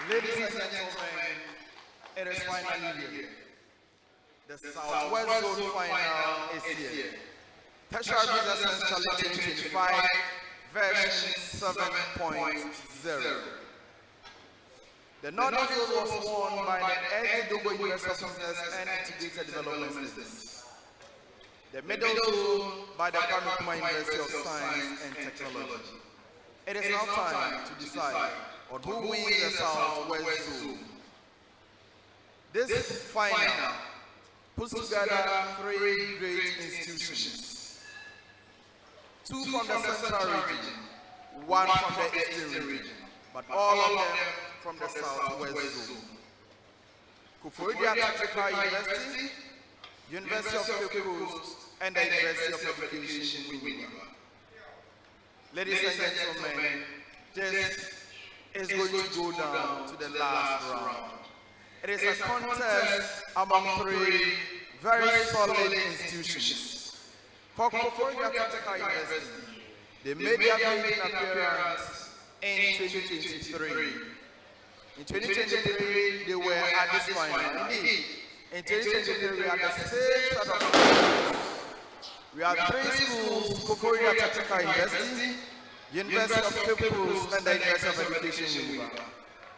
Ladies and gentlemen, it is finally here. The Southwest Zone final is here. Tertiary Business Challenge 2025, version 7.0. The Northern Zone was won by the UEW University of Business and Integrated Development Business. The Middle Zone by the Koforidua University of Science and Technology. It is now time to decide on who wins the Southwest Zone. This final puts together three great institutions. Two from the Central region, one from the Eastern region, but all of them from the Southwest Zone. Koforidua University, University of Cape Coast, and the University of Education Winneba. Ladies and gentlemen, this is going to go down to the last round. It is a contest among three very solid institutions. For Koforidua University, they made their maiden appearance in 2023. In 2023, they were at this final. Indeed, in 2023, we had the same set of schools. We had three schools: Koforidua University, University of Cape Coast, and the University of Education Winneba.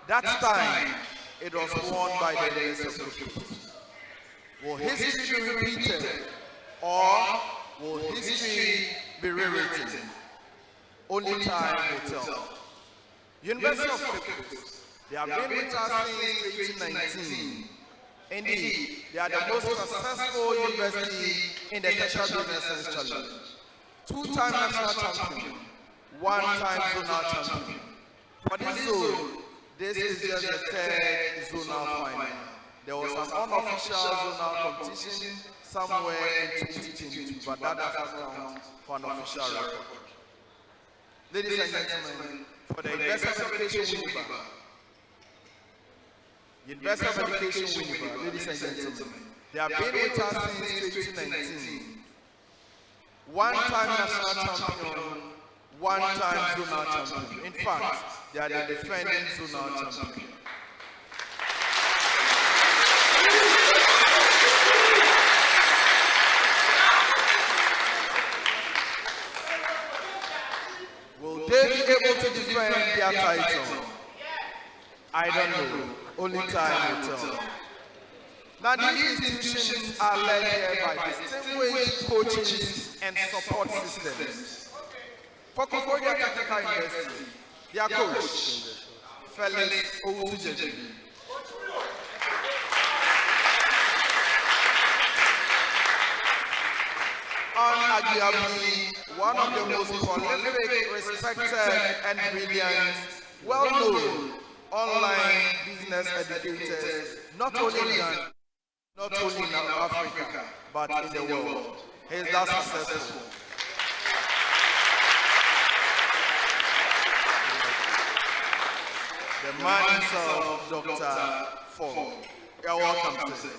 That time, it was won by the University of Cape Coast. Will history be repeated, or will history be rewritten? Only time will tell. University of Cape Coast, they have been with us since 2019. Indeed, they are the most successful university in the Tertiary Business Challenge. Two-time national champion, one-time zonal champion. For this zone, this is just the third zonal final. There was an unofficial zonal competition somewhere in 2022, but that does not count for an official record. Ladies and gentlemen, for the University of Education Winneba, University of Education Winneba, ladies and gentlemen, they have been with us since 2019. One-time national champion, one-time zonal champion. In fact, they are the defending zonal champion. Will they be able to defend their title? I don't know. Only time will tell. Now, these institutions are led here by distinguished coaches and support systems. For Koforidua University, their coach, Felix Owujeji. Unarguably, one of the most prolific, respected, and brilliant, well-known online business educators, not only in Ghana, not only in Africa, but in the world. He is that successful. The man himself, Dr. Fong. You are welcome, sir.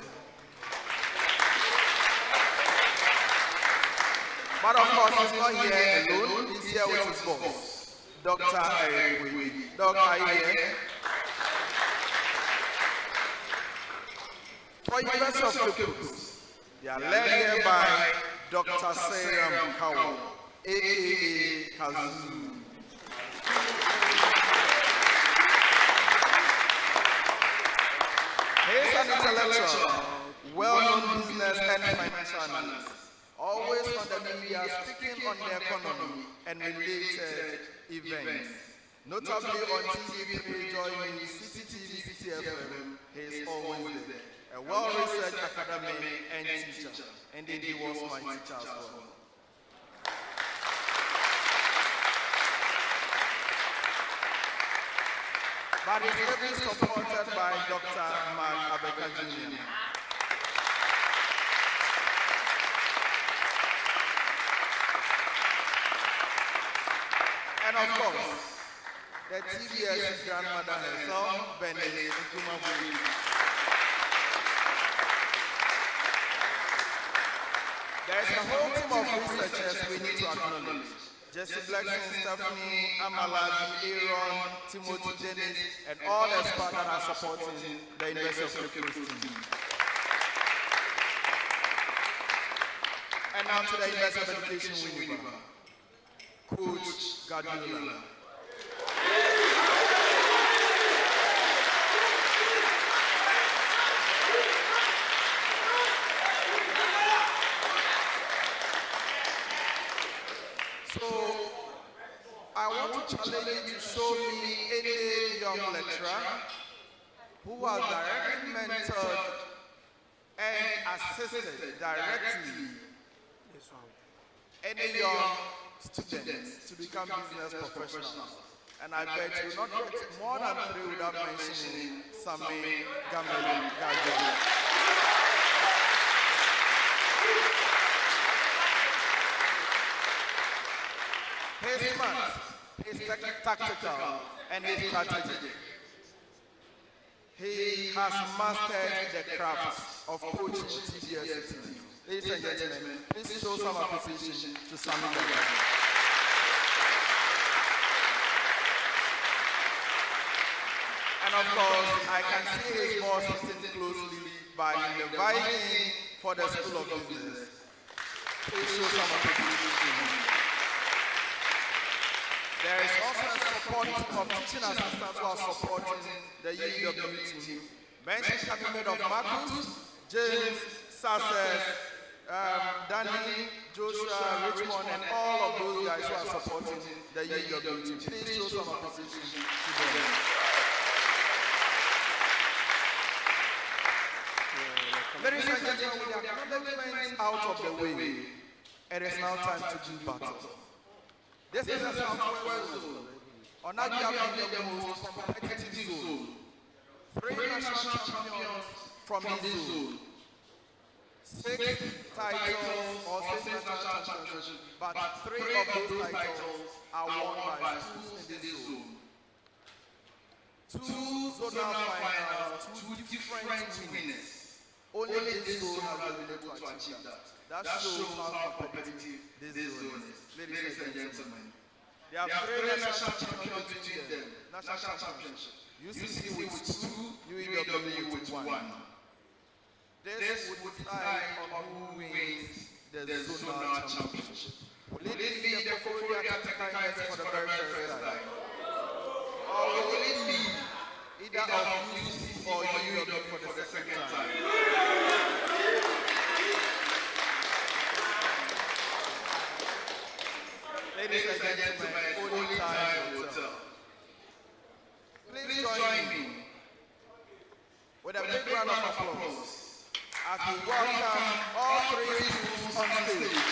But of course, he's not here alone. He's here with his boss, Dr. Eric. Dr. Are you here? For University of Cape Coast, they are led here by Dr. Sayram Kawo, aka Kazoo. He is an intellectual, well-known business and financial analyst, always on the media speaking on the economy and related events. Notably on TV3, Joy News, City TV, City FM, he is always there. A well-researched academic and teacher. Indeed, he was my teacher as well. But he's heavily supported by Dr. Mark Abeka Jr. And of course, the TBS grandmother herself, Benedict Nkumabuli. There is a whole team of researchers we need to acknowledge. Jesse Blackson, Stephanie, Amalabi, Aaron, Timothy Dennis, and all the staff that are supporting the University of Cape Coast team. And now to the University of Education Winneba, Coach Guardiola. I want to challenge you to show me any young lecturer who has directly mentored and assisted directly any young students to become business professionals. And I bet you will not get more than 3 without mentioning Sami Gameli Gajeli. He's smart, he's tactical, and he's strategic. He has mastered the craft of coaching TBS team. Ladies and gentlemen, please show some appreciation to Sami Gameli. And of course, I can see his boss sitting closely by the inviting for the School of Business. Please show some appreciation to him. There is also a support team of teaching assistants who are supporting the UEW team. Bench can be made of Marcus, James, Sasses, Danny, Joshua, Richmond, and all of those guys who are supporting the UEW team. Please show some appreciation to them. Ladies and gentlemen, with the acknowledgements out of the way, it is now time to do battle. This is a Southwest zone. Onagi have been the most competitive zone. 3 national champions from this zone. 6 titles or 6 national championships, but 3 of those titles are won by schools in this zone. 2 zonal finals, 2 different winners. Only this zone has been able to achieve that. That shows how competitive this zone is. Ladies and gentlemen, there are 3 national champions between them. National championship. UCC with 2, UEW with 1. This would decide on who wins the zonal championship. Will it be the Koforidua for the very first time? Or will it be either of UCC or UEW for the second time? Ladies and gentlemen, only time will tell. Please join me with a big round of applause as we welcome all 3 schools on stage.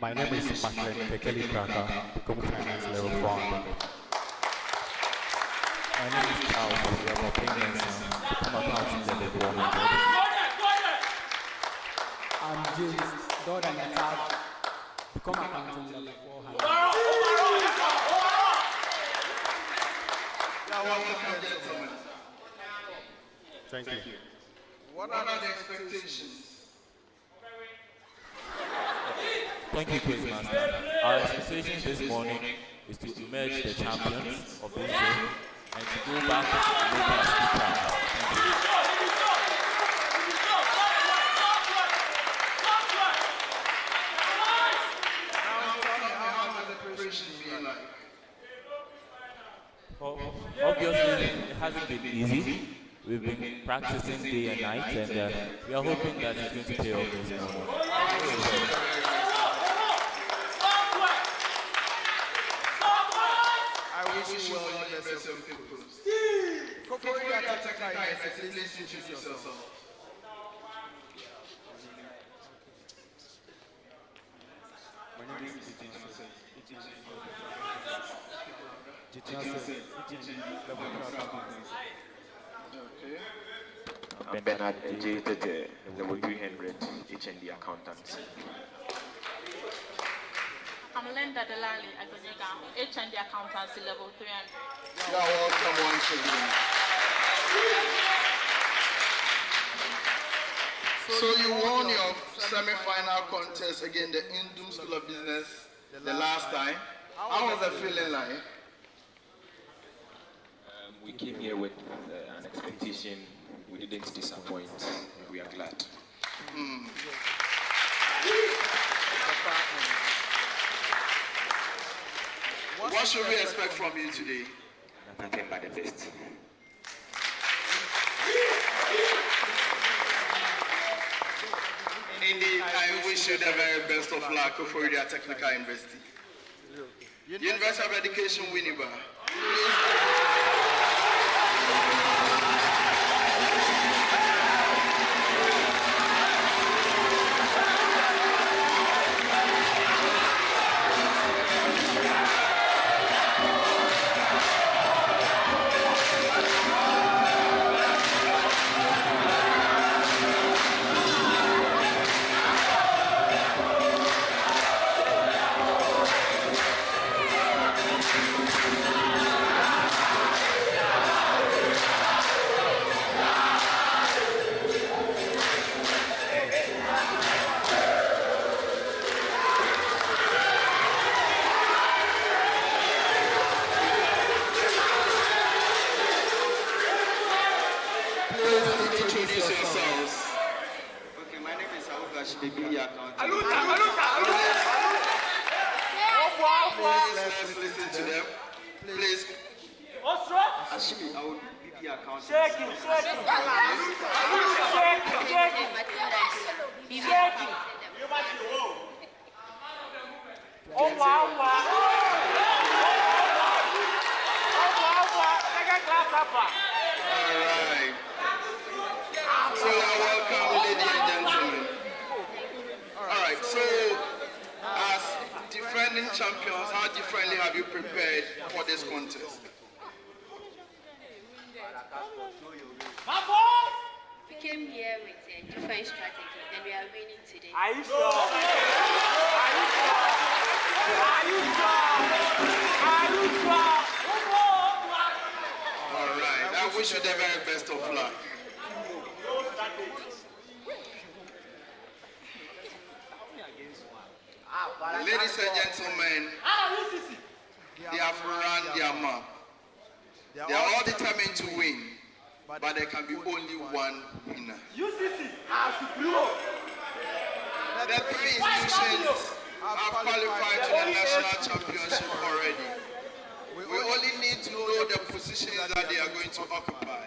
My name is Tekeli Kraka, Become Finance Level 4. My name is Charles, Level Opinions, Become Accounting Level 400. I'm James, Jordan Attack, Become Accounting Level 400. are welcome, gentlemen. Thank you. What are the expectations? Thank you, Quizmaster. Our expectations this morning is to emerge the champions of this zone and to go back and make our speed proud. Well, obviously, it hasn't been easy. We've been practicing day and night, and we are hoping that it's going to pay off this morning. I wish you well in the best of peoples. Koforidua, Tertiary, please introduce yourself. My name is I'm Bernard J. Tete, level 300, HND accountant. I'm Linda Delali, HND accountancy level 300. You are welcome once again. So you won your semi-final contest against the Indum School of Business the last time. How was the feeling like? We came here with an expectation. We didn't disappoint. We are glad. What should we expect from you today? Nothing but the best. Indeed, I wish you the very best of luck for your technical university. University of Education, Winneba. Let's listen to them. Please. Ashimi, I will be the accountant. Alright. So you're welcome, ladies and gentlemen. Alright, so as defending champions, how differently have you prepared for this contest? We came here with a different strategy and we are winning today. Are you sure? Are you sure? Are you sure? Are you sure? Alright, I wish you the very best of luck. Ladies and gentlemen, they have run their map. They are all determined to win, but there can be only one winner. The three institutions have qualified to the national championship already. We only need to know the positions that they are going to occupy.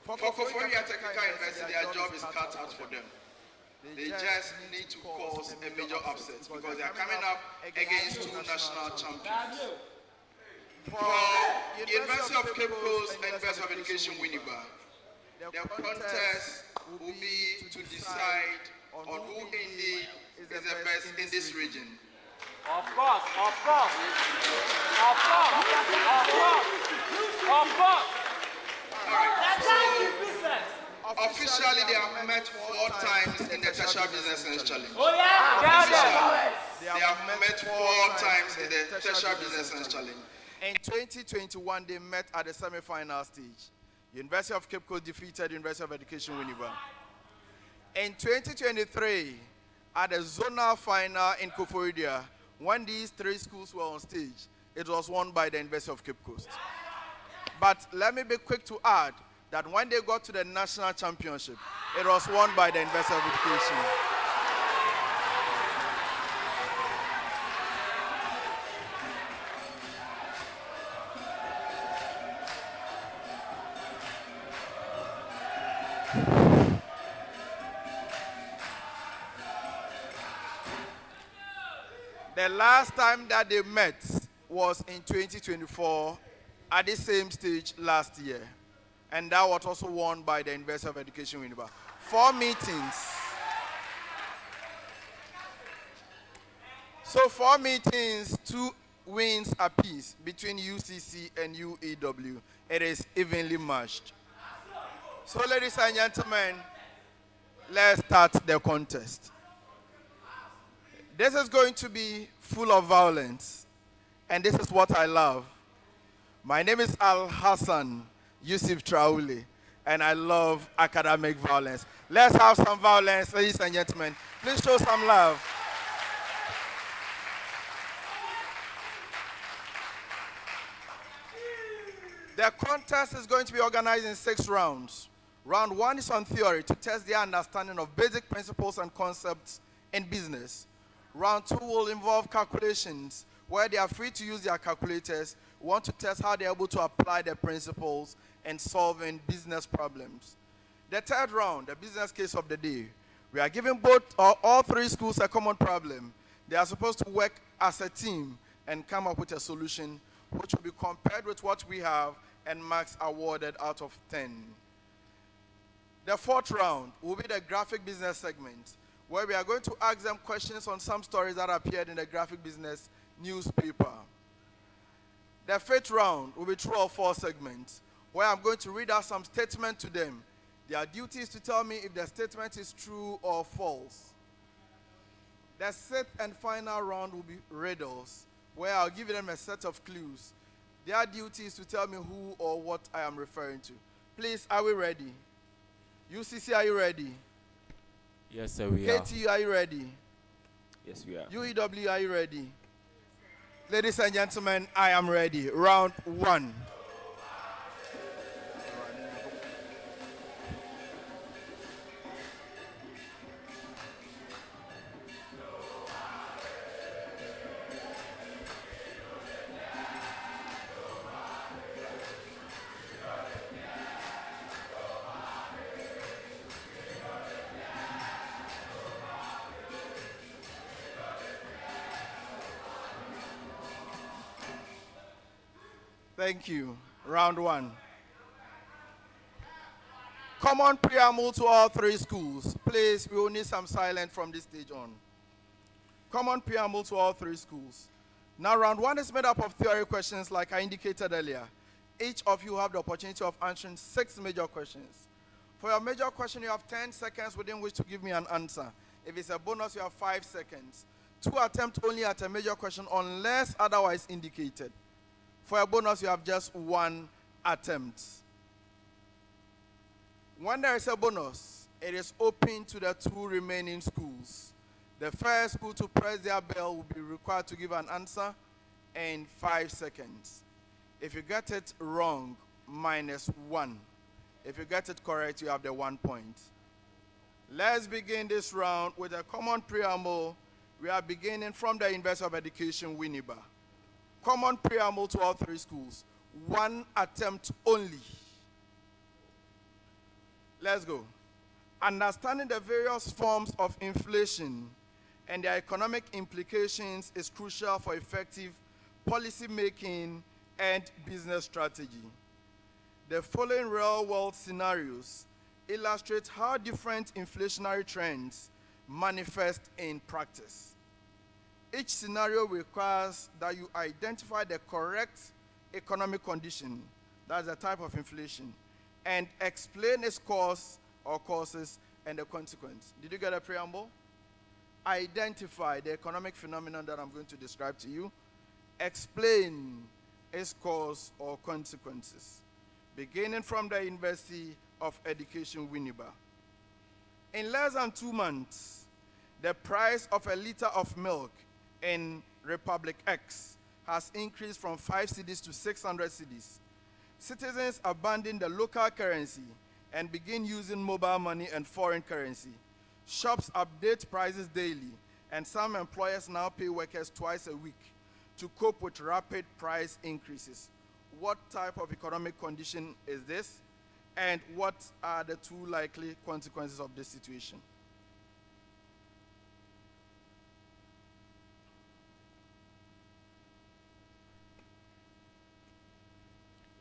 For Koforidua Technical University, their job is cut out for them. They just need to cause a major upset because they are coming up against two national champions. For University of Cape Coast and University of Education, Winneba, the contest will be to decide on who indeed is the best in this region. Of course. Officially, they have met 4 times in the Tertiary Business Science Challenge. Yeah. They have met 4 times in the Tertiary Business Science Challenge. In 2021, they met at the semi-final stage. University of Cape Coast defeated University of Education Winneba. In 2023, at the zonal final in Koforidua, when these three schools were on stage, it was won by the University of Cape Coast. But let me be quick to add that when they got to the national championship, it was won by the University of Education. The last time that they met was in 2024 at the same stage last year. And that was also won by the University of Education Winneba. 4 meetings. So 4 meetings, 2 wins apiece between UCC and UEW. It is evenly matched. So ladies and gentlemen, let's start the contest. This is going to be full of violence, and this is what I love. My name is Al Hassan Yusuf Traule, and I love academic violence. Let's have some violence, ladies and gentlemen. Please show some love. The contest is going to be organized in 6 rounds. Round 1 is on theory to test their understanding of basic principles and concepts in business. Round 2 will involve calculations, where they are free to use their calculators. We want to test how they are able to apply their principles in solving business problems. The 3rd round, the business case of the day. We are giving all 3 schools a common problem. They are supposed to work as a team and come up with a solution which will be compared with what we have and marks awarded out of 10. The 4th round will be the graphic business segment, where we are going to ask them questions on some stories that appeared in the graphic business newspaper. The 5th round will be true or false segment, where I'm going to read out some statement to them. Their duty is to tell me if the statement is true or false. The 6th and final round will be riddles, where I'll give them a set of clues. Their duty is to tell me who or what I am referring to. Please, are we ready? UCC, are you ready? Yes, sir, we are. KT, are you ready? Yes, we are. UEW, are you ready? Ladies and gentlemen, I am ready. Round 1. Thank you. Round 1. Common preamble to all 3 schools. Please, we will need some silence from this stage on. Common preamble to all 3 schools. Now, round 1 is made up of theory questions like I indicated earlier. Each of you have the opportunity of answering 6 major questions. For your major question, you have 10 seconds within which to give me an answer. If it's a bonus, you have 5 seconds. 2 attempts only at a major question unless otherwise indicated. For a bonus, you have just 1 attempt. When there is a bonus, it is open to the 2 remaining schools. The first school to press their bell will be required to give an answer in 5 seconds. If you get it wrong, -1. If you get it correct, you have the 1 point. Let's begin this round with a common preamble. We are beginning from the University of Education, Winneba. Common preamble to all 3 schools. 1 attempt only. Let's go. Understanding the various forms of inflation and their economic implications is crucial for effective policy making and business strategy. The following real-world scenarios illustrate how different inflationary trends manifest in practice. Each scenario requires that you identify the correct economic condition, that's the type of inflation, and explain its cause or causes and the consequence. Did you get a preamble? Identify the economic phenomenon that I'm going to describe to you. Explain its cause or consequences, beginning from the University of Education, Winneba. In less than 2 months, the price of a liter of milk in Republic X has increased from 5 cedis to 600 cedis. Citizens abandon the local currency and begin using mobile money and foreign currency. Shops update prices daily, and some employers now pay workers twice a week to cope with rapid price increases. What type of economic condition is this? And what are the two likely consequences of this situation?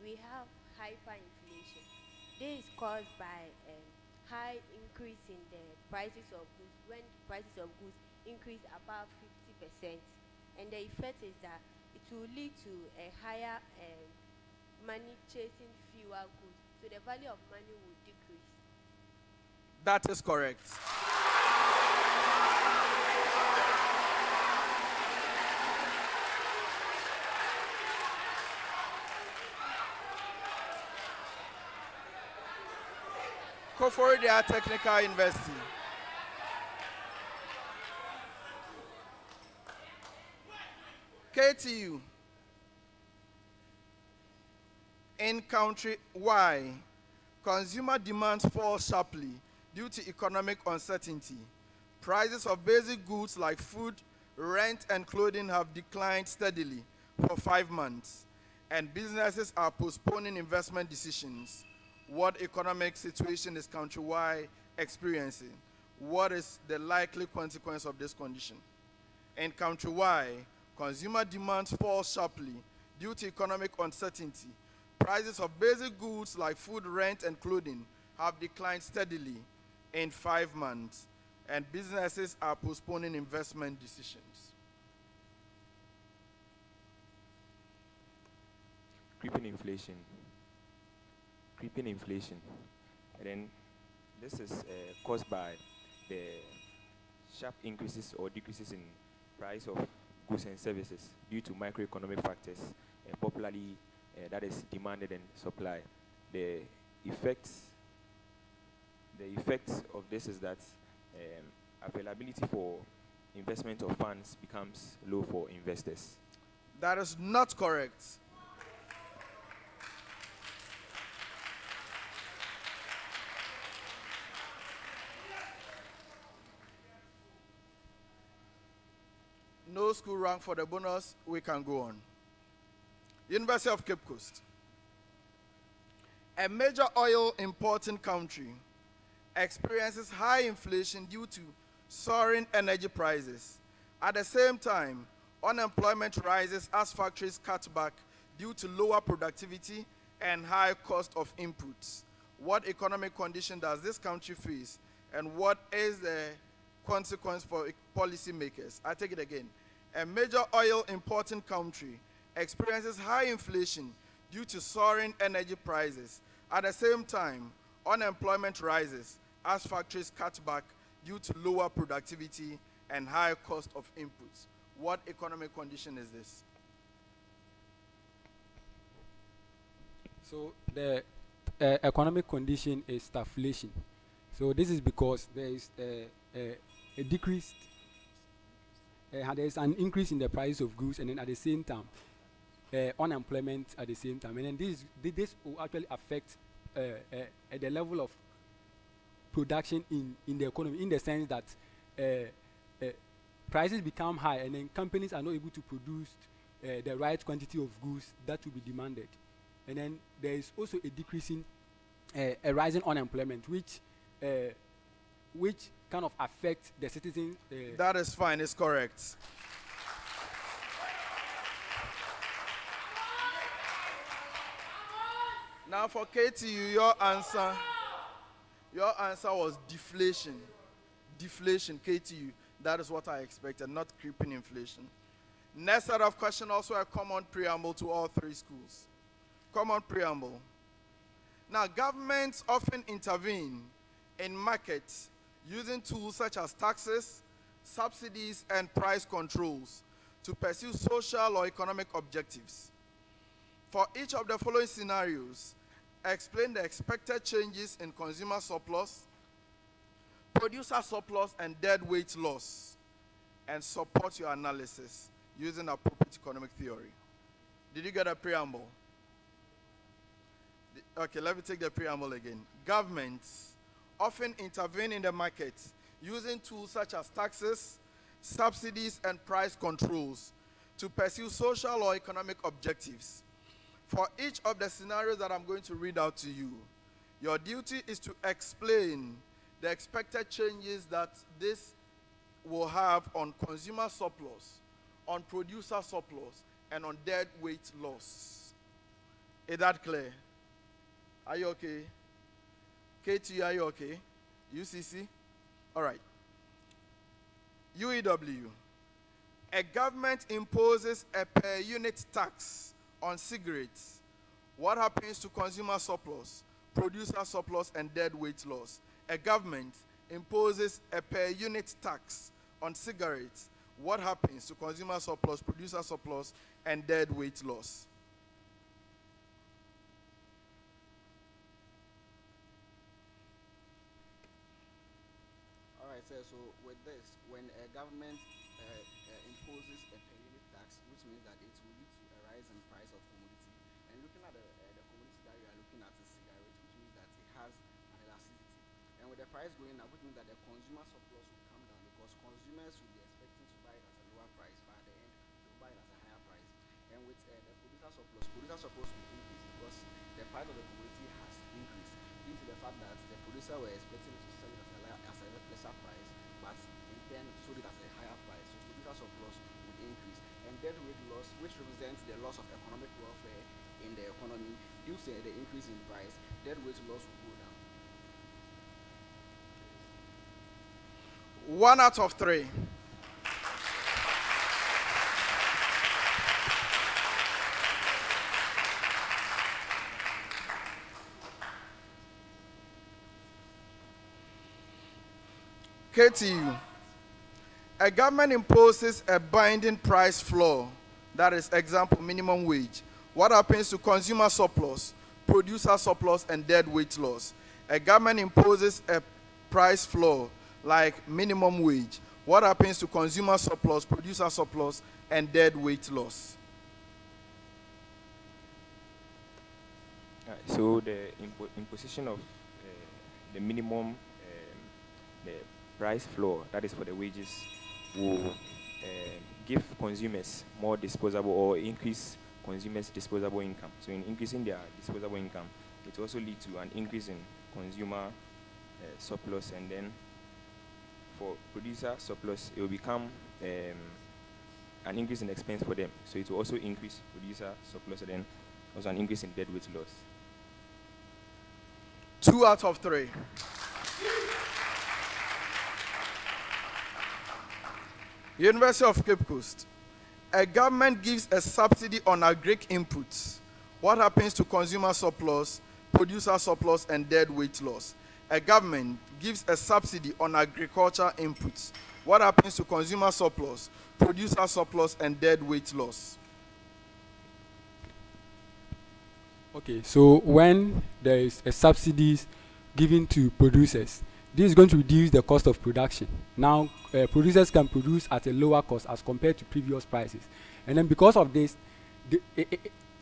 We have hyperinflation. This is caused by a high increase in the prices of goods. When prices of goods increase above 50%, and the effect is that it will lead to a higher money chasing fewer goods. So the value of money will decrease. That is correct. Koforidua Technical University. KTU. In country Y, consumer demand falls sharply due to economic uncertainty. Prices of basic goods like food, rent, and clothing have declined steadily for 5 months, and businesses are postponing investment decisions. What economic situation is country Y experiencing? What is the likely consequence of this condition? In country Y, consumer demand falls sharply due to economic uncertainty. Prices of basic goods like food, rent, and clothing have declined steadily in 5 months, and businesses are postponing investment decisions. Creeping inflation. And then this is caused by the sharp increases or decreases in price of goods and services due to microeconomic factors, popularly that is demanded and supply. The effects of this is that availability for investment of funds becomes low for investors. That is not correct. No school rank for the bonus, we can go on. University of Cape Coast. A major oil importing country experiences high inflation due to soaring energy prices. At the same time, unemployment rises as factories cut back due to lower productivity and high cost of inputs. What economic condition does this country face, and what is the consequence for policymakers? I take it again. A major oil importing country experiences high inflation due to soaring energy prices. At the same time, unemployment rises as factories cut back due to lower productivity and high cost of inputs. What economic condition is this? So the economic condition is stagflation. So this is because there is a decreased, there is an increase in the price of goods, and then at the same time, unemployment at the same time, and then this will actually affect the level of production in the economy, in the sense that prices become high, and then companies are not able to produce the right quantity of goods that will be demanded, and then there is also a decreasing, a rising unemployment, which kind of affect the citizens. That is fine, it's correct. Now for KTU, your answer was deflation. Deflation, KTU. That is what I expected, not creeping inflation. Next set of question, also a common preamble to all three schools. Common preamble. Now, governments often intervene in markets using tools such as taxes, subsidies, and price controls to pursue social or economic objectives. For each of the following scenarios, explain the expected changes in consumer surplus, producer surplus, and deadweight loss, and support your analysis using appropriate economic theory. Did you get a preamble? Okay, let me take the preamble again. Governments often intervene in the market using tools such as taxes, subsidies, and price controls to pursue social or economic objectives. For each of the scenarios that I'm going to read out to you, your duty is to explain the expected changes that this will have on consumer surplus, on producer surplus, and on deadweight loss. Is that clear? Are you okay? KT, are you okay? UCC? All right. UEW. A government imposes a per unit tax on cigarettes. What happens to consumer surplus, producer surplus, and deadweight loss? A government imposes a per unit tax on cigarettes. What happens to consumer surplus, producer surplus, and deadweight loss? All right, sir. So with this, when a government imposes a per unit tax, which means that it will lead to a rise in price of commodity. And looking at the commodity that you are looking at is cigarettes, which means that it has an elasticity. And with the price going up, which means that the consumer surplus will come down because consumers will be expecting to buy it at a lower price, but at the end they'll buy it at a higher price. And with the producer surplus will increase because the price of the commodity has increased due to the fact that the producer were expecting to sell it at a lesser price, but in turn sold it at a higher price. So producer surplus would increase. And deadweight loss, which represents the loss of economic welfare in the economy due to the increase in price, deadweight loss will go down. 1 out of 3. KTU. A government imposes a binding price floor, that is, example, minimum wage. What happens to consumer surplus, producer surplus, and deadweight loss? A government imposes a price floor, like minimum wage. What happens to consumer surplus, producer surplus, and deadweight loss? So the imposition of the minimum, the price floor, that is for the wages, will give consumers more disposable or increase consumers' disposable income. So in increasing their disposable income, it also leads to an increase in consumer surplus, and then for producer surplus, it will become an increase in expense for them. So it will also increase producer surplus, and then also an increase in deadweight loss. 2 out of 3. University of Cape Coast. A government gives a subsidy on agric inputs. What happens to consumer surplus, producer surplus, and deadweight loss? A government gives a subsidy on agriculture inputs. What happens to consumer surplus, producer surplus, and deadweight loss? Okay, so when there is a subsidies given to producers, this is going to reduce the cost of production. Now, producers can produce at a lower cost as compared to previous prices. And then because of this,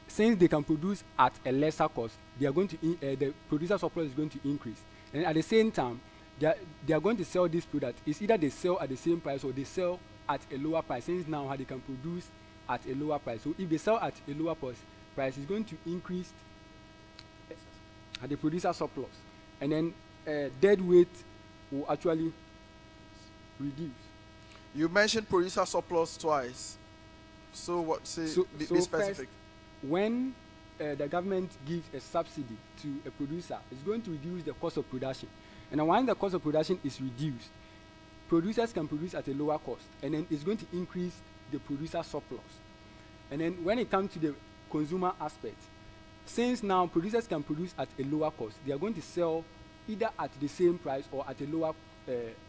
since they can produce at a lesser cost, they are going to the producer surplus is going to increase. And at the same time, they are going to sell this product. It's either they sell at the same price or they sell at a lower price, since now they can produce at a lower price. So if they sell at a lower price, it's going to increase at the producer surplus. And then deadweight will actually reduce. You mentioned producer surplus twice. So what? Be specific. First, when the government gives a subsidy to a producer, it's going to reduce the cost of production. And then when the cost of production is reduced, producers can produce at a lower cost, and then it's going to increase the producer surplus. And then when it comes to the consumer aspect, since now producers can produce at a lower cost, they are going to sell either at the same price or at a lower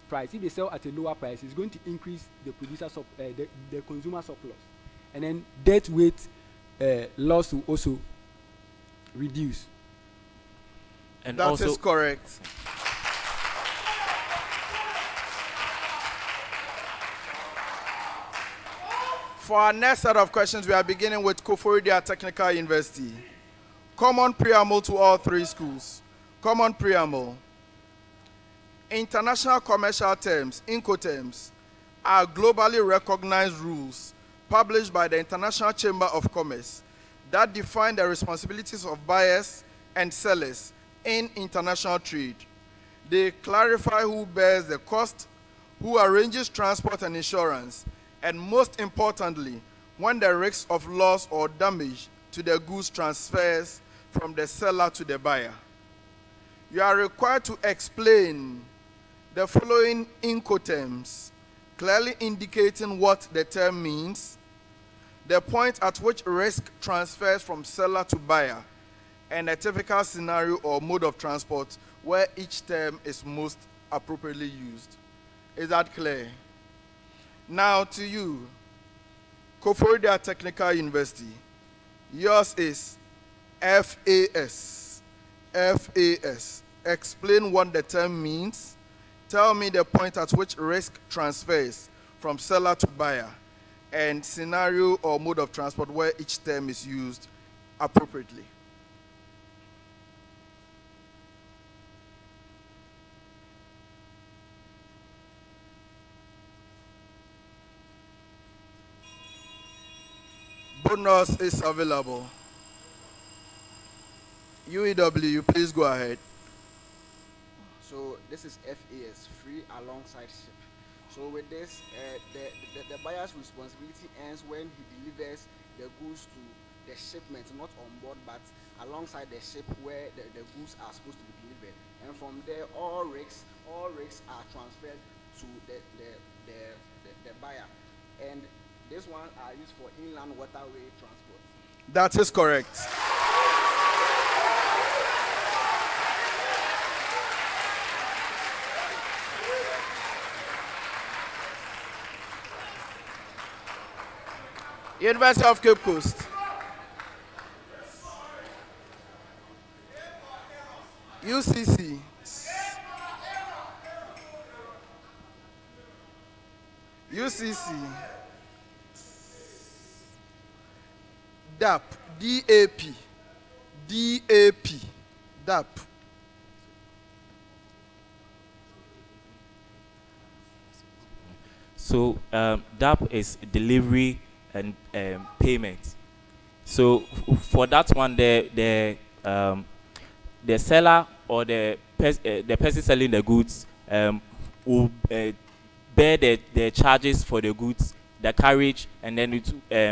price. If they sell at a lower price, it's going to increase the the consumer surplus. And then deadweight loss will also reduce. And That also, is correct. For our next set of questions, we are beginning with Koforidua Technical University. Common preamble to all three schools. Common preamble. International commercial terms, Incoterms, are globally recognized rules published by the International Chamber of Commerce that define the responsibilities of buyers and sellers in international trade. They clarify who bears the cost, who arranges transport and insurance, and most importantly, when the risk of loss or damage to the goods transfers from the seller to the buyer. You are required to explain the following Incoterms, clearly indicating what the term means, the point at which risk transfers from seller to buyer, and a typical scenario or mode of transport where each term is most appropriately used. Is that clear? Now to you, Koforidua Technical University. Yours is FAS. FAS. Explain what the term means. Tell me the point at which risk transfers from seller to buyer, and scenario or mode of transport where each term is used appropriately. Bonus is available. UEW, please go ahead. So this is FAS, free alongside ship. So with this, the buyer's responsibility ends when he delivers the goods to the shipment, not on board, but alongside the ship where the goods are supposed to be delivered. And from there, all risks are transferred to the buyer. And this one are used for inland waterway transport. That is correct. University of Cape Coast. UCC. UCC. DAP. DAP. DAP. DAP. so DAP is delivery and payment. So for that one, the seller or the person selling the goods will bear the charges for the goods, the carriage, and then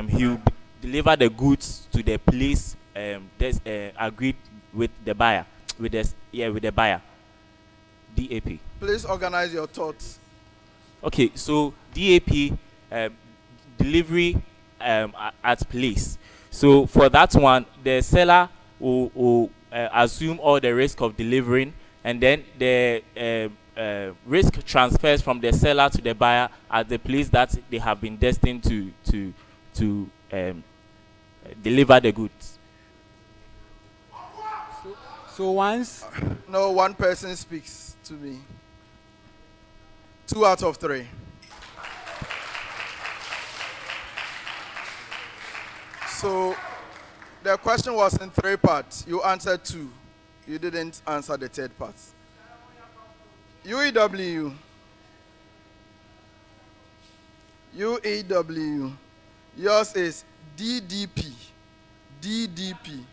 he will deliver the goods to the place that's agreed with the buyer, with the buyer. DAP. Please organize your thoughts. Okay, so DAP, delivery at place. So for that one, the seller will assume all the risk of delivering, and then the risk transfers from the seller to the buyer at the place that they have been destined to deliver the goods. So once No, one person speaks to me. 2 out of 3. So the question was in 3 parts. You answered 2. You didn't answer the 3rd part. UEW. UEW. Yours is DDP. DDP.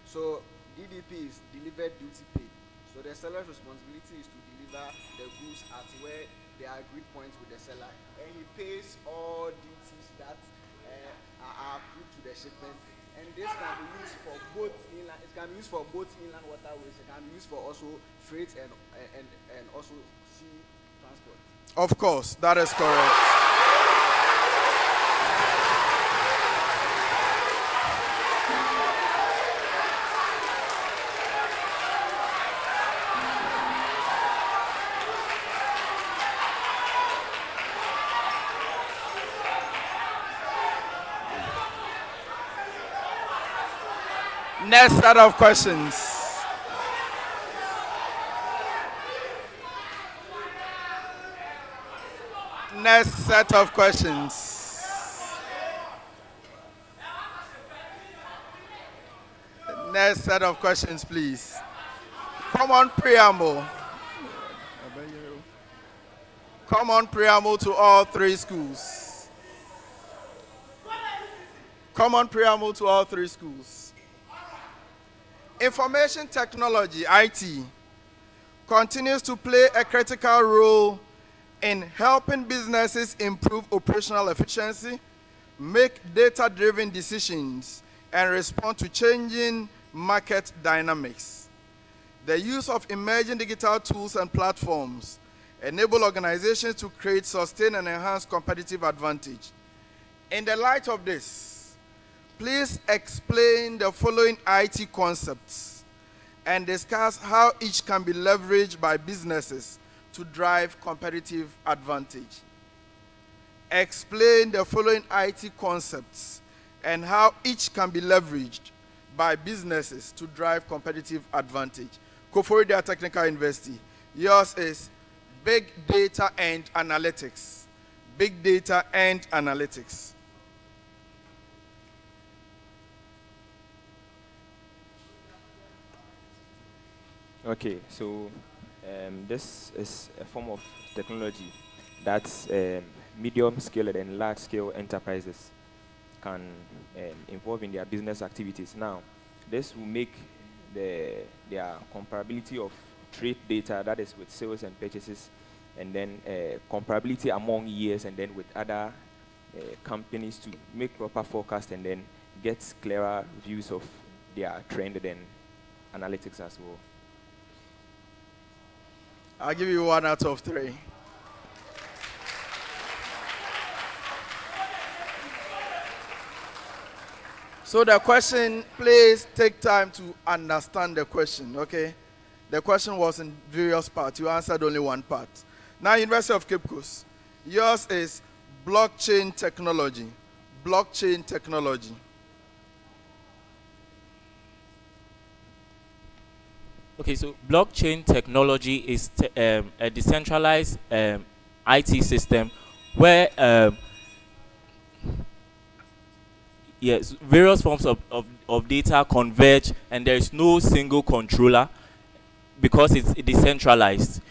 So DDP is delivered duty paid. So the seller's responsibility is to deliver the goods at where they are agreed points with the seller, and he pays all duties that are accrued to the shipment. And this can be used for both inland. It can be used for both inland waterways. It can be used for also freight and also sea transport. Of course, that is correct. Next set of questions. Next set of questions. Next set of questions, please. Common preamble. Common preamble to all three schools. Common preamble to all three schools. Information technology, IT, continues to play a critical role in helping businesses improve operational efficiency, make data-driven decisions, and respond to changing market dynamics. The use of emerging digital tools and platforms enable organizations to create, sustain, and enhance competitive advantage. In the light of this, please explain the following IT concepts and discuss how each can be leveraged by businesses to drive competitive advantage. Explain the following IT concepts and how each can be leveraged by businesses to drive competitive advantage. Koforidua Technical University. Yours is Big Data and Analytics. Big Data and Analytics. Okay, so this is a form of technology that medium scale and large scale enterprises can involve in their business activities. Now, this will make their comparability of trade data, that is with sales and purchases, and then comparability among years, and then with other companies to make proper forecast and then get clearer views of their trend and analytics as well. I'll give you 1 out of 3. So the question, please take time to understand the question, okay? The question was in various parts. You answered only one part. Now, University of Cape Coast. Yours is blockchain technology. Blockchain technology. Okay, so blockchain technology is a decentralized IT system where yes, various forms of data converge, and there is no single controller because it's decentralized.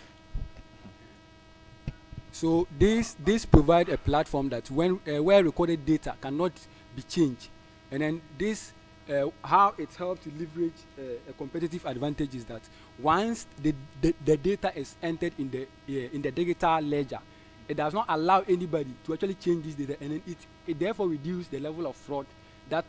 So this provide a platform that when where recorded data cannot be changed, and then this how it helps to leverage a competitive advantage is that once the data is entered in the digital ledger, it does not allow anybody to actually change this data, and then it therefore reduces the level of fraud that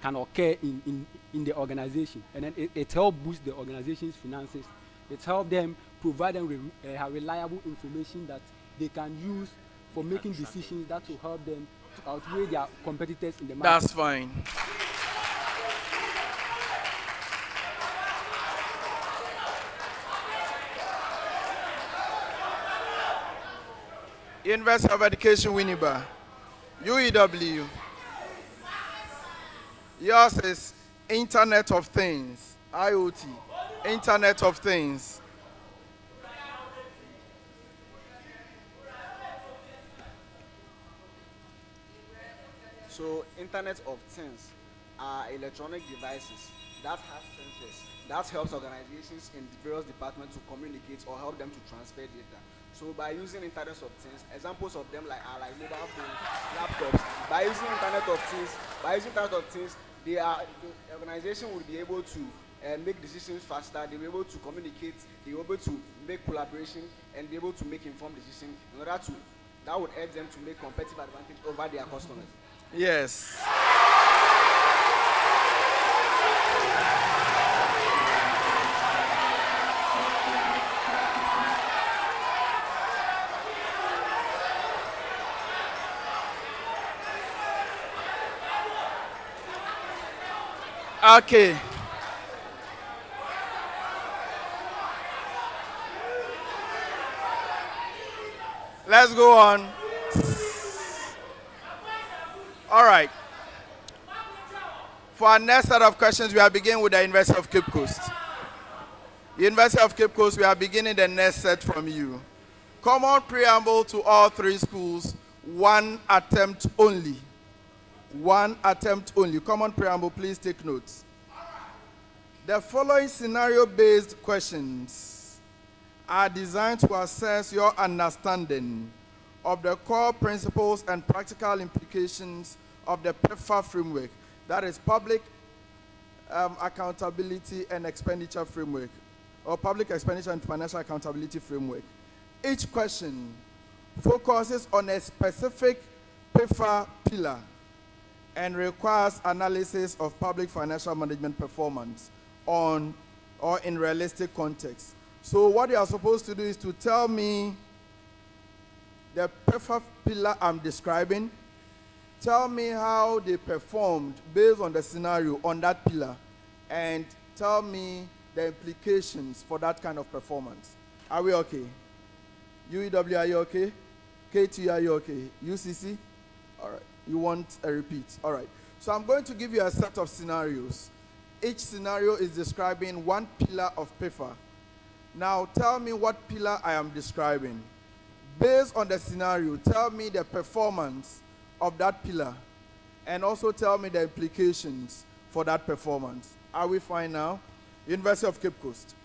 can occur in the organization, and then it helps boost the organization's finances. It helps them provide them reliable information that they can use for making decisions that will help them to outweigh their competitors in the market. That's fine. University of Education, Winneba. UEW. Yours is Internet of Things. IoT. Internet of Things. So, Internet of Things are electronic devices that have sensors that helps organizations in various departments to communicate or help them to transfer data. So by using Internet of Things, examples of them are like mobile phones, laptops. By using Internet of Things, the organization will be able to make decisions faster. They'll be able to communicate. They'll be able to make collaboration and be able to make informed decisions in order to that would help them to make competitive advantage over their customers. Yes. Okay. Let's go on. All right. For our next set of questions, we are beginning with the University of Cape Coast. University of Cape Coast, we are beginning the next set from you. Common preamble to all three schools, one attempt only. One attempt only. Common preamble, please take notes. The following scenario-based questions are designed to assess your understanding of the core principles and practical implications of the PEFA framework, that is Public Accountability and Expenditure Framework, or Public Expenditure and Financial Accountability Framework. Each question focuses on a specific PEFA pillar and requires analysis of public financial management performance on or in realistic context. So what you are supposed to do is to tell me the PEFA pillar I'm describing, tell me how they performed based on the scenario on that pillar, and tell me the implications for that kind of performance. Are we okay? UEW, are you okay? KT, are you okay? UCC? All right. You want a repeat? All right. So I'm going to give you a set of scenarios. Each scenario is describing one pillar of PEFA. Now tell me what pillar I am describing. Based on the scenario, tell me the performance of that pillar, and also tell me the implications for that performance. Are we fine now? University of Cape Coast.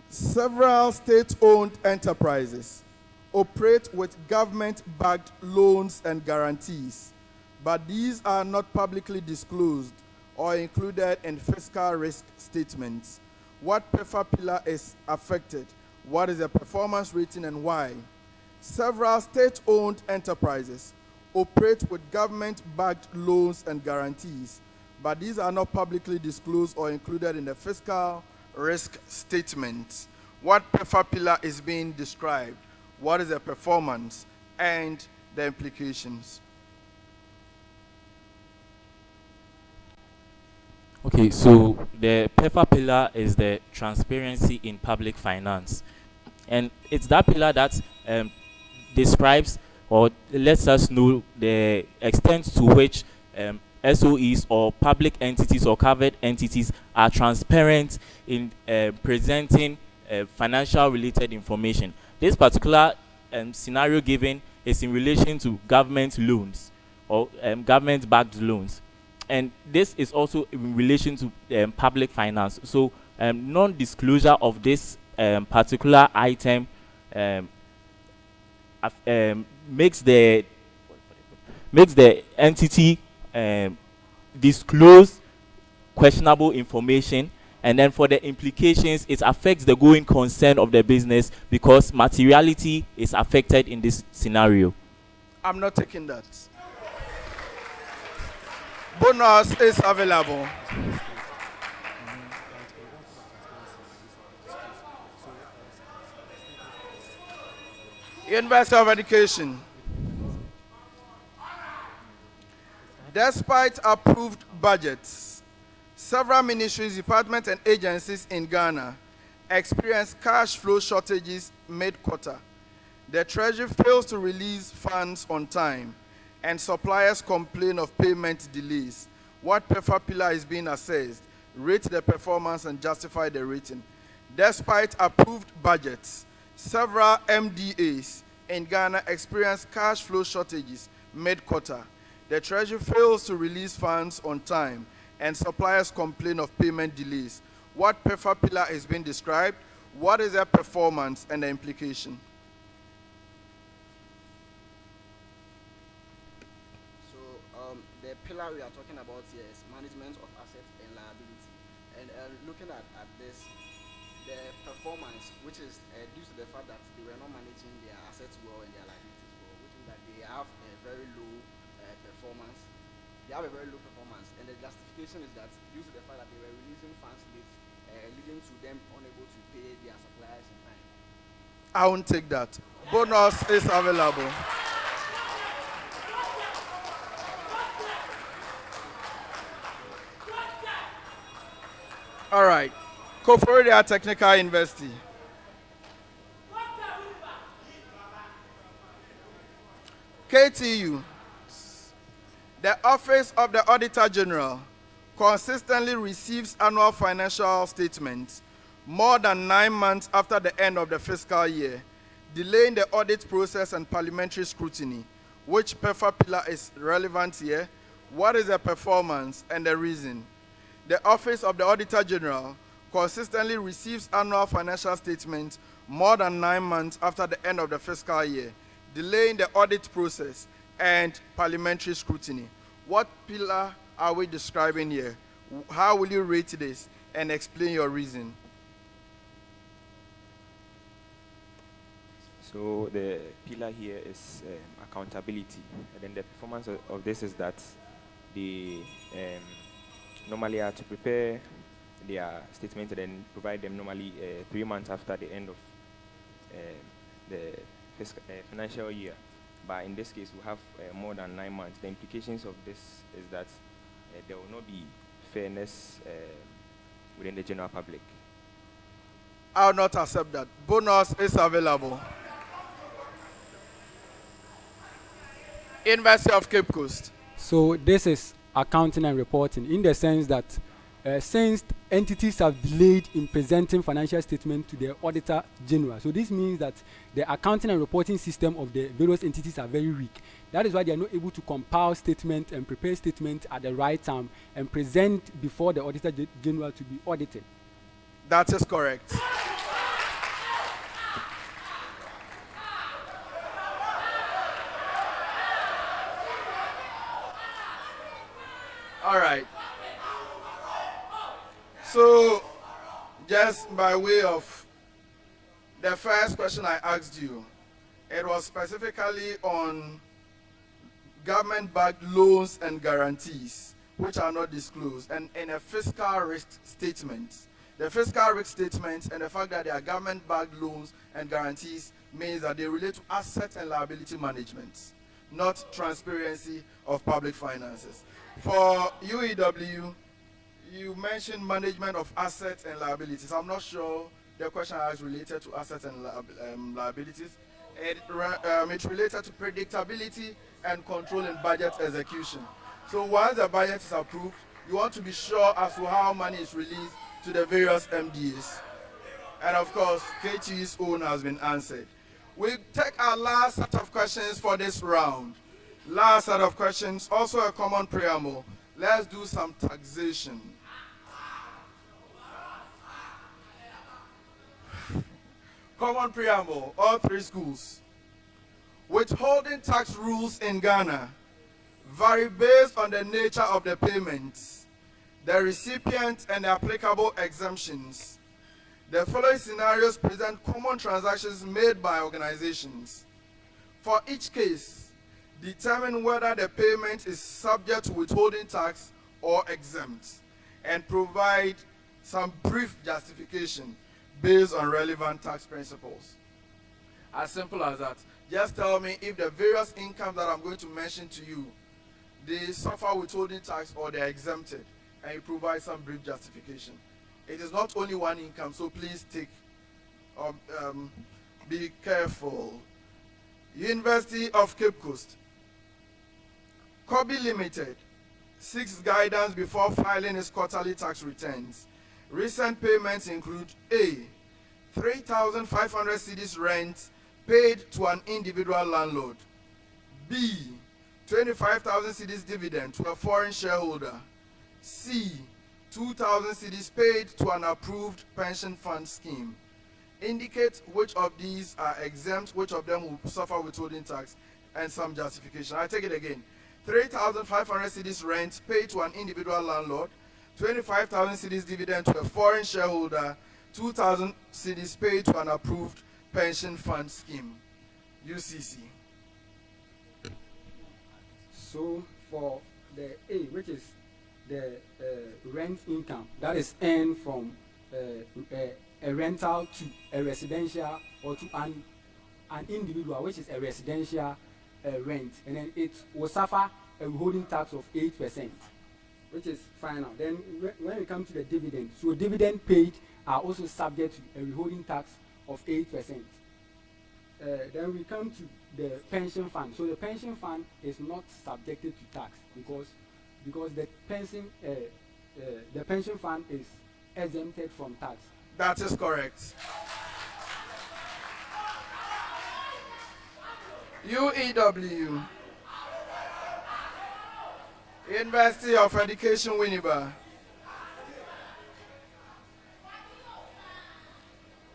Several state-owned enterprises operate with government-backed loans and guarantees, but these are not publicly disclosed or included in fiscal risk statements. What PEFA pillar is affected? What is the performance rating and why? Several state-owned enterprises operate with government-backed loans and guarantees, but these are not publicly disclosed or included in the fiscal risk statement. What PEFA pillar is being described? What is the performance and the implications? Okay, so the PEFA pillar is the transparency in public finance. And it's that pillar that describes or lets us know the extent to which SOEs or public entities or covered entities are transparent in presenting financial related information. This particular scenario given is in relation to government loans or government-backed loans. And this is also in relation to public finance. So non-disclosure of this particular item makes the entity disclose questionable information, and then for the implications, it affects the going concern of the business because materiality is affected in this scenario. I'm not taking that. Bonus is available. University of Education. Despite approved budgets, several ministries, departments, and agencies in Ghana experience cash flow shortages mid-quarter. The Treasury fails to release funds on time, and suppliers complain of payment delays. What PEFA pillar is being assessed? Rate the performance and justify the rating. Despite approved budgets, several MDAs in Ghana experience cash flow shortages mid-quarter. The Treasury fails to release funds on time, and suppliers complain of payment delays. What PEFA pillar is being described? What is their performance and the implication? The pillar we are talking about here is management of assets and liability. And looking at this, the performance, which is due to the fact that they were not managing their assets well and their liabilities well, which means that they have a very low performance. They have a very low performance, and the justification is that due to the fact that they were releasing funds late, leading to them unable to pay their suppliers in time. I won't take that. Bonus is available. All right. Koforidua Technical University. KTU. The Office of the Auditor General consistently receives annual financial statements more than 9 months after the end of the fiscal year, delaying the audit process and parliamentary scrutiny. Which PEFA pillar is relevant here? What is the performance and the reason? The Office of the Auditor General consistently receives annual financial statements more than 9 months after the end of the fiscal year, delaying the audit process and parliamentary scrutiny. What pillar are we describing here? How will you rate this and explain your reason? So the pillar here is accountability, and then the performance of this is that they normally are to prepare their statement and then provide them normally 3 months after the end of the financial year. But in this case, we have more than 9 months. The implications of this is that there will not be fairness within the general public. I will not accept that. Bonus is available. University of Cape Coast. So this is accounting and reporting in the sense that since entities have delayed in presenting financial statements to the Auditor General, so this means that the accounting and reporting system of the various entities are very weak. That is why they are not able to compile statements and prepare statements at the right time and present before the Auditor General to be audited. That is correct. All right. So, just by way of the first question I asked you, it was specifically on government-backed loans and guarantees, which are not disclosed, and in a fiscal risk statement. The fiscal risk statement and the fact that they are government-backed loans and guarantees means that they relate to asset and liability management, not transparency of public finances. For UEW, you mentioned management of assets and liabilities. I'm not sure the question I asked related to assets and liabilities. It related to predictability and control in budget execution. So once the budget is approved, you want to be sure as to how money is released to the various MDAs. And of course, KT's own has been answered. We take our last set of questions for this round. Last set of questions, also a common preamble. Let's do some taxation. Common preamble, all three schools. Withholding tax rules in Ghana vary based on the nature of the payments, the recipient, and the applicable exemptions. The following scenarios present common transactions made by organizations. For each case, determine whether the payment is subject to withholding tax or exempt, and provide some brief justification based on relevant tax principles. As simple as that. Just tell me if the various incomes that I'm going to mention to you, they suffer withholding tax or they're exempted, and you provide some brief justification. It is not only one income, so please be careful. University of Cape Coast. Kobe Limited seeks guidance before filing its quarterly tax returns. Recent payments include A, 3,500 cedis rent paid to an individual landlord. B, 25,000 cedis dividend to a foreign shareholder. C, 2,000 cedis paid to an approved pension fund scheme. Indicate which of these are exempt, which of them will suffer withholding tax, and some justification. I take it again. 3,500 cedis rent paid to an individual landlord, 25,000 cedis dividend to a foreign shareholder, 2,000 cedis paid to an approved pension fund scheme. UCC. So for the A, which is the rent income that is earned from a rental to a residential or to an individual, which is a residential rent, and then it will suffer a withholding tax of 8%, which is final. Then when it comes to the dividend, so dividend paid are also subject to a withholding tax of 8%. then we come to the pension fund. So the pension fund is not subjected to tax because the pension fund is exempted from tax. That is correct. UEW, University of Education, Winneba.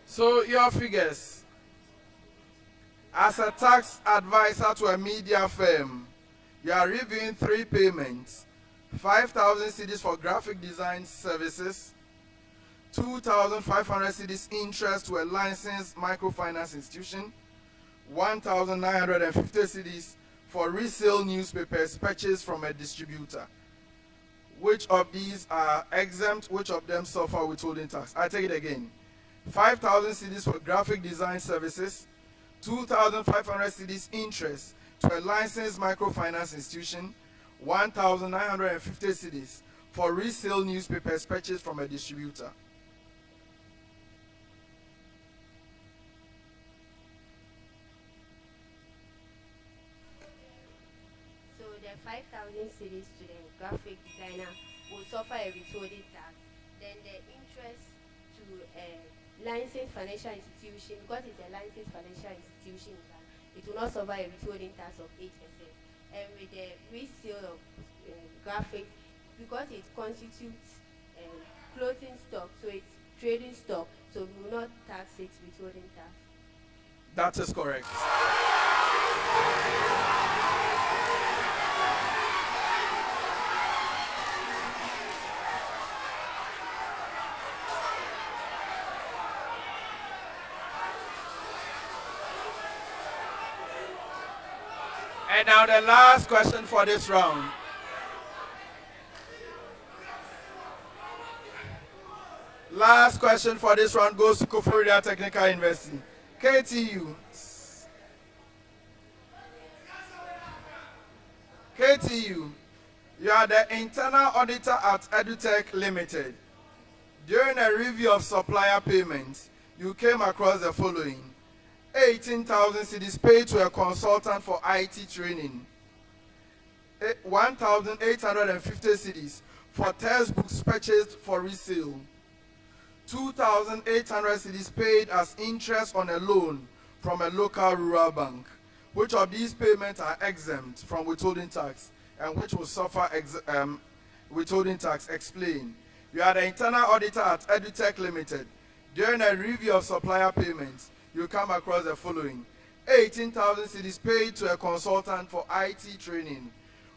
So your figures. As a tax advisor to a media firm, you are reviewing 3 payments: 5,000 cedis for graphic design services, 2,500 cedis interest to a licensed microfinance institution, 1,950 cedis for resale newspapers purchased from a distributor. Which of these are exempt? Which of them suffer withholding tax? I take it again. 5,000 cedis for graphic design services, 2,500 cedis interest to a licensed microfinance institution, 1,950 cedis for resale newspapers purchased from a distributor. So the 5,000 cedis to the graphic designer will suffer a withholding tax. Then the interest to a licensed financial institution, because it's a licensed financial institution, it will not suffer a withholding tax of 8%. And with the resale of graphics, because it constitutes clothing stock, so it's trading stock, so we will not tax it withholding tax. That is correct. And now the last question for this round. Last question for this round goes to Koforidua Technical University. KTU. KTU, you are the internal auditor at EduTech Limited. During a review of supplier payments, you came across the following: 18,000 cedis paid to a consultant for IT training, 1,850 cedis for textbooks purchased for resale, 2,800 cedis paid as interest on a loan from a local rural bank. Which of these payments are exempt from withholding tax and which will suffer withholding tax? Explain. You are the internal auditor at EduTech Limited. During a review of supplier payments, you come across the following: 18,000 cedis paid to a consultant for IT training,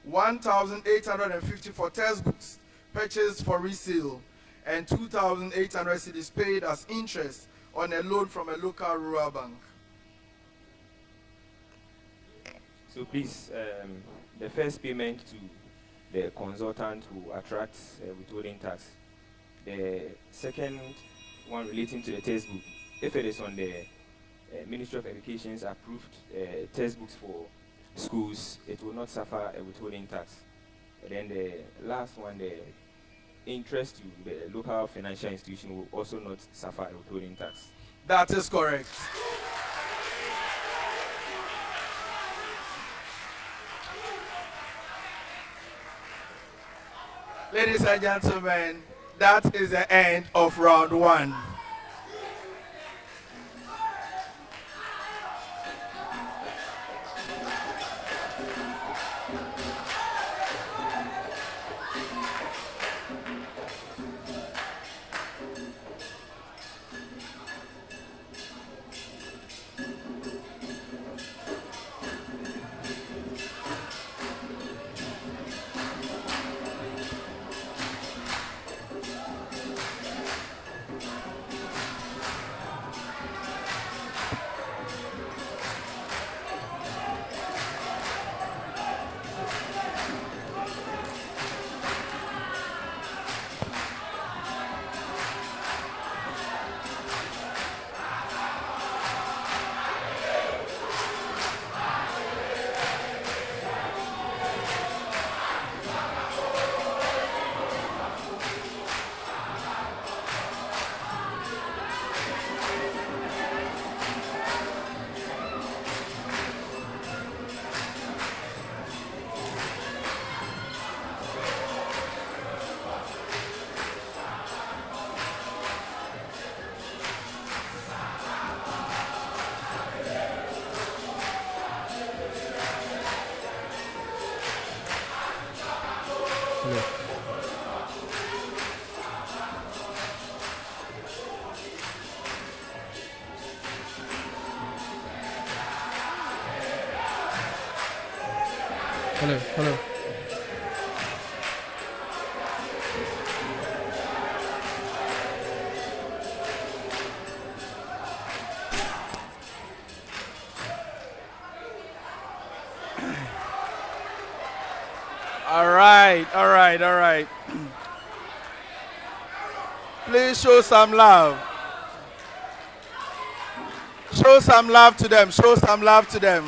1,850 for textbooks purchased for resale, and 2,800 cedis paid as interest on a loan from a local rural bank. So please, the first payment to the consultant will attract withholding tax. The second one relating to the textbook, if it is on the Ministry of Education's approved textbooks for schools, it will not suffer a withholding tax. And then the last one, the interest to the local financial institution, will also not suffer a withholding tax. That is correct. Ladies and gentlemen, that is the end of round 1. Hello. Hello. Hello. All right, all right, all right. Please show some love. Show some love to them. Show some love to them.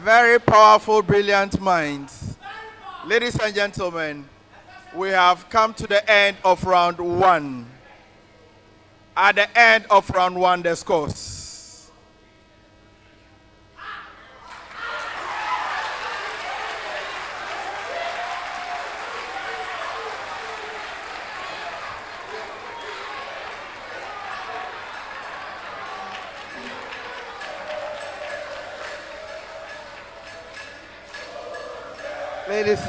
Very powerful, brilliant minds. Ladies and gentlemen, we have come to the end of round one. At the end of round one, the scores. Ladies,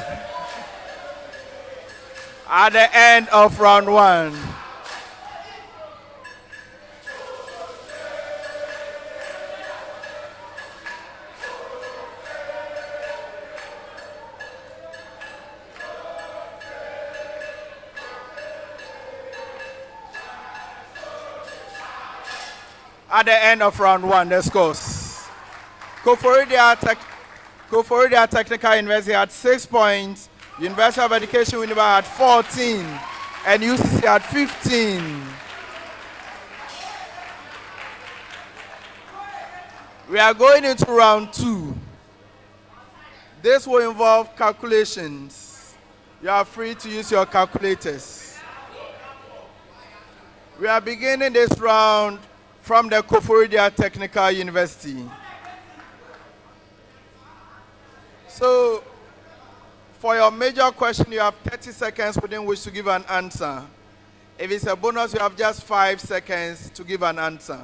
at the end of round one, at the end of round one, the scores. Koforidua Technical University had 6 points, University of Education Winneba had 14, and UCC had 15. We are going into round two. This will involve calculations. You are free to use your calculators. We are beginning this round from the Koforidua Technical University. So, for your major question, you have 30 seconds within which to give an answer. If it's a bonus, you have just 5 seconds to give an answer.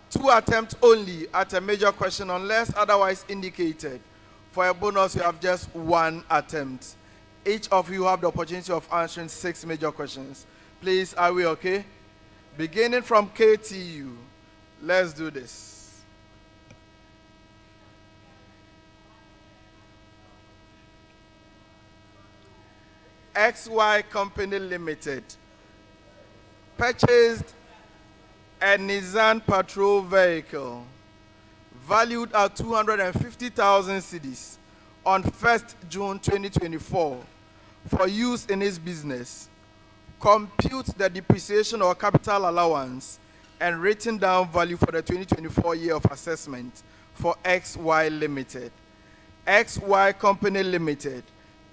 2 attempts only at a major question unless otherwise indicated. For a bonus, you have just 1 attempt. Each of you have the opportunity of answering 6 major questions. Please, are we okay? Beginning from KTU, let's do this. XY Company Limited purchased a Nissan patrol vehicle valued at 250,000 cedis on 1st June 2024 for use in its business. Compute the depreciation or capital allowance and written down value for the 2024 year of assessment for XY Limited. XY Company Limited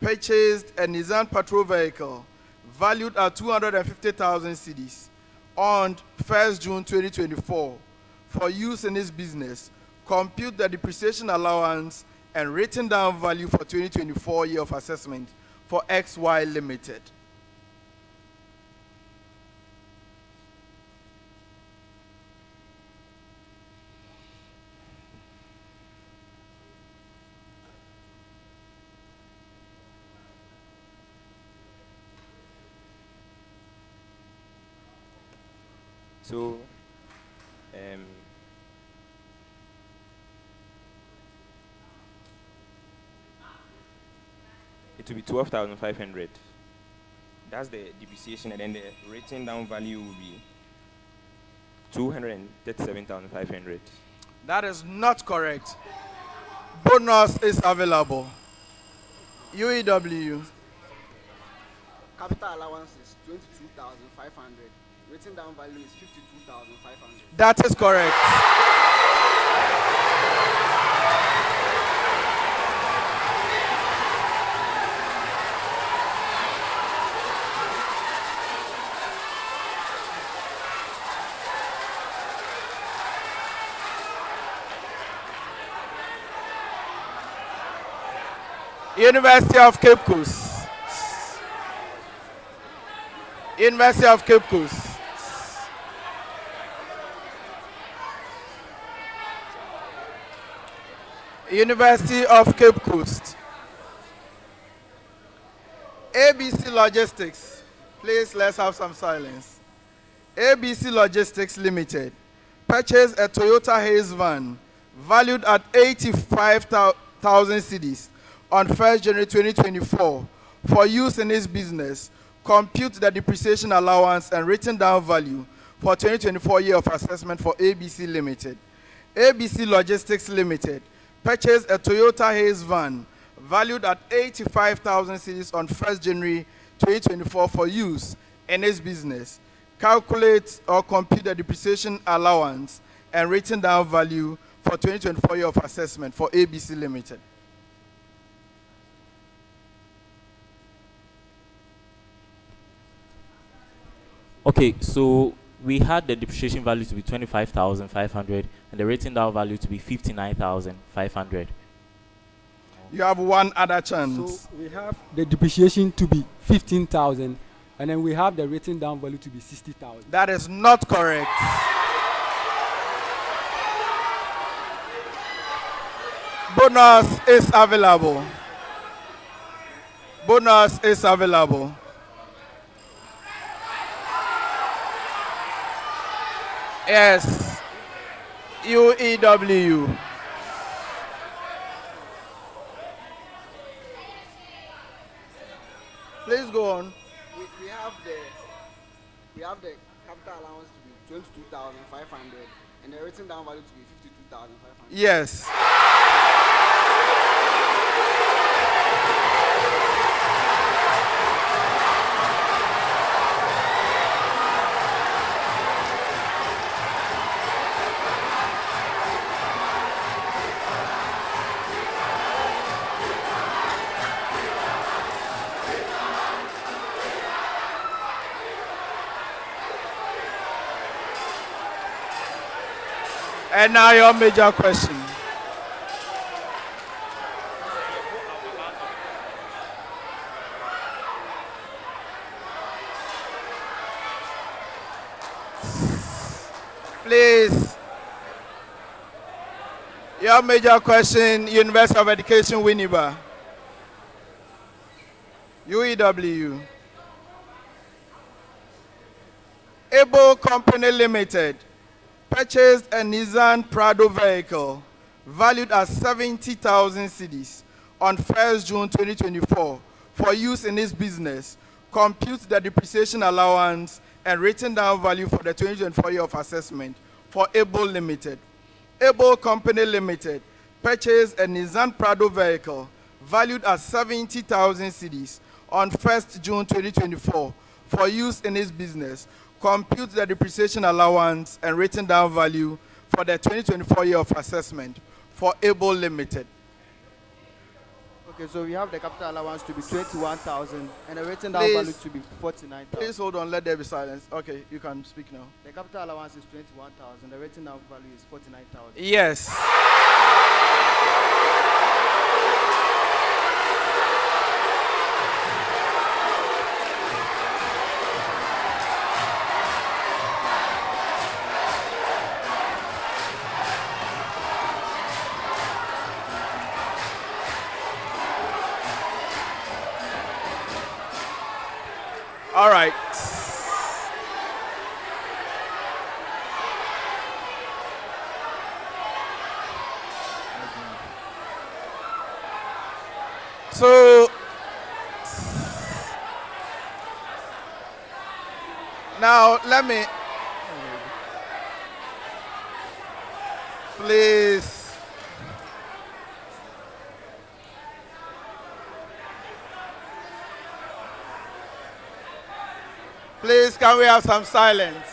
purchased a Nissan patrol vehicle valued at 250,000 cedis on 1st June 2024 for use in its business. Compute the depreciation allowance and written down value for 2024 year of assessment for XY Limited. So, it will be 12,500. That's the depreciation, and then the written down value will be 237,500. That is not correct. Bonus is available. UEW. Capital allowance is 22,500. Written down value is 52,500. That is correct. University of Cape Coast. University of Cape Coast. University of Cape Coast. ABC Logistics. Please, let's have some silence. ABC Logistics Limited purchased a Toyota Haze van valued at 85,000 cedis on 1st January 2024 for use in its business. Compute the depreciation allowance and written down value for 2024 year of assessment for ABC Limited. ABC Logistics Limited purchased a Toyota Haze van valued at 85,000 cedis on 1st January 2024 for use in its business. Calculate or compute the depreciation allowance and written down value for 2024 year of assessment for ABC Limited. Okay, so we had the depreciation value to be 25,500 and the written down value to be 59,500. You have one other chance. So we have the depreciation to be 15,000, and then we have the written down value to be 60,000. That is not correct. Bonus is available. Bonus is available. Yes. UEW. Please go on. We have the capital allowance to be 22,500 and the written down value to be 52,500. Yes. And now your major question. Please. Your major question, University of Education, Winneba. UEW. Able Company Limited purchased a Nissan Prado vehicle valued at 70,000 cedis on 1st June 2024 for use in its business. Compute the depreciation allowance and written down value for the 2024 year of assessment for Able Limited. Able Company Limited purchased a Nissan Prado vehicle valued at 70,000 cedis on 1st June 2024 for use in its business. Compute the depreciation allowance and written down value for the 2024 year of assessment for Able Limited. Okay, so we have the capital allowance to be 21,000 and the written down Please. value to be 49,000. Please hold on, let there be silence. Okay, you can speak now. The capital allowance is 21,000, the written down value is 49,000. Yes. All right. So now let me please. Please, can we have some silence?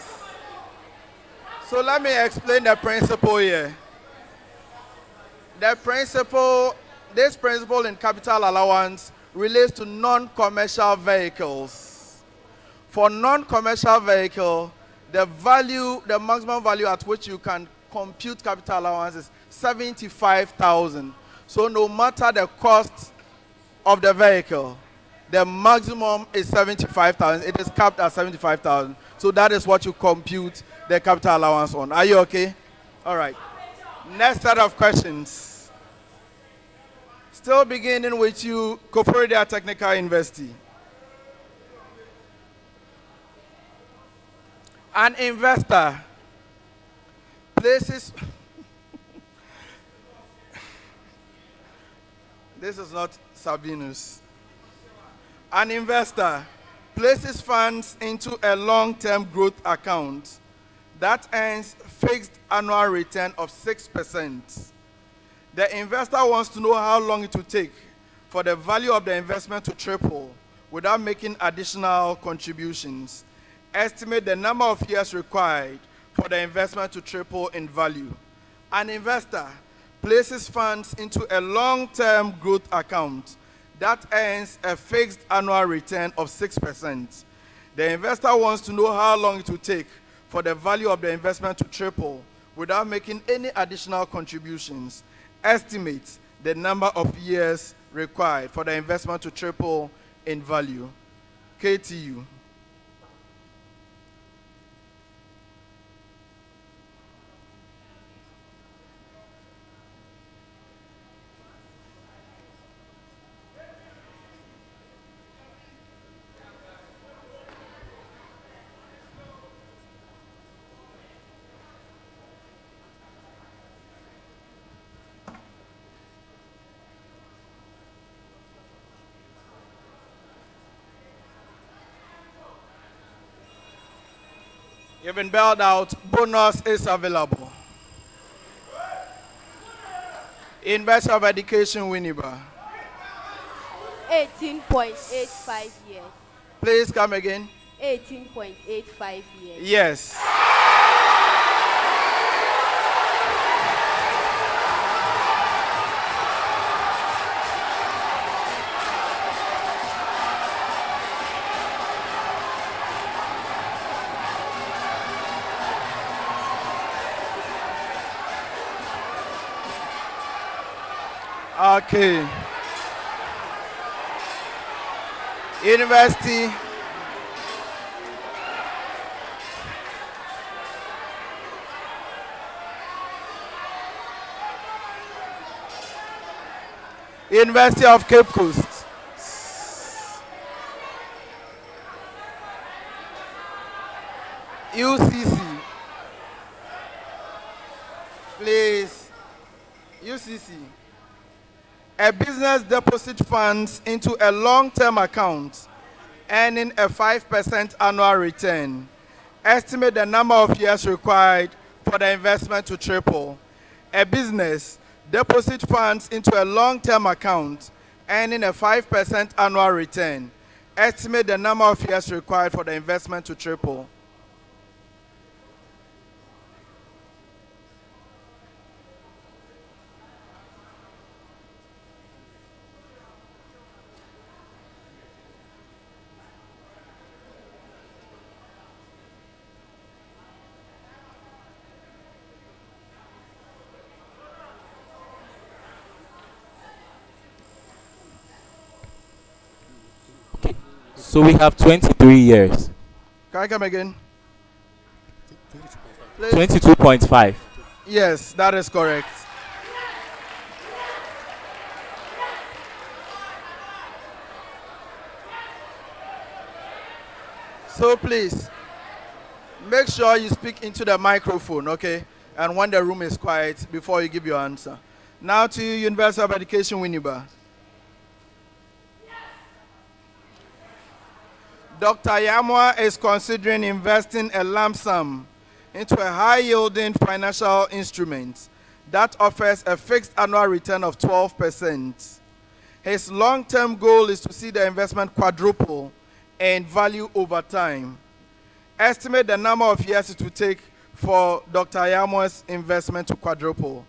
So let me explain the principle here. This principle in capital allowance relates to non-commercial vehicles. For non-commercial vehicle, the maximum value at which you can compute capital allowance is 75,000. So no matter the cost of the vehicle, The maximum is 75,000. It is capped at 75,000. So that is what you compute the capital allowance on. Are you okay? All right. Next set of questions. Still beginning with you, Koforidua Technical University. An investor places. This is not Sabinus. An investor places funds into a long-term growth account that earns fixed annual return of 6%. The investor wants to know how long it will take for the value of the investment to triple without making additional contributions. Estimate the number of years required for the investment to triple in value. An investor places funds into a long-term growth account that earns a fixed annual return of 6%. The investor wants to know how long it will take for the value of the investment to triple without making any additional contributions. Estimate the number of years required for the investment to triple in value. KTU. You've been bailed out. Bonus is available. University of Education, Winneba. 18.85 years. Please come again. 18.85 years. Yes. Okay. University. University of Cape Coast. UCC. Please. UCC. A business deposit funds into a long-term account, earning a 5% annual return. Estimate the number of years required for the investment to triple. A business deposit funds into a long-term account, earning a 5% annual return. Estimate the number of years required for the investment to triple. So we have 23 years. Can I come again? Please. 22.5. Yes, that is correct. So please, make sure you speak into the microphone, okay? And when the room is quiet, before you give your answer. Now to University of Education, Winneba. Dr. Yamwa is considering investing a lump sum into a high-yielding financial instrument that offers a fixed annual return of 12%. His long-term goal is to see the investment quadruple in value over time. Estimate the number of years it will take for Dr. Yamwa's investment to quadruple.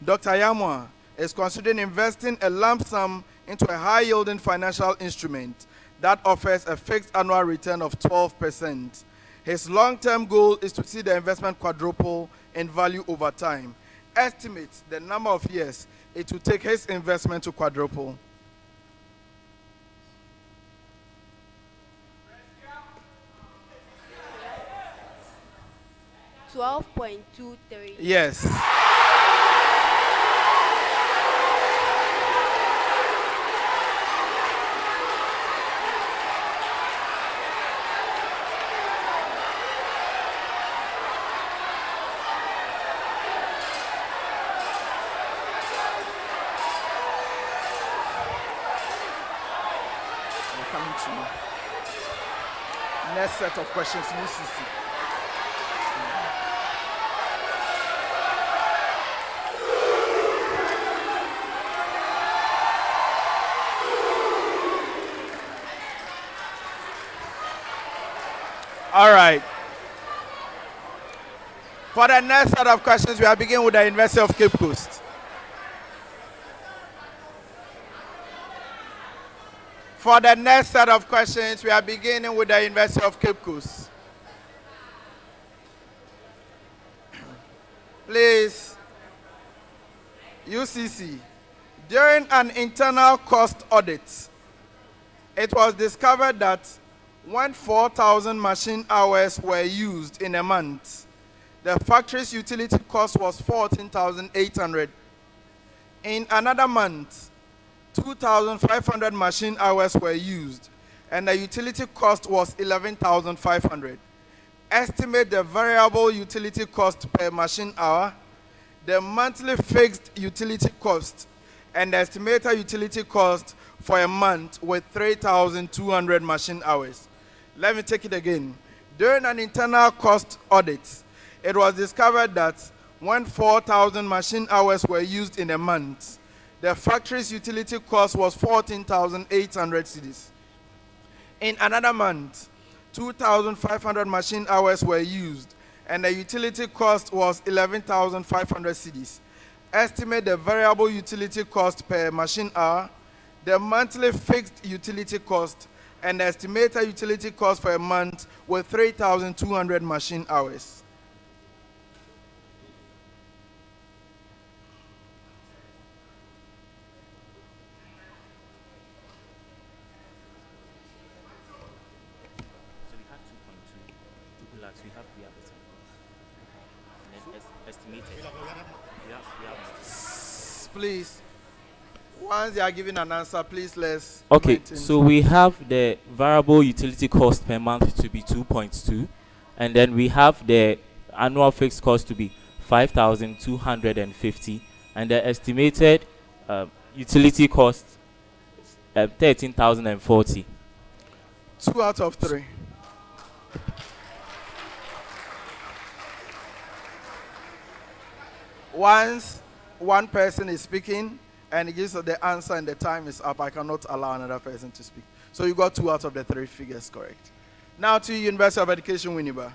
Dr. Yamwa is considering investing a lump sum into a high-yielding financial instrument that offers a fixed annual return of 12%. His long-term goal is to see the investment quadruple in value over time. Estimate the number of years it will take his investment to quadruple. 12.23. Yes. We're coming to next set of questions, UCC. All right. For the next set of questions, we are beginning with the University of Cape Coast. For the next set of questions, we are beginning with the University of Cape Coast. Please, UCC, during an internal cost audit, it was discovered that when 4,000 machine hours were used in a month, the factory's utility cost was 14,800. In another month, 2,500 machine hours were used, and the utility cost was 11,500. Estimate the variable utility cost per machine hour, the monthly fixed utility cost, and the estimated utility cost for a month with 3,200 machine hours. Let me take it again. During an internal cost audit, it was discovered that when 4,000 machine hours were used in a month, the factory's utility cost was 14,800 cedis. In another month, 2,500 machine hours were used, and the utility cost was 11,500 cedis. Estimate the variable utility cost per machine hour, the monthly fixed utility cost, and the estimated utility cost for a month with 3,200 machine hours. So we had 2.2. Relax, we have it. And then estimated. We have. Please, once they are giving an answer, please let's. Okay, maintain. so we have the variable utility cost per month to be 2.2, and then we have the annual fixed cost to be 5,250, and the estimated utility cost 13,040. 2 out of 3. Once one person is speaking and he gives us the answer and the time is up, I cannot allow another person to speak. So you got 2 out of the 3 figures correct. Now to University of Education, Winneba.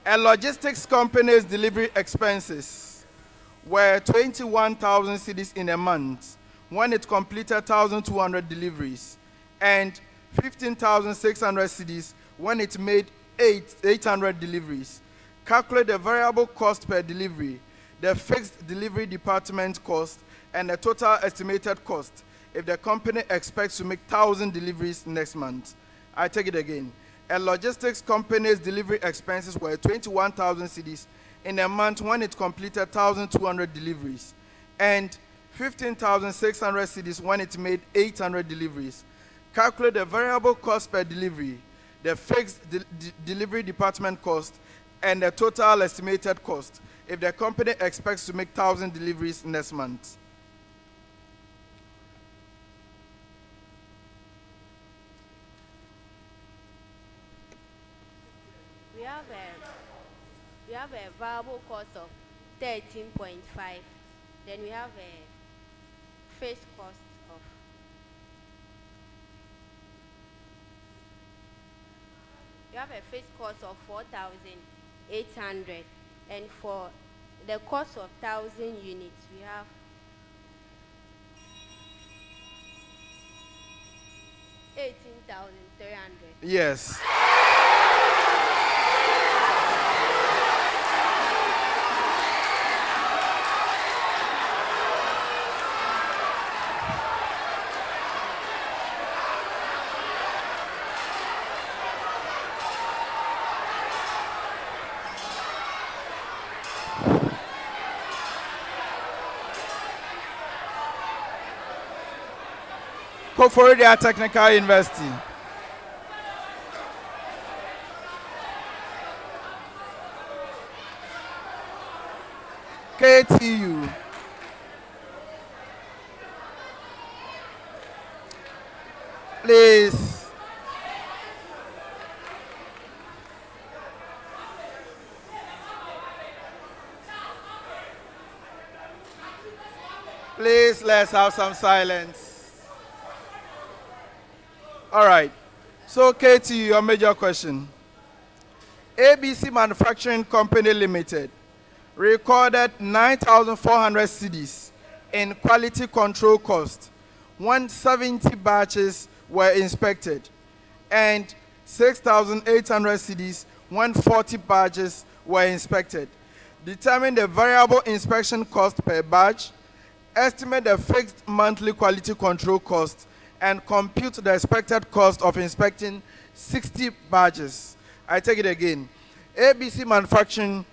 A logistics company's delivery expenses were 21,000 cedis in a month when it completed 1,200 deliveries, and 15,600 cedis when it made 800 deliveries. Calculate the variable cost per delivery, the fixed delivery department cost, and the total estimated cost if the company expects to make 1,000 deliveries next month. I take it again. A logistics company's delivery expenses were 21,000 cedis in a month when it completed 1,200 deliveries, and 15,600 cedis when it made 800 deliveries. Calculate the variable cost per delivery, the fixed delivery department cost, and the total estimated cost if the company expects to make 1,000 deliveries next month. We have a variable cost of 13.5. Then we have a fixed cost of of 4,800, and for the cost of 1,000 units we have 18,300. Yes. Koforidua Technical University. KTU. Please. Please, let's have some silence. All right. So, KTU, your major question. ABC Manufacturing Company Limited recorded 9,400 cedis in quality control cost when 70 batches were inspected, and 6,800 cedis when 40 batches were inspected. Determine the variable inspection cost per batch, estimate the fixed monthly quality control cost, and compute the expected cost of inspecting 60 batches. I take it again. ABC Manufacturing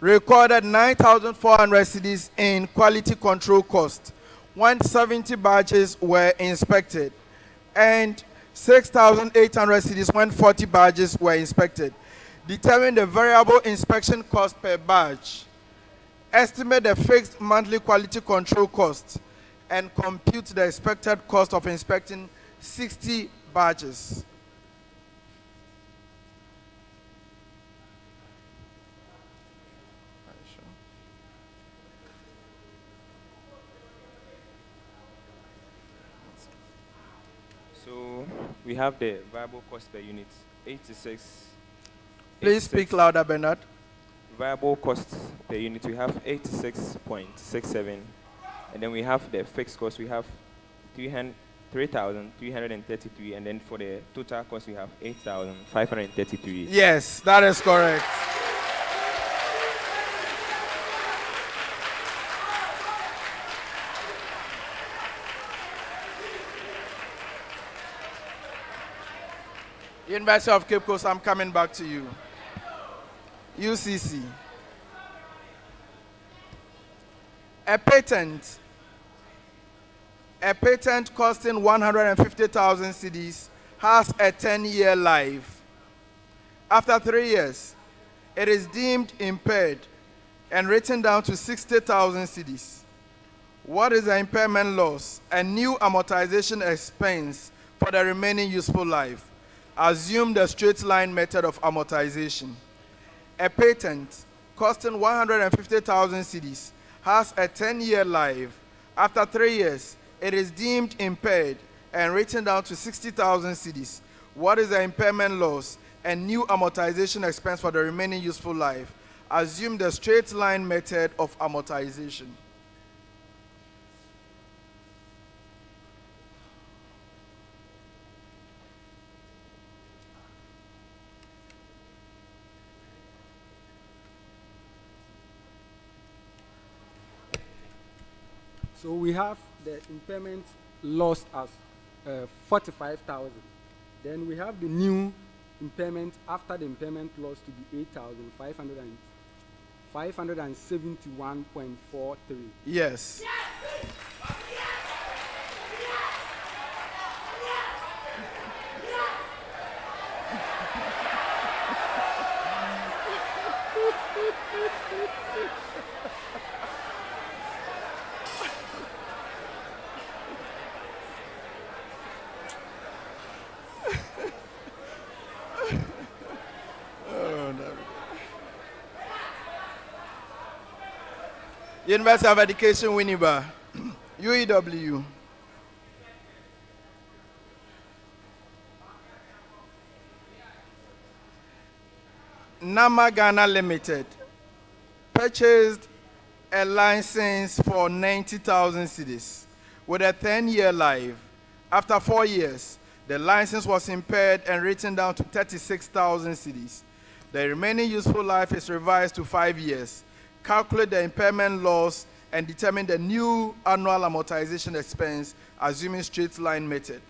recorded 9,400 cedis in quality control cost when 70 batches were inspected, and 6,800 cedis when 40 batches were inspected. Determine the variable inspection cost per batch, estimate the fixed monthly quality control cost, and compute the expected cost of inspecting 60 batches. So we have the variable cost per unit, 86. Please speak louder, Bernard. Variable cost per unit, we have 86.67. And then we have the fixed cost, we have 3,333. And then for the total cost, we have 8,533. Yes, that is correct. University of Cape Coast, I'm coming back to you. UCC. A patent costing 150,000 cedis has a 10-year life. After 3 years, it is deemed impaired and written down to 60,000 cedis. What is the impairment loss and new amortization expense for the remaining useful life? Assume the straight line method of amortization. A patent costing 150,000 cedis has a 10-year life. After 3 years, it is deemed impaired and written down to 60,000 cedis. What is the impairment loss and new amortization expense for the remaining useful life? Assume the straight line method of amortization. So we have the impairment loss as 45,000. Then we have the new impairment after the impairment loss to be 8,571.43. Yes. University of Education, Winneba. UEW. Nama Ghana Limited purchased a license for 90,000 cedis with a 10-year life. After 4 years, the license was impaired and written down to 36,000 cedis. The remaining useful life is revised to 5 years. Calculate the impairment loss and determine the new annual amortization expense, assuming straight line method.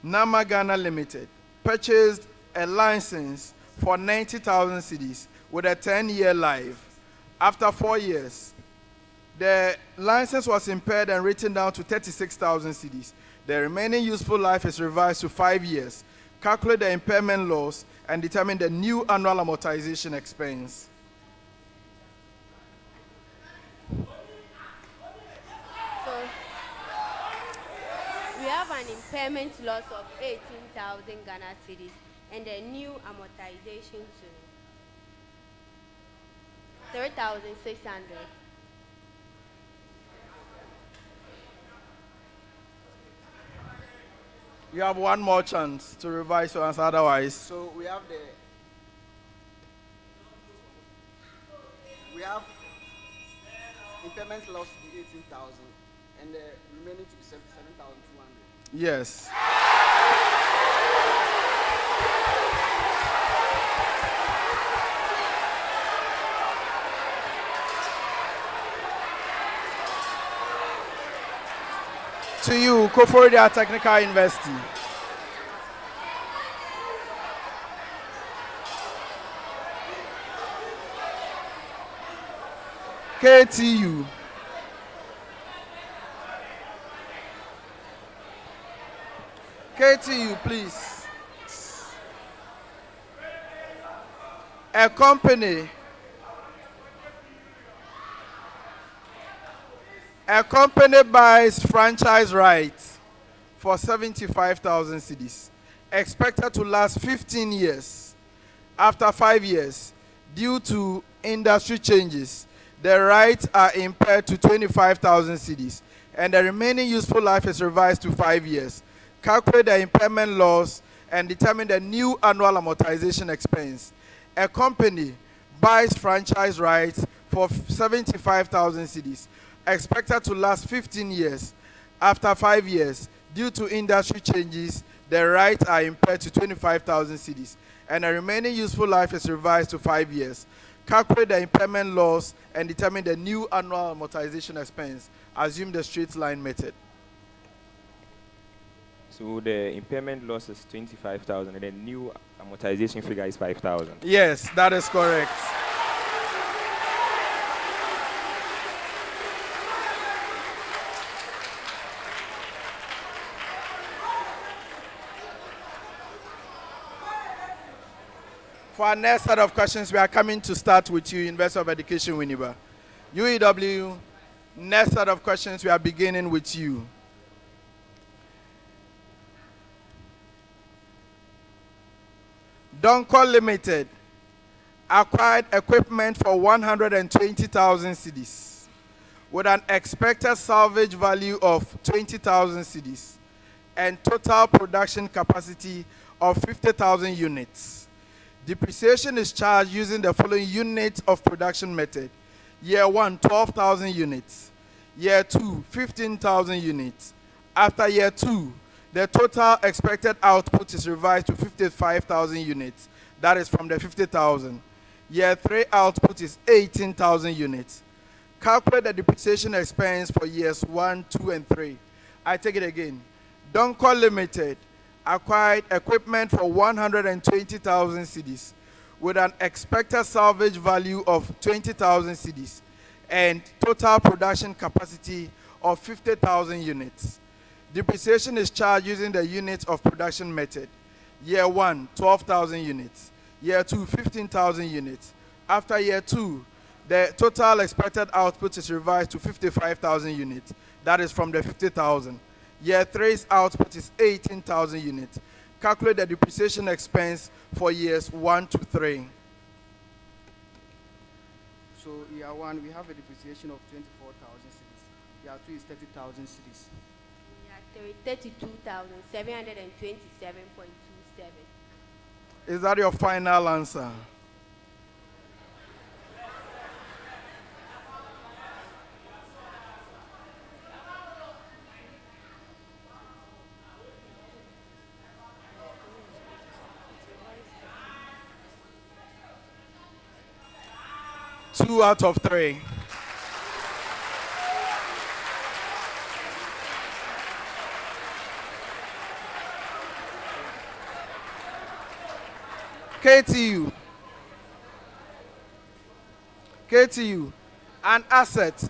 Nama Ghana Limited purchased a license for 90,000 cedis with a 10-year life. After 4 years, the license was impaired and written down to 36,000 cedis. The remaining useful life is revised to 5 years. Calculate the impairment loss and determine the new annual amortization expense. So we have an impairment loss of 18,000 Ghana cedis and a new amortization to 3,600. You have one more chance to revise your answer, otherwise. So we have impairment loss to be 18,000 and the remaining to be 7,200. Yes. To you, Koforidua Technical University. KTU. KTU, please. A company buys franchise rights for 75,000 cedis, expected to last 15 years. After 5 years, due to industry changes, the rights are impaired to 25,000 cedis, and the remaining useful life is revised to 5 years. Calculate the impairment loss and determine the new annual amortization expense. A company buys franchise rights for 75,000 cedis, expected to last 15 years. After 5 years, due to industry changes, the rights are impaired to 25,000 cedis, and the remaining useful life is revised to 5 years. Calculate the impairment loss and determine the new annual amortization expense. Assume the straight line method. So the impairment loss is 25,000 and the new amortization figure is 5,000. Yes, that is correct. For our next set of questions, we are coming to start with you, University of Education, Winneba. UEW, next set of questions, we are beginning with you. Donko Limited acquired equipment for 120,000 cedis with an expected salvage value of 20,000 cedis and total production capacity of 50,000 units. Depreciation is charged using the following units of production method. Year 1, 12,000 units. Year 2, 15,000 units. After year 2, the total expected output is revised to 55,000 units. That is from the 50,000. Year 3 output is 18,000 units. Calculate the depreciation expense for years 1, 2, and 3. I take it again. Donko Limited acquired equipment for 120,000 cedis with an expected salvage value of 20,000 cedis and total production capacity of 50,000 units. Depreciation is charged using the units of production method. Year 1, 12,000 units. Year 2, 15,000 units. After year 2, the total expected output is revised to 55,000 units. That is from the 50,000. Year 3's output is 18,000 units. Calculate the depreciation expense for years 1 to 3. So year 1, we have a depreciation of 24,000 cedis. Year 2 is 30,000 cedis. Year 3, 32,727.27. Is that your final answer? Two out of 3. KTU, an asset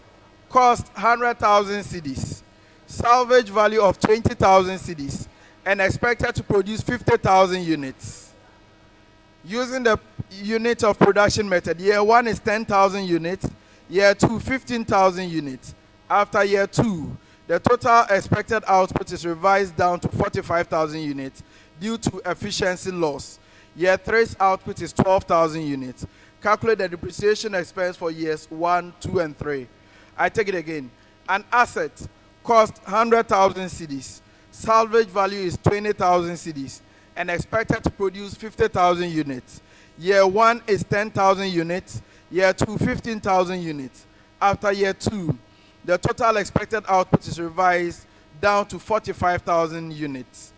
cost 100,000 cedis. salvage value of 20,000 cedis, and expected to produce 50,000 units. Using the unit of production method, year 1 is 10,000 units, year 2 15,000 units. After year 2, the total expected output is revised down to 45,000 units due to efficiency loss. Year 3's output is 12,000 units. Calculate the depreciation expense for years 1, 2, and 3. I take it again. An asset cost 100,000 cedis. Salvage value is 20,000 cedis and expected to produce 50,000 units. Year 1 is 10,000 units. Year 2, 15,000 units. After year 2, the total expected output is revised down to 45,000 units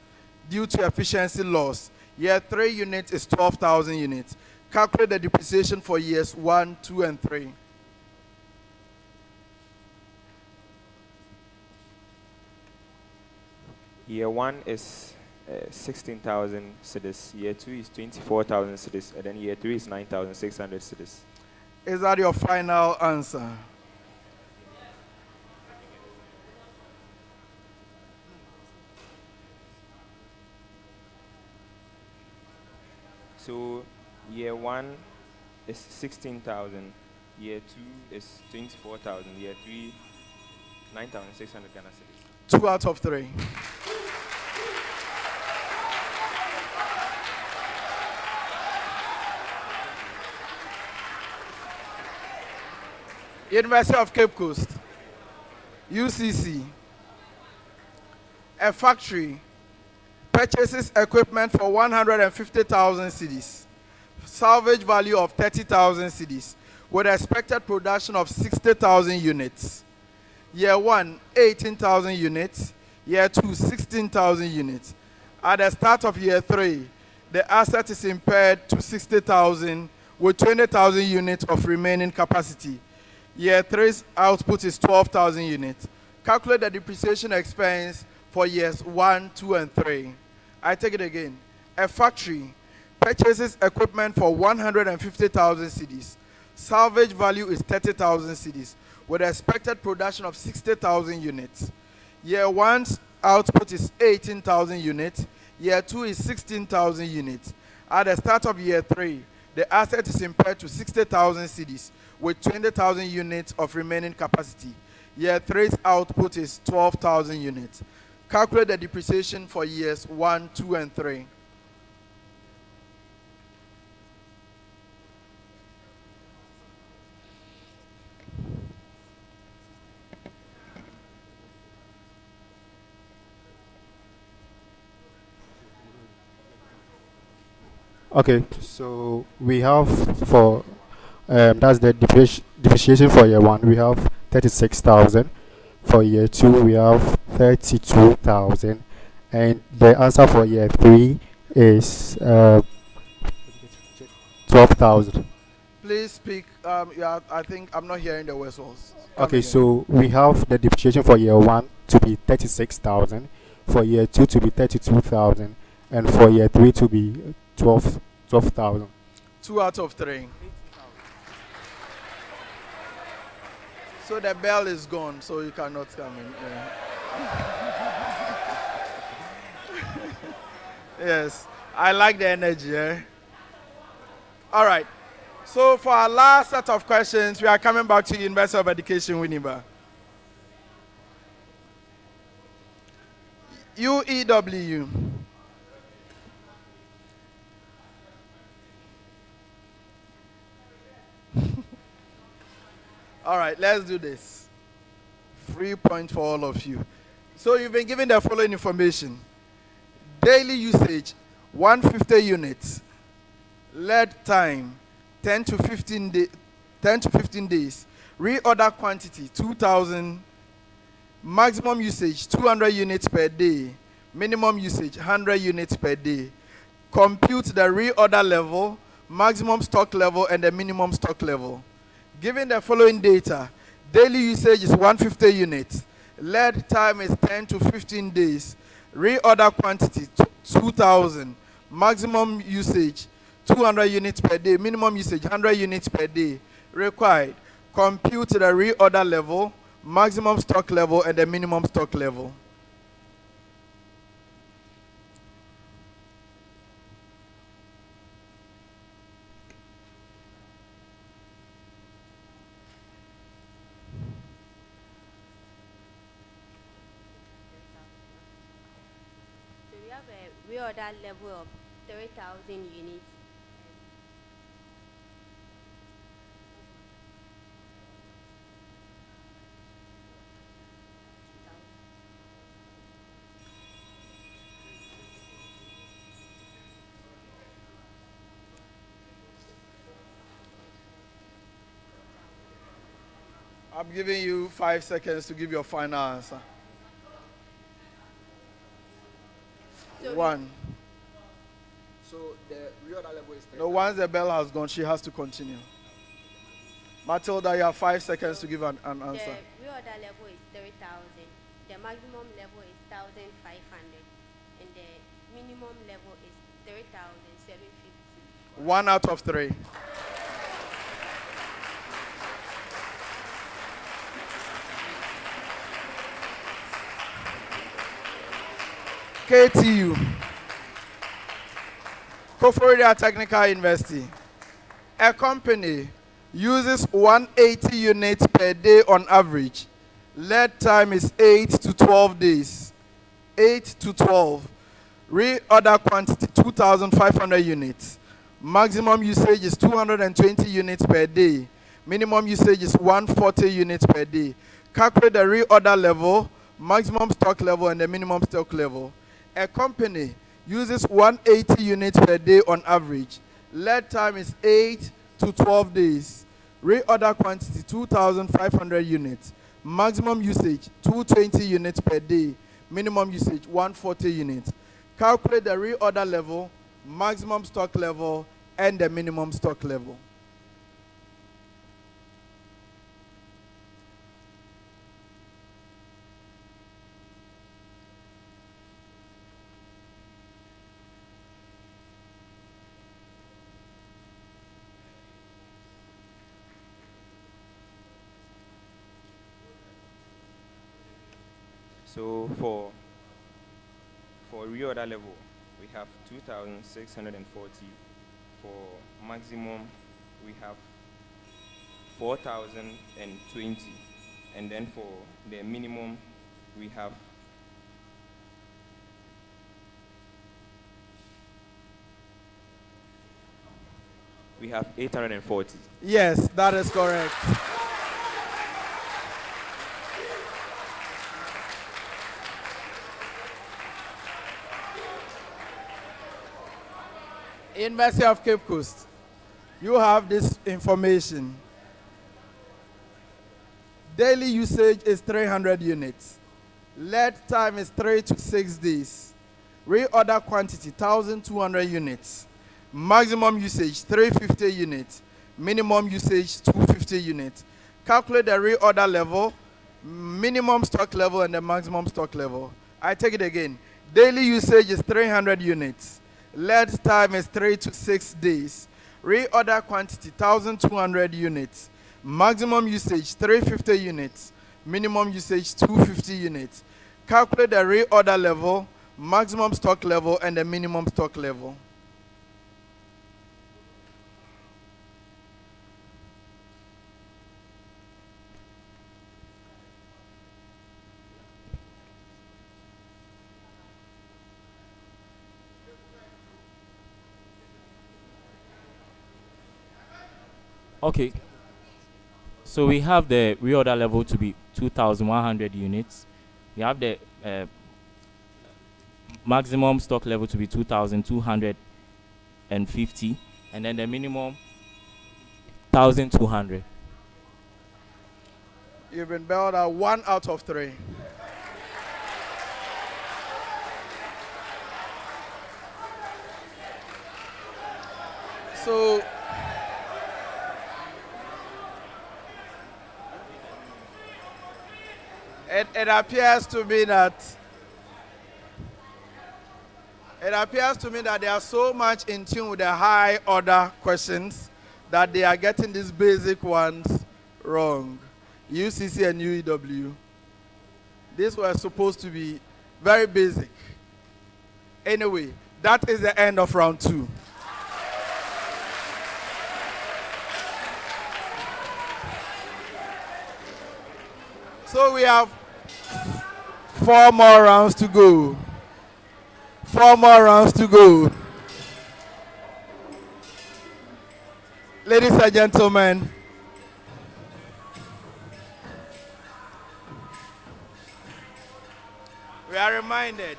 due to efficiency loss. Year 3 units is 12,000 units. Calculate the depreciation for years 1, 2, and 3. Year 1 is 16,000 cedis. Year 2 is 24,000 cedis. And then year 3 is 9,600 cedis. Is that your final answer? So year 1 is 16,000. Year 2 is 24,000. Year 3, 9,600 Ghana cedis. 2 out of 3. University of Cape Coast, UCC. A factory purchases equipment for 150,000 cedis, salvage value of 30,000 cedis, with expected production of 60,000 units. Year 1, 18,000 units. Year 2, 16,000 units. At the start of year 3, the asset is impaired to 60,000 with 20,000 units of remaining capacity. Year 3's output is 12,000 units. Calculate the depreciation expense for years 1, 2, and 3. I take it again. A factory purchases equipment for 150,000 cedis. Salvage value is 30,000 cedis with expected production of 60,000 units. Year 1's output is 18,000 units. Year 2 is 16,000 units. At the start of year 3, the asset is impaired to 60,000 cedis with 20,000 units of remaining capacity. Year 3's output is 12,000 units. Calculate the depreciation for years 1, 2, and 3. Okay, so we have for that's the depreciation for year 1. We have 36,000. For year 2, we have 32,000, and the answer for year 3 is 12,000. Please speak. Yeah, I think I'm not hearing the whistles. Okay, so we have the depreciation for year 1 to be 36,000, for year 2 to be 32,000, and for year 3 to be 12,000. 2 out of 3. So the bell is gone, so you cannot come in. Yeah. Yes, I like the energy. All right. So for our last set of questions, we are coming back to University of Education, Winneba. UEW. All right, let's do this. Free point for all of you. So you've been given the following information. Daily usage, 150 units. Lead time, 10 to 15 days. Reorder quantity, 2,000. Maximum usage, 200 units per day. Minimum usage, 100 units per day. Compute the reorder level, maximum stock level, and the minimum stock level. Given the following data, daily usage is 150 units. Lead time is 10 to 15 days. Reorder quantity, 2,000. Maximum usage, 200 units per day. Minimum usage, 100 units per day. Required. Compute the reorder level, maximum stock level, and the minimum stock level. So we have a reorder level of 3,000 units. I'm giving you 5 seconds to give your final answer. So 1. So the reorder level is 3,000. No, once the bell has gone, she has to continue. Matilda, you have 5 seconds to give an answer. The reorder level is 3,000. The maximum level is 1,500. And the minimum level is 3,750. 1 out of 3. KTU, Koforidua Technical University. A company uses 180 units per day on average. Lead time is 8 to 12 days. 8 to 12. Reorder quantity 2,500 units. Maximum usage is 220 units per day. Minimum usage is 140 units per day. Calculate the reorder level, maximum stock level, and the minimum stock level. A company uses 180 units per day on average. Lead time is 8 to 12 days. Reorder quantity 2,500 units. Maximum usage 220 units per day. Minimum usage 140 units. Calculate the reorder level, maximum stock level, and the minimum stock level. So for reorder level, we have 2,640. For maximum, we have 4,020. And then for the minimum, we have we have 840. Yes, that is correct. University of Cape Coast, you have this information. Daily usage is 300 units. Lead time is 3 to 6 days. Reorder quantity 1,200 units. Maximum usage 350 units. Minimum usage 250 units. Calculate the reorder level, minimum stock level, and the maximum stock level. I take it again. Daily usage is 300 units. Lead time is 3 to 6 days. Reorder quantity 1,200 units. Maximum usage 350 units. Minimum usage 250 units. Calculate the reorder level, maximum stock level, and the minimum stock level. Okay. So we have the reorder level to be 2,100 units. We have the maximum stock level to be 2,250, and then the minimum 1,200. You've been bailed out 1 out of 3. So it appears to me that they are so much in tune with the high order questions that they are getting these basic ones wrong. UCC and UEW. These were supposed to be very basic. Anyway, that is the end of round 2. So we have 4 more rounds to go. 4 more rounds to go. Ladies and gentlemen, we are reminded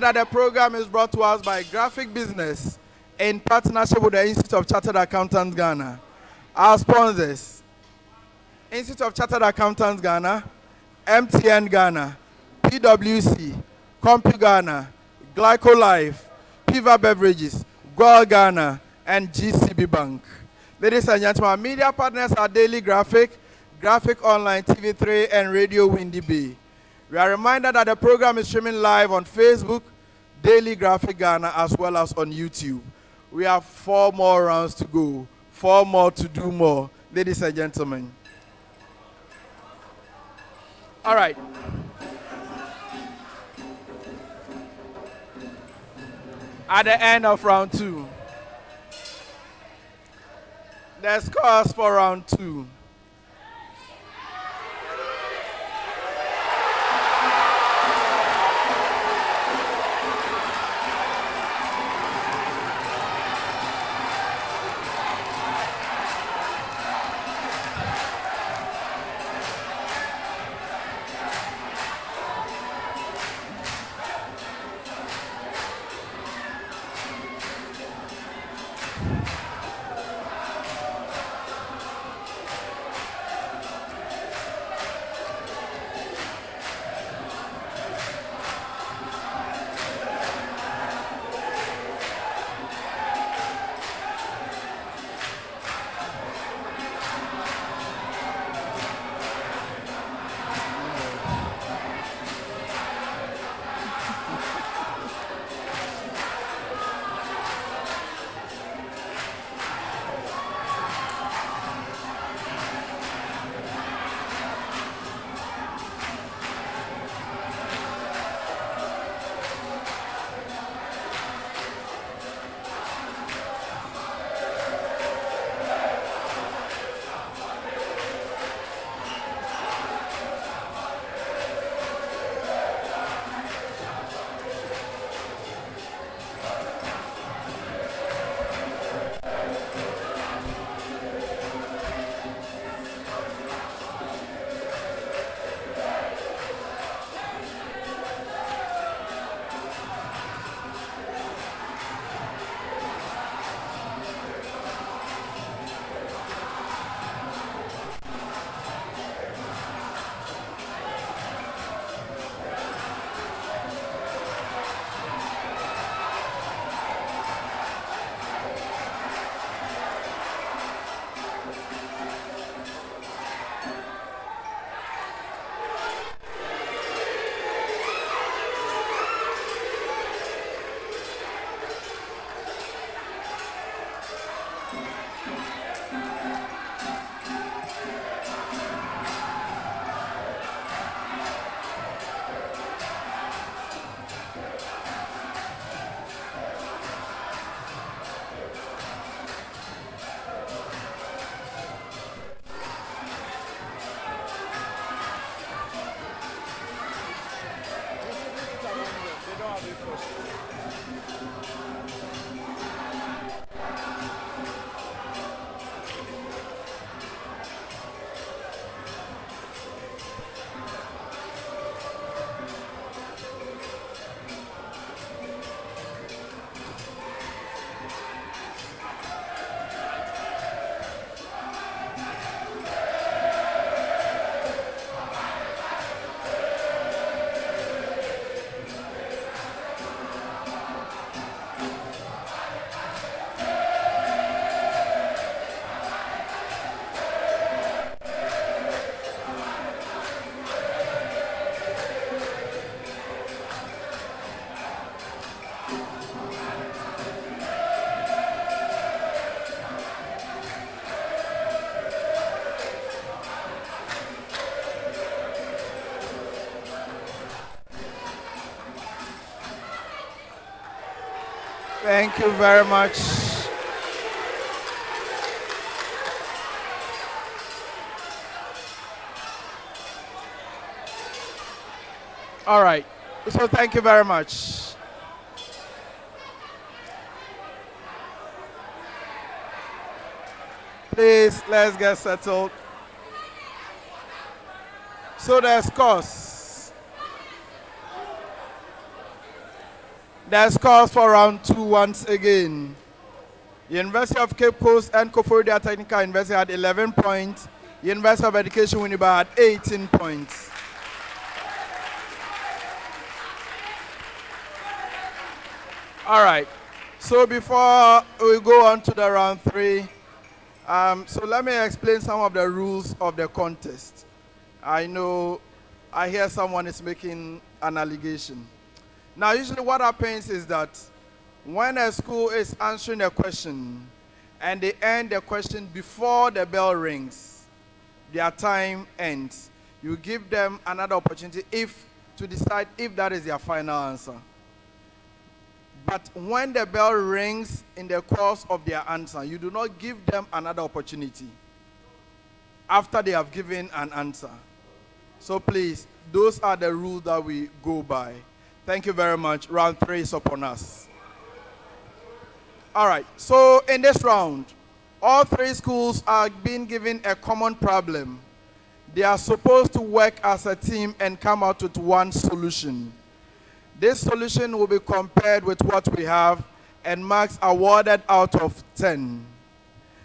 that the program is brought to us by Graphic Business in partnership with the Institute of Chartered Accountants Ghana. Our sponsors: Institute of Chartered Accountants Ghana, MTN Ghana, PwC, Compu Ghana, Glyco Life, Piva Beverages, Gold Ghana, and GCB Bank. Ladies and gentlemen, our media partners are Daily Graphic, Graphic Online, TV3, and Radio Windy Bay. We are reminded that the program is streaming live on Facebook, Daily Graphic Ghana, as well as on YouTube. We have 4 more rounds to go, 4 more to do more, ladies and gentlemen. All right. At the end of round 2, the scores for round 2. Thank you very much. All right. So thank you very much. Please, let's get settled. So the scores. The scores for round 2 once again. University of Cape Coast and Koforidua Technical University had 11 points. University of Education Winneba had 18 points. All right. So before we go on to the round 3, so let me explain some of the rules of the contest. I know I hear someone is making an allegation. Now, usually what happens is that when a school is answering a question and they end the question before the bell rings, their time ends. You give them another opportunity to decide if that is their final answer. But when the bell rings in the course of their answer, you do not give them another opportunity after they have given an answer. So please, those are the rules that we go by. Thank you very much. Round 3 is upon us. All right, so in this round, all 3 schools are being given a common problem. They are supposed to work as a team and come out with one solution. This solution will be compared with what we have and marks awarded out of 10.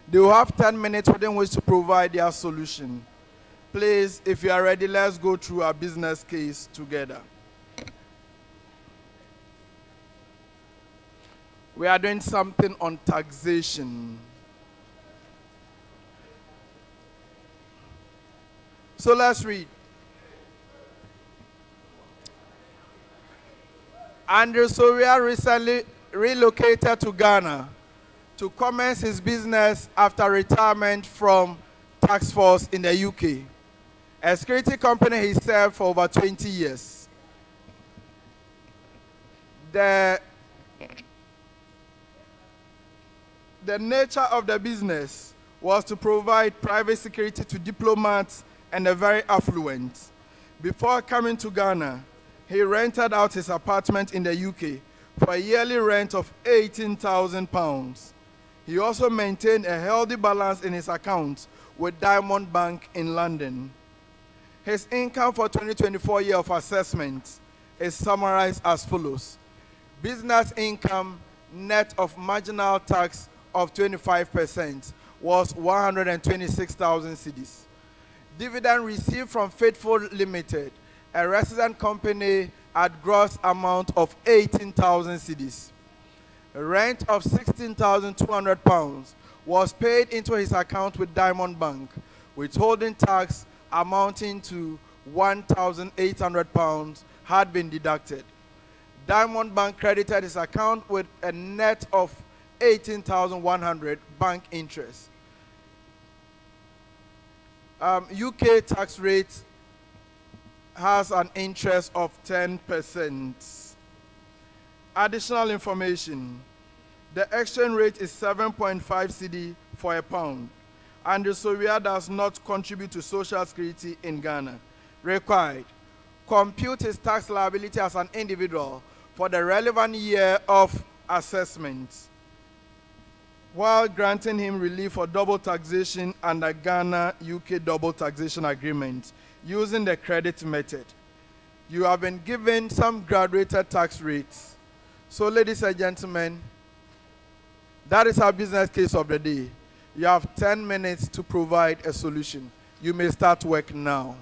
They will have 10 minutes within which to provide their solution. Please, if you are ready, let's go through our business case together. We are doing something on taxation. So let's read. Andrew Soria recently relocated to Ghana to commence his business after retirement from tax force in the UK. A security company he served for over 20 years. The nature of the business was to provide private security to diplomats and the very affluent. Before coming to Ghana, he rented out his apartment in the UK for a yearly rent of £18,000. He also maintained a healthy balance in his accounts with Diamond Bank in London. His income for 2024 year of assessment is summarized as follows. Business income net of marginal tax of 25% was 126,000 cedis. Dividend received from Faithful Limited, a resident company, at gross amount of 18,000 cedis. Rent of £16,200 was paid into his account with Diamond Bank, withholding tax amounting to £1,800 had been deducted. Diamond Bank credited his account with a net of 18,100 bank interest. UK tax rate has an interest of 10%. Additional information. The exchange rate is 7.5 cedi for a pound, and the Soria does not contribute to social security in Ghana. Required. Compute his tax liability as an individual for the relevant year of assessment, while granting him relief for double taxation under Ghana-UK double taxation agreement using the credit method. You have been given some graduated tax rates. So, ladies and gentlemen, that is our business case of the day. You have 10 minutes to provide a solution. You may start work now.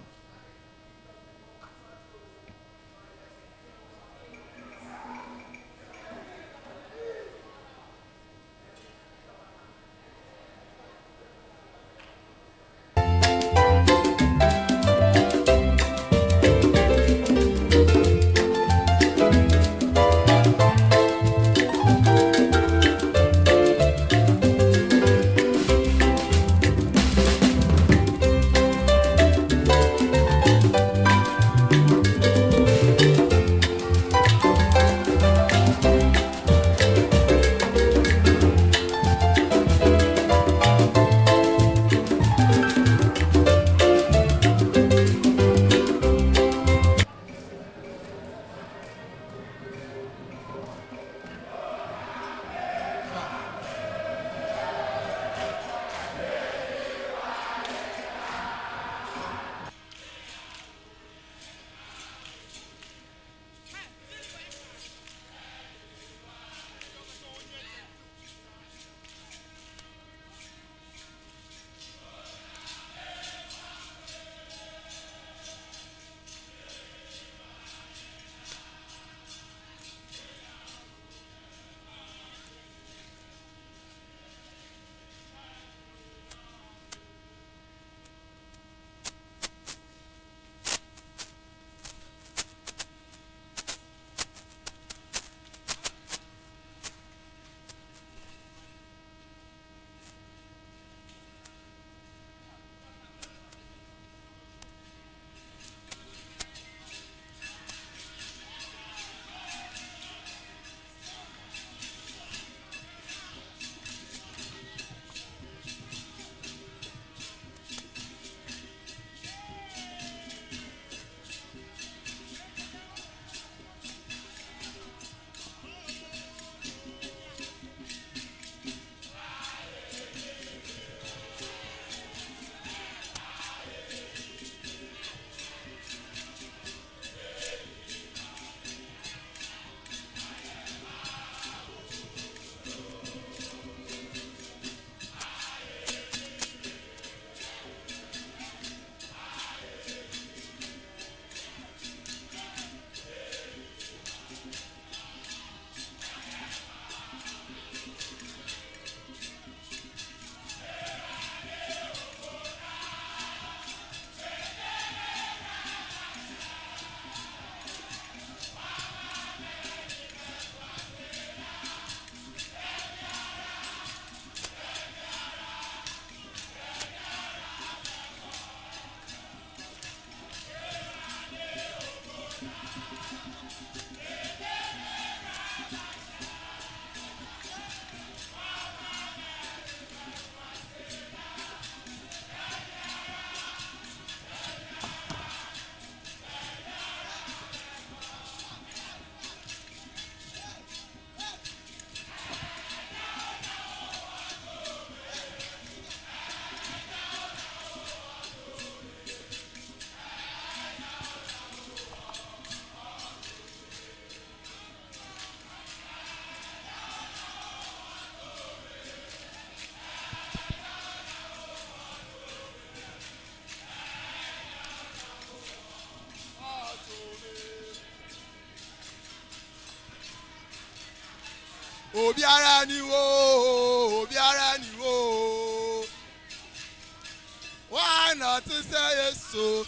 Obiara ni wo, Obiara ni wo. Why not to say yes so?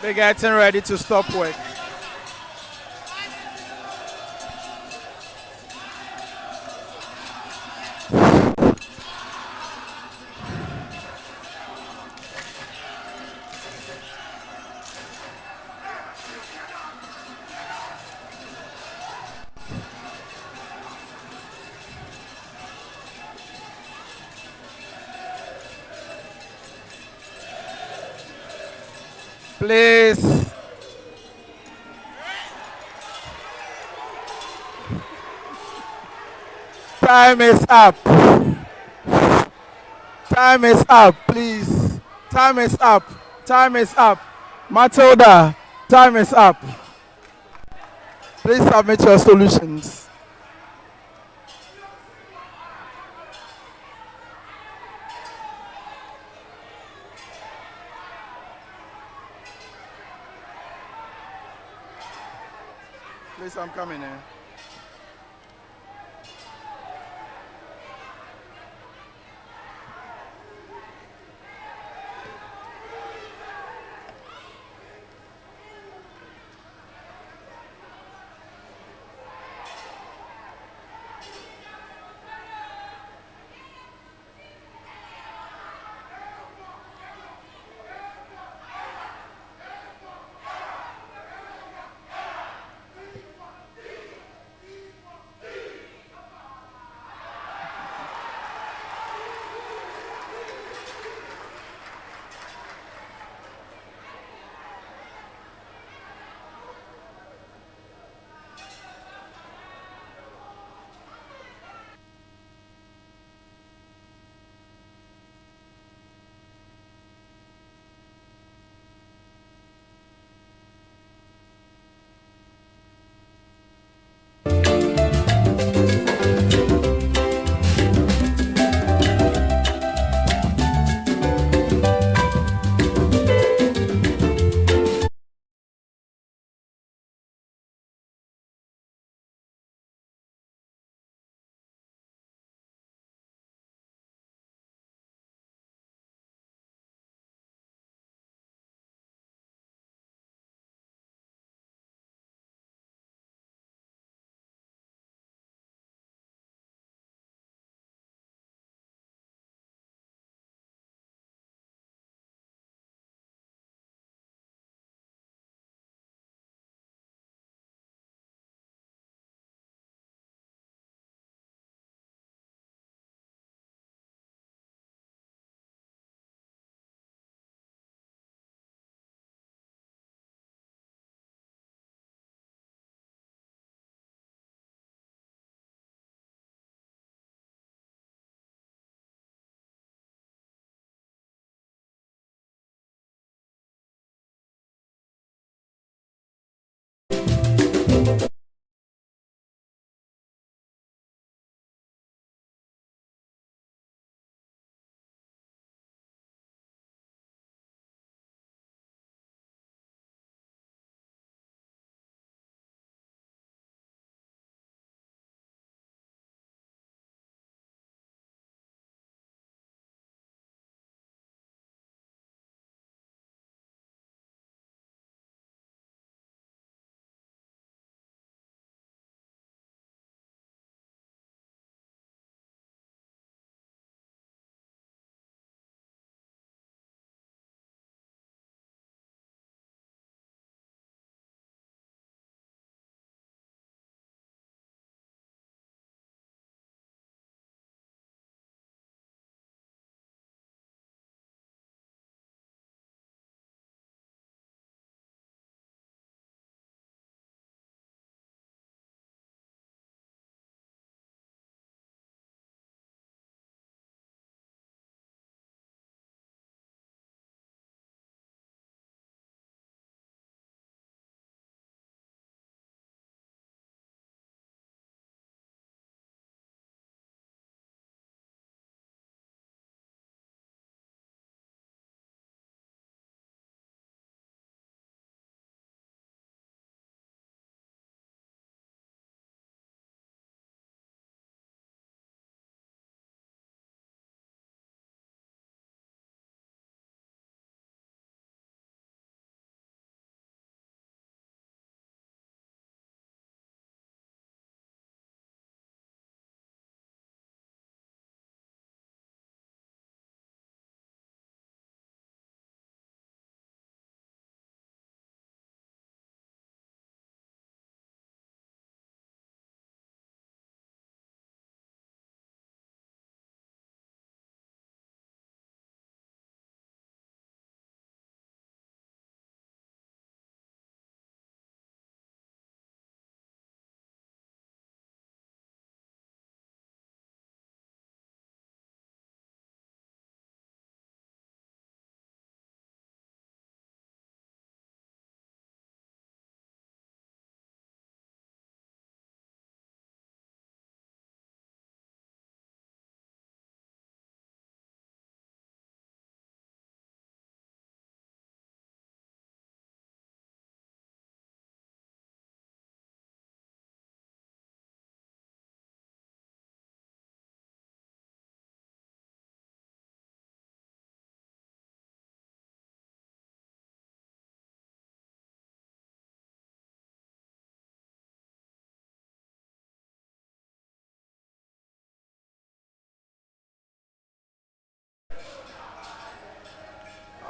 We're getting ready to stop work. Please. Time is up. Time is up, please. Time is up. Time is up. Matilda, time is up. Please submit your solutions. Please, I'm coming in.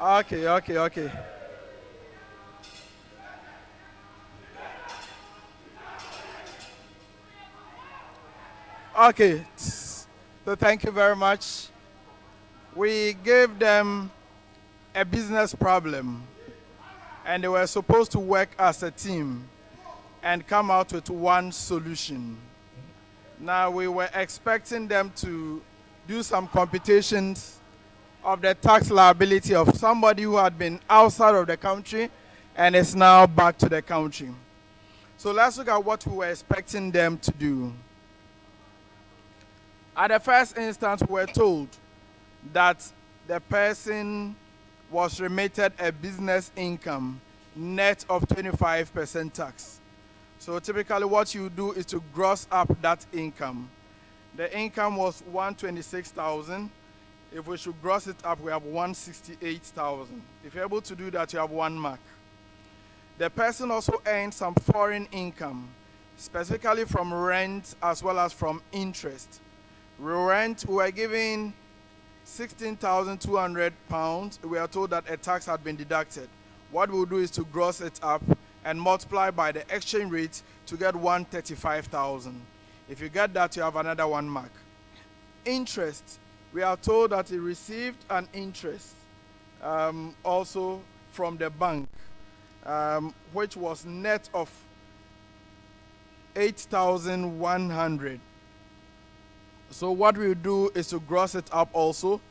Okay. Okay. So thank you very much. We gave them a business problem, and they were supposed to work as a team and come out with one solution. Now, we were expecting them to do some computations of the tax liability of somebody who had been outside of the country and is now back to the country. So let's look at what we were expecting them to do. At the first instance, we were told that the person was remitted a business income net of 25% tax. So typically what you do is to gross up that income. The income was 126,000. If we should gross it up, we have 168,000. If you're able to do that, you have 1 mark. The person also earned some foreign income, specifically from rent as well as from interest. Rent, we were given 16,200 pounds. We are told that a tax had been deducted. What we'll do is to gross it up and multiply by the exchange rate to get 135,000. If you get that, you have another 1 mark. Interest, we are told that he received an interest also from the bank, which was net of 8,100. So what we'll do is to gross it up also.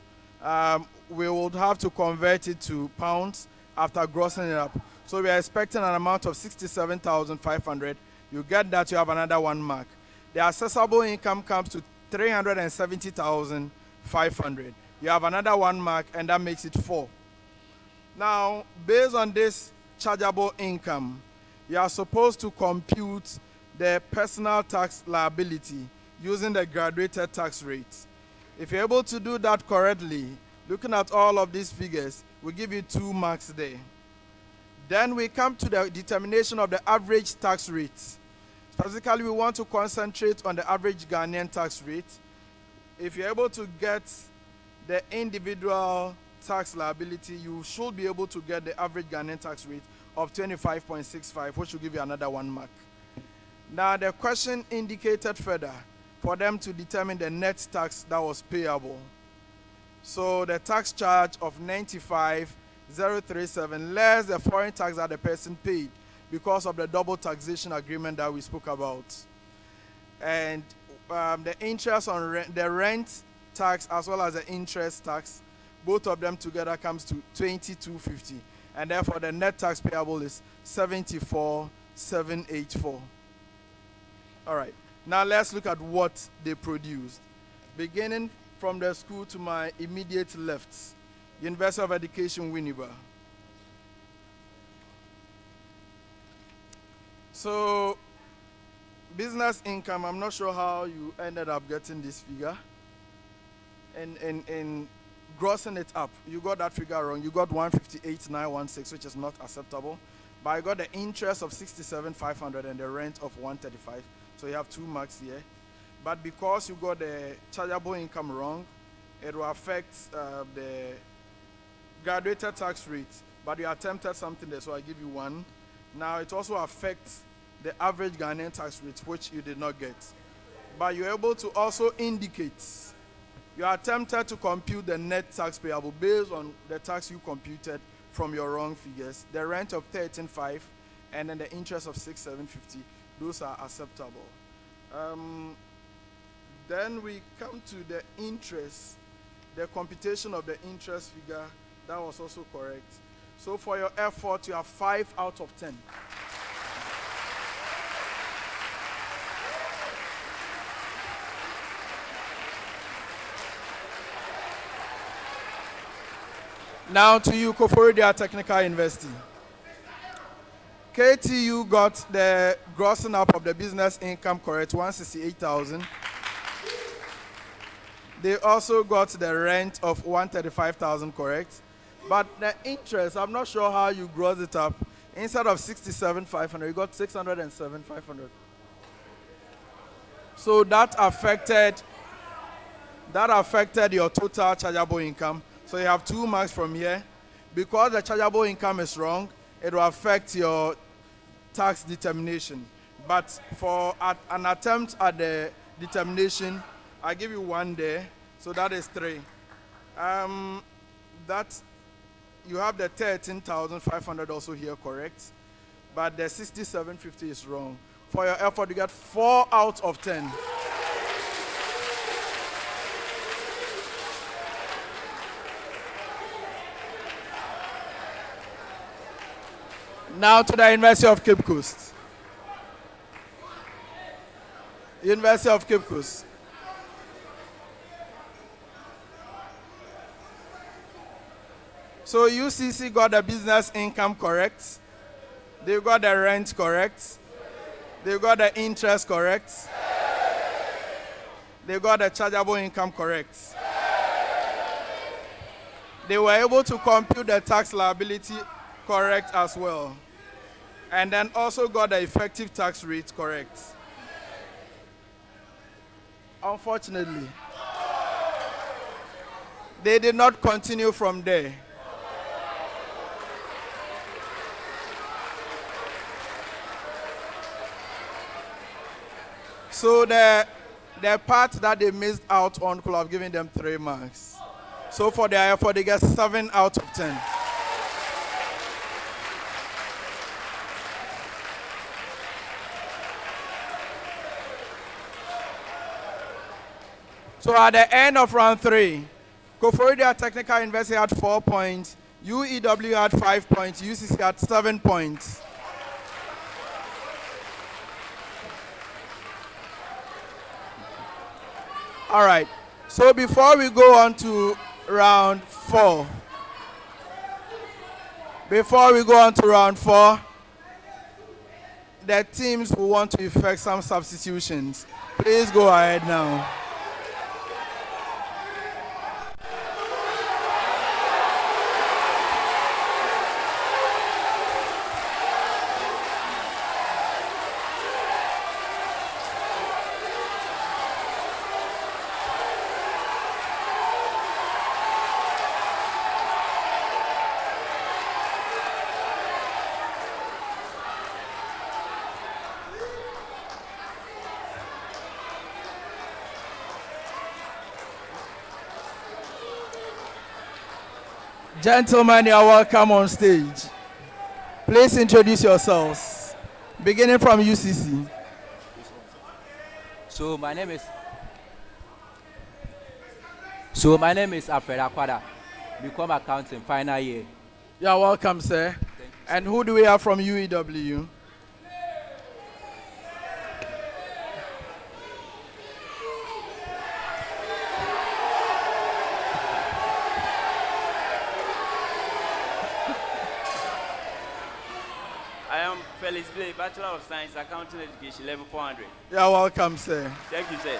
We would have to convert it to pounds after grossing it up. So we are expecting an amount of 67,500. You get that, you have another 1 mark. The accessible income comes to 370,500. You have another 1 mark, and that makes it 4. Now, based on this chargeable income, you are supposed to compute the personal tax liability using the graduated tax rate. If you're able to do that correctly, looking at all of these figures, we give you 2 marks there. Then we come to the determination of the average tax rate. Specifically, we want to concentrate on the average Ghanaian tax rate. If you're able to get the individual tax liability, you should be able to get the average Ghanaian tax rate of 25.65, which will give you another 1 mark. Now, the question indicated further for them to determine the net tax that was payable. So the tax charge of 95,037 less the foreign tax that the person paid because of the double taxation agreement that we spoke about. And the interest on the rent tax as well as the interest tax, both of them together comes to 2250. And therefore the net tax payable is 74,784. All right. Now let's look at what they produced. Beginning from the school to my immediate left, University of Education, Winneba. So, business income, I'm not sure how you ended up getting this figure. And grossing it up, you got that figure wrong. You got 158,916, which is not acceptable. But I got the interest of 67,500 and the rent of 135. So you have 2 marks here. But because you got the chargeable income wrong, it will affect the graduated tax rate. But you attempted something there, so I give you 1. Now it also affects the average Ghanaian tax rate, which you did not get. But you're able to also indicate, you attempted to compute the net tax payable based on the tax you computed from your wrong figures. The rent of 13,500 and then the interest of 6,750. Those are acceptable. Then we come to the interest, the computation of the interest figure. That was also correct. So for your effort, you have 5 out of 10. Now to you, Koforidua Technical University. KTU got the grossing up of the business income correct, 168,000. They also got the rent of 135,000 correct. But the interest, I'm not sure how you gross it up. Instead of 67,500, you got 607,500. So that affected your total chargeable income. So you have 2 marks from here. because the chargeable income is wrong, it will affect your tax determination. But for an attempt at the determination, I give you 1 there, so that is 3. That you have the 13,500 also here correct, but the 6750 is wrong. For your effort, you get 4 out of 10. Now to the University of Cape Coast. University of Cape Coast. So UCC got the business income correct. They got the rent correct. They got the interest correct. They got the chargeable income correct. They were able to compute the tax liability correct as well. And then also got the effective tax rate correct. Unfortunately, they did not continue from there. So the part that they missed out on could have given them 3 marks. So for their effort, they get 7 out of 10. So at the end of round 3, Koforidua Technical University had 4 points, UEW had 5 points, UCC had 7 points. All right, so before we go on to round 4, the teams who want to effect some substitutions, please go ahead now. Gentlemen, you are welcome on stage. Please introduce yourselves, beginning from UCC. So my name is Alfred Akwada. Become accounting final year. You are welcome, sir. And who do we have from UEW? Felix Blay, Bachelor of Science, Accounting Education, level 400. You are welcome, sir. Thank you, sir.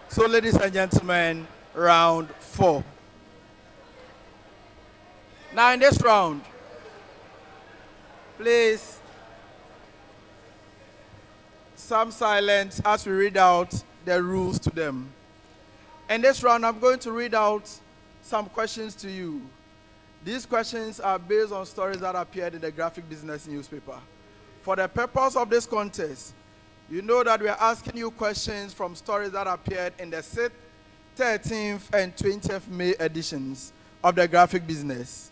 So, ladies and gentlemen, round 4. Now, in this round, please, some silence as we read out the rules to them. In this round, I'm going to read out some questions to you. These questions are based on stories that appeared in the Graphic Business newspaper. For the purpose of this contest, you know that we are asking you questions from stories that appeared in the 6th, 13th, and 20th May editions of the Graphic Business.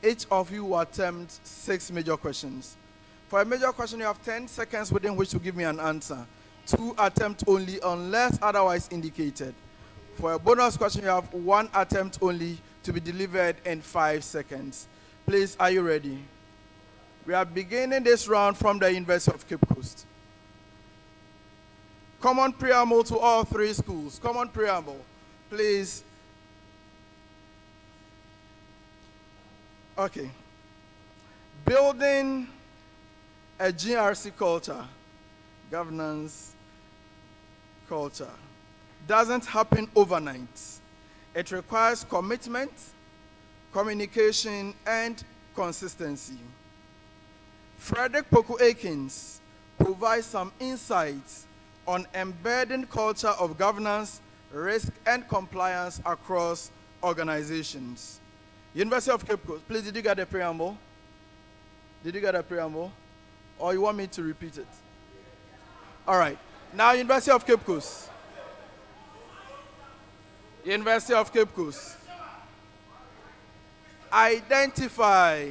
Each of you will attempt 6 major questions. For a major question, you have 10 seconds within which to give me an answer. 2 attempts only unless otherwise indicated. For a bonus question, you have 1 attempt only to be delivered in 5 seconds. Please, are you ready? We are beginning this round from the University of Cape Coast. Common preamble to all 3 schools. Common preamble. Please. Okay. Building a GRC culture, governance culture, doesn't happen overnight. It requires commitment, communication, and consistency. Frederick Poku Akins provides some insights on embedding culture of governance risk, and compliance across organizations. University of Cape Coast, please, did you get the preamble? Did you get a preamble? Or you want me to repeat it? All right. Now, University of Cape Coast. University of Cape Coast. Identify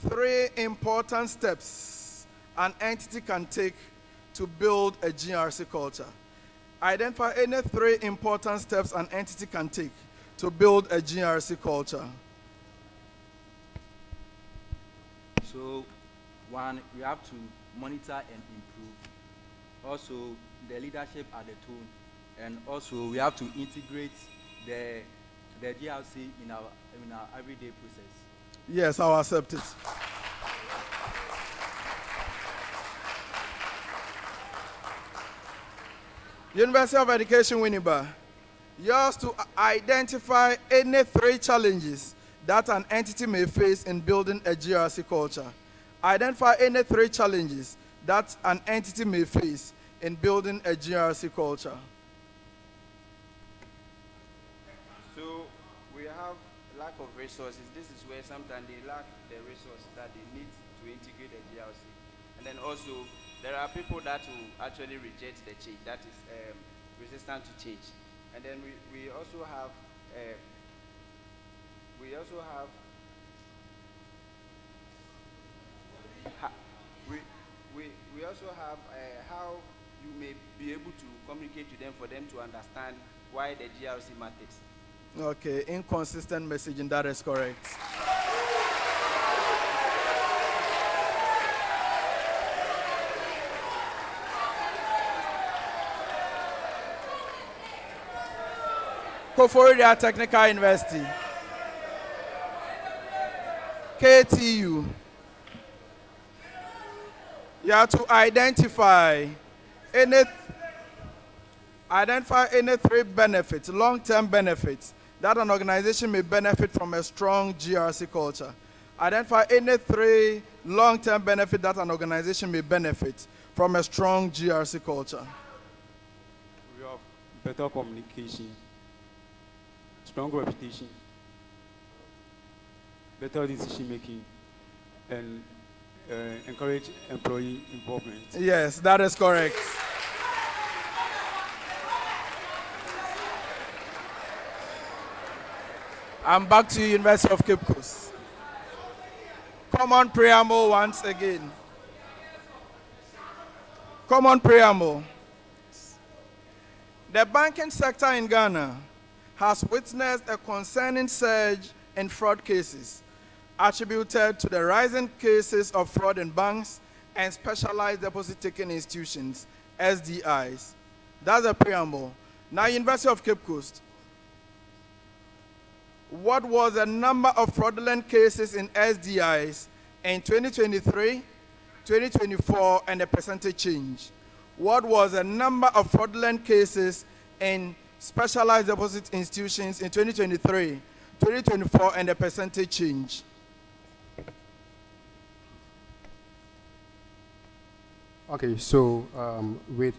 3 important steps an entity can take to build a GRC culture. Identify any 3 important steps an entity can take to build a GRC culture. So, 1, we have to monitor and improve. Also, the leadership at the tone, and also we have to integrate the GRC in our everyday process. Yes, I'll accept it. University of Education, Winneba. Yours to identify any 3 challenges that an entity may face in building a GRC culture. Identify any 3 challenges that an entity may face in building a GRC culture. So we have lack of resources. This is where sometimes they lack the resources that they need to integrate the GRC. And then also there are people that will actually reject the change, that is resistant to change. And then we also have how you may be able to communicate to them for them to understand why the GRC matters. Okay, inconsistent messaging, that is correct. Koforidua Technical University. KTU. You have to identify any 3 benefits, long-term benefits, that an organization may benefit from a strong GRC culture. Identify any 3 long-term benefits that an organization may benefit from a strong GRC culture. We have better communication, strong reputation, better decision making, and encourage employee involvement. Yes, that is correct. I'm back to University of Cape Coast. Common preamble once again. Common preamble. The banking sector in Ghana has witnessed a concerning surge in fraud cases attributed to the rising cases of fraud in banks and specialized deposit-taking institutions, SDIs. That's a preamble. Now, University of Cape Coast. What was the number of fraudulent cases in SDIs in 2023, 2024, and the percentage change? What was the number of fraudulent cases in specialized deposit institutions in 2023, 2024, and the percentage change? Okay, so with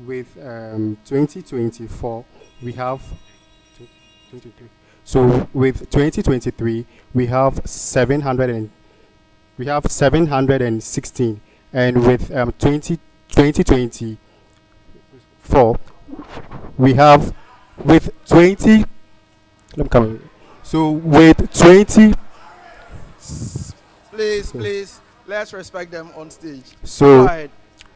2024, we have 2023. So with 2023, we have 716, and with 2024, we have with 20. Let me come. So with 20. Please, let's respect them on stage. So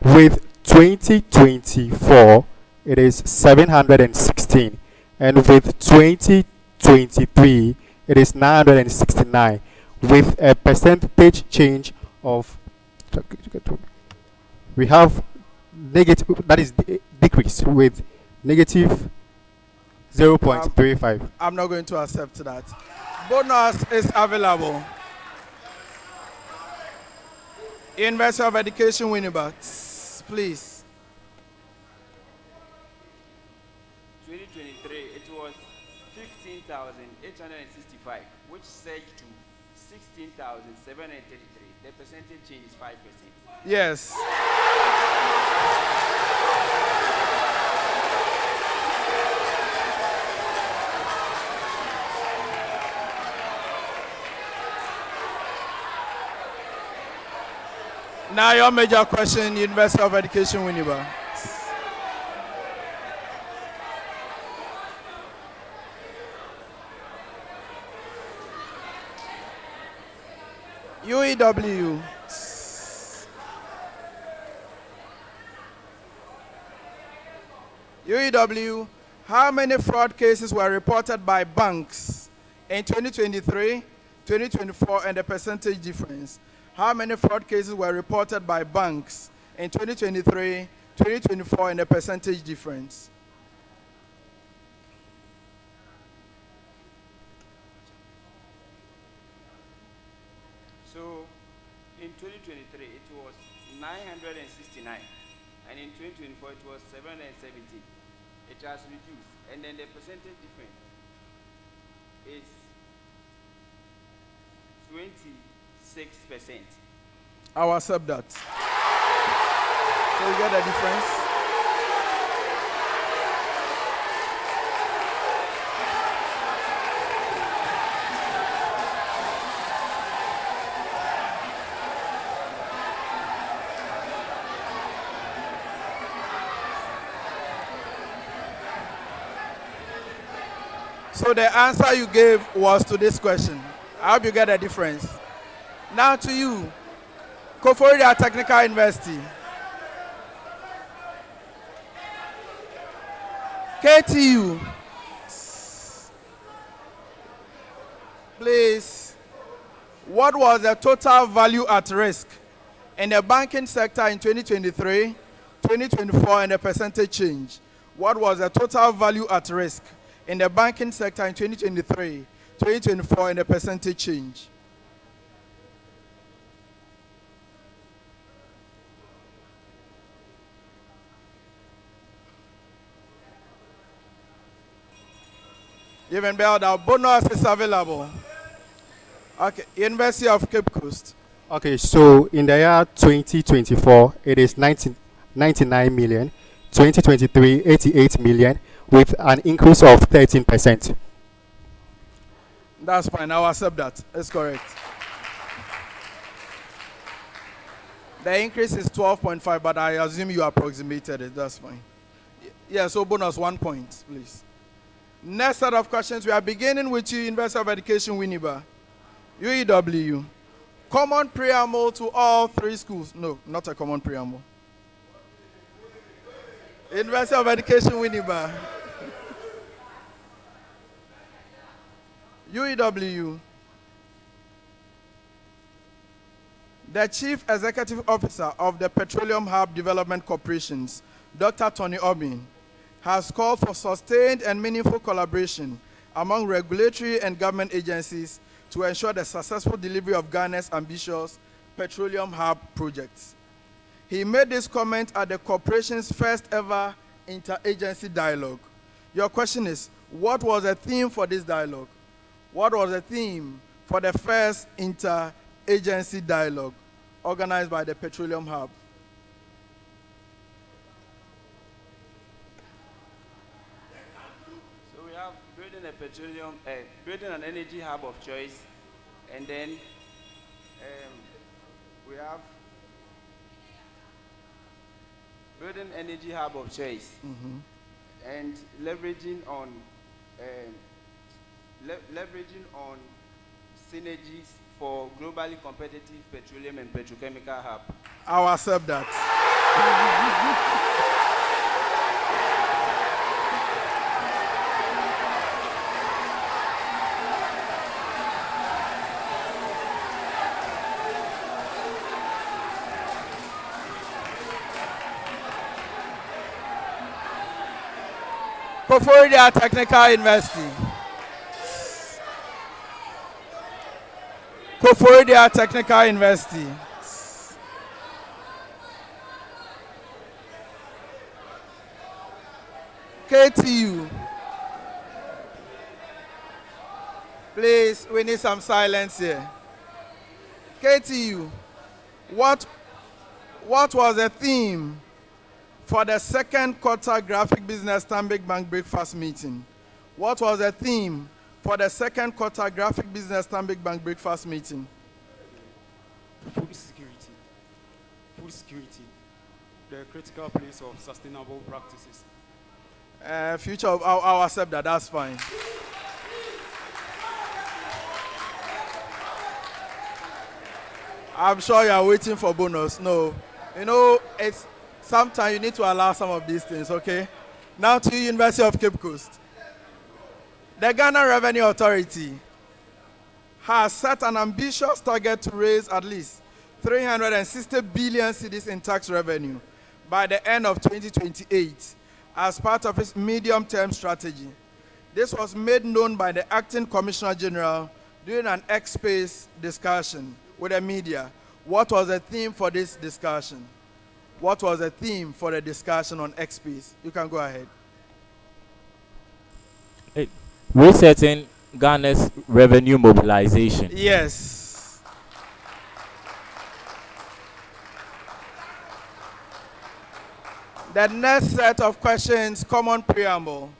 with 2024, it is 716, and with 2023, it is 969, with a percentage change of. We have negative, that is decrease with negative 0.35. I'm not going to accept that. Bonus is available. University of Education, Winneba, please. 2023, it was 15,865, which surged to 16,733. The percentage change is 5%. Yes. Now your major question, University of Education, Winneba. UEW. UEW, how many fraud cases were reported by banks in 2023, 2024, and the percentage difference? How many fraud cases were reported by banks in 2023, 2024, and the percentage difference? So, in 2023, it was 969, and in 2024, it was 770. It has reduced, and then the percentage difference is 26%. I will accept that. So you get the difference? So the answer you gave was to this question. I hope you get the difference. Now to you, Koforidua Technical University. KTU. Please, what was the total value at risk in the banking sector in 2023, 2024, and the percentage change? What was the total value at risk in the banking sector in 2023, 2024, and the percentage change? Even better, bonus is available. Okay, University of Cape Coast. Okay, so in the year 2024, it is 99 million. 2023, 88 million, with an increase of 13%. That's fine. I'll accept that. That's correct. The increase is 12.5, but I assume you approximated it. That's fine. Yeah, so bonus 1 point, please. Next set of questions. We are beginning with you, University of Education, Winneba. UEW. Common preamble to all three schools. No, not a common preamble. University of Education, Winneba. UEW. The Chief Executive Officer of the Petroleum Hub Development Corporations, Dr. Tony Obin, has called for sustained and meaningful collaboration among regulatory and government agencies to ensure the successful delivery of Ghana's ambitious petroleum hub projects. He made this comment at the corporation's first ever interagency dialogue. Your question is, what was the theme for this dialogue? What was the theme for the first interagency dialogue organized by the Petroleum Hub? So we have building an energy hub of choice, and then we have building energy hub of choice, and leveraging on synergies for globally competitive petroleum and petrochemical hub. I'll accept that. Koforidua Technical University. Koforidua Technical University. KTU. Please, we need some silence here. KTU, what was the theme for the second quarter graphic business Stanbic Bank breakfast meeting? What was the theme for the second quarter graphic business Stanbic Bank breakfast meeting? Food security. food security, the critical place of sustainable practices. Future, I'll accept that. That's fine. I'm sure you are waiting for bonus. No, you know, it's sometimes you need to allow some of these things. Okay. Now to University of Cape Coast. The Ghana Revenue Authority has set an ambitious target to raise at least 360 billion cedis in tax revenue by the end of 2028 as part of its medium-term strategy. This was made known by the Acting Commissioner General during an X-Space discussion with the media. What was the theme for this discussion? What was the theme for the discussion on X-Space? You can go ahead. Hey, resetting Ghana's revenue mobilization. Yes. The next set of questions, common preamble.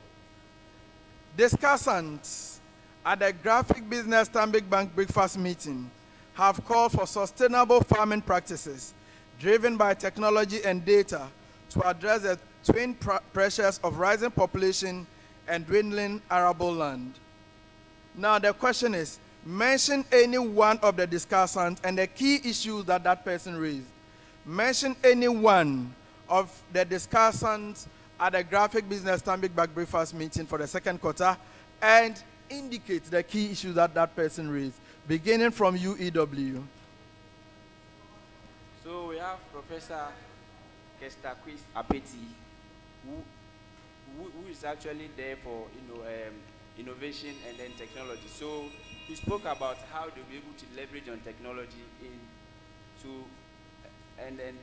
Discussants at the Graphic Business Stanbic Bank breakfast meeting have called for sustainable farming practices driven by technology and data to address the twin pressures of rising population and dwindling arable land. Now the question is, mention any one of the discussants and the key issues that that person raised. Mention any one of the discussants at the Graphic Business Stanbic Bank breakfast meeting for the second quarter and indicate the key issues that that person raised, beginning from UEW. So we have Professor Kestaquis Apeti, who is actually there for innovation and then technology. So he spoke about how they'll be able to leverage on technology and then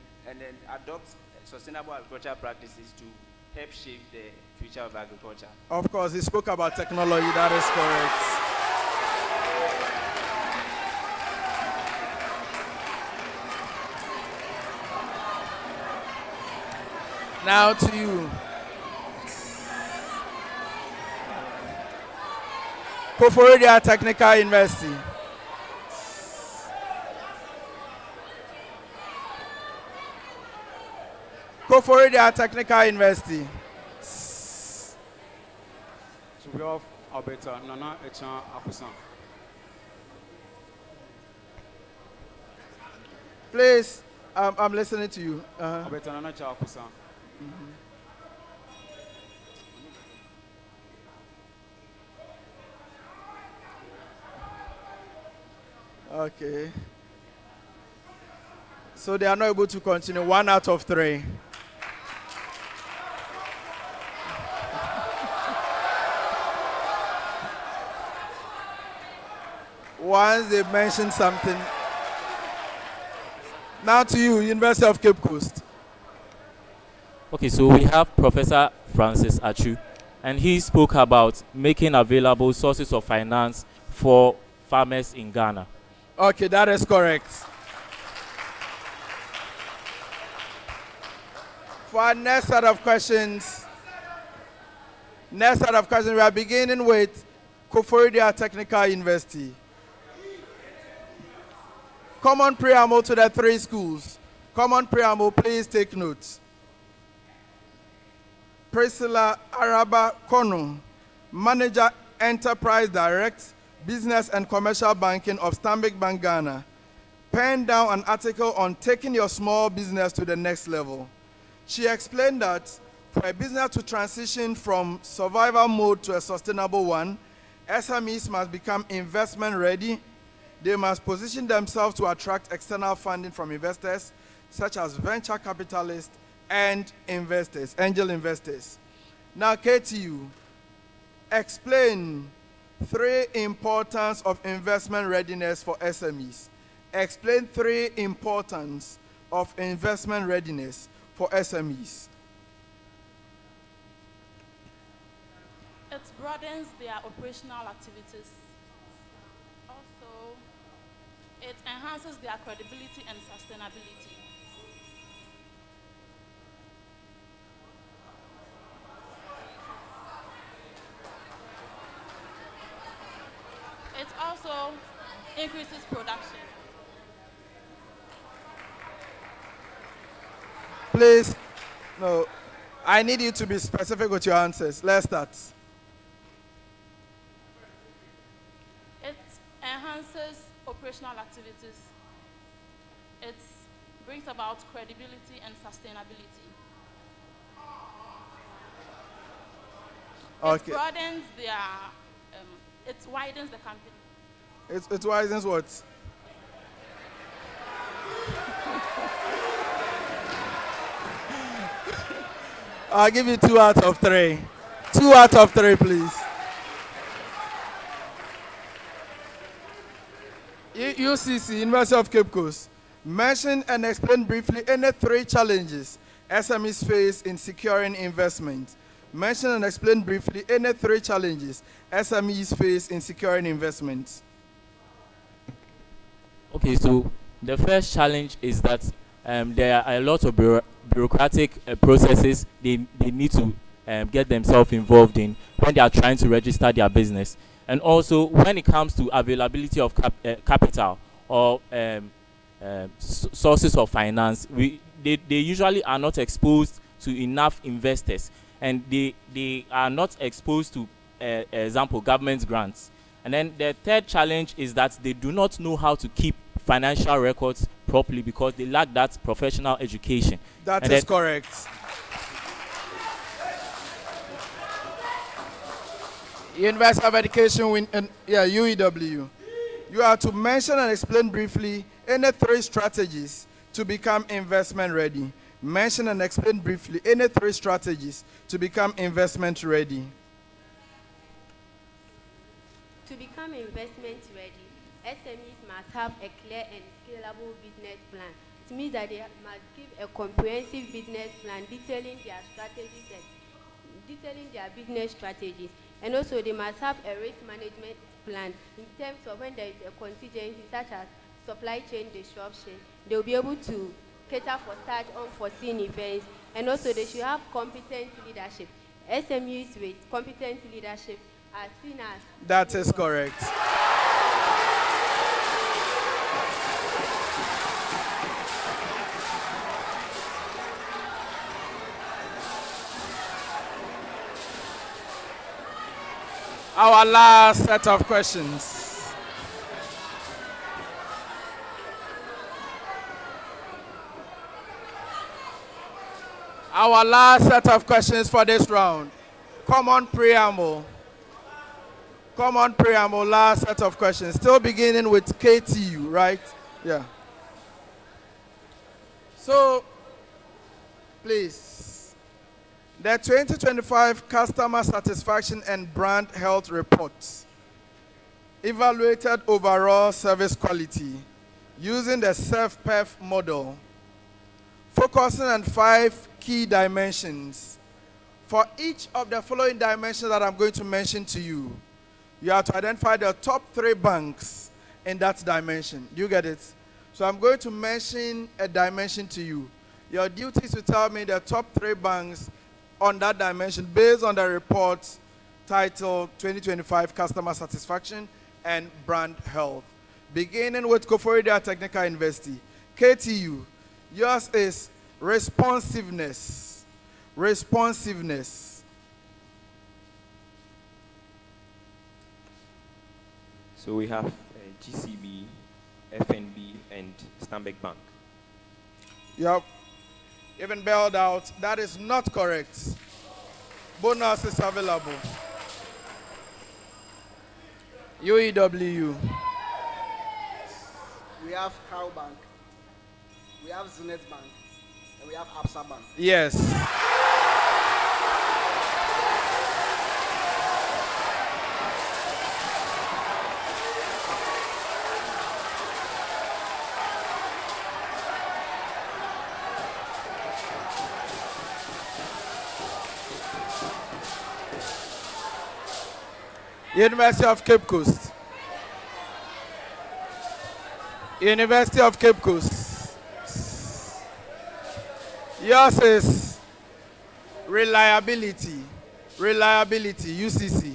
adopt sustainable agricultural practices to help shape the future of agriculture. Of course, he spoke about technology. That is correct. Now to you. Koforidua Technical University. Koforidua Technical University. So we have Alberta Nana Echan Akusan. Please, I'm listening to you. Alberta Nana Echan Akusan. Okay. So they are not able to continue. 1 out of 3. Once they mention something. Now to you, University of Cape Coast. Okay, so we have Professor Francis Achu, and he spoke about making available sources of finance for farmers in Ghana. Okay, that is correct. For our next set of questions, we are beginning with Koforidua Technical University. Common preamble to the 3 schools. Common preamble, please take note. Priscilla Araba Kono, Manager Enterprise Direct, Business and Commercial Banking of Stanbic Bank Ghana, penned down an article on taking your small business to the next level. She explained that for a business to transition from survival mode to a sustainable one, SMEs must become investment ready. They must position themselves to attract external funding from investors, such as venture capitalists and investors, angel investors. Now, KTU, explain 3 importance of investment readiness for SMEs. Explain 3 importance of investment readiness for SMEs. It broadens their operational activities. Also, it enhances their credibility and sustainability. It also increases production. Please, no. I need you to be specific with your answers. Let's start. It enhances operational activities. It brings about credibility and sustainability. Okay. It broadens their, it widens the company. It widens what? I'll give you 2 out of 3. 2 out of 3, please. UCC, University of Cape Coast. Mention and explain briefly any 3 challenges SMEs face in securing investment. Mention and explain briefly any 3 challenges SMEs face in securing investment. Okay, so the first challenge is that there are a lot of bureaucratic processes they need to get themselves involved in when they are trying to register their business. And also, when it comes to availability of capital or sources of finance, they usually are not exposed to enough investors, and they are not exposed to, example, government grants. And then the third challenge is that they do not know how to keep financial records properly because they lack that professional education. That is correct. University of Education, UEW. You are to mention and explain briefly any 3 strategies to become investment ready. Mention and explain briefly any 3 strategies to become investment ready. To become investment ready, SMEs must have a clear and scalable business plan. It means that they must give a comprehensive business plan detailing their strategies and detailing their business strategies. And also they must have a risk management plan in terms of when there is a contingency such as supply chain disruption. They will be able to cater for such unforeseen events. And also they should have competent leadership. SMEs with competent leadership are seen as... That is correct. Our last set of questions. Our last set of questions for this round. Common preamble. Common preamble, last set of questions. Still beginning with KTU, right? Yeah. So, please. The 2025 Customer Satisfaction and Brand Health Report evaluated overall service quality using the SERV-PEF model, focusing on 5 key dimensions. For each of the following dimensions that I'm going to mention to you, you have to identify the top 3 banks in that dimension. Do you get it? So I'm going to mention a dimension to you. Your duty is to tell me the top 3 banks on that dimension based on the report titled 2025 Customer Satisfaction and Brand Health. Beginning with Koforidua Technical University. KTU, yours is responsiveness. Responsiveness. So we have GCB, FNB, and Stanbic Bank. Yep. Even bailed out. That is not correct. Bonus is available. UEW. We have Cow Bank, we have Zenith Bank, and we have Absa Bank. Yes. University of Cape Coast. University of Cape Coast. Yours is reliability. Reliability, UCC.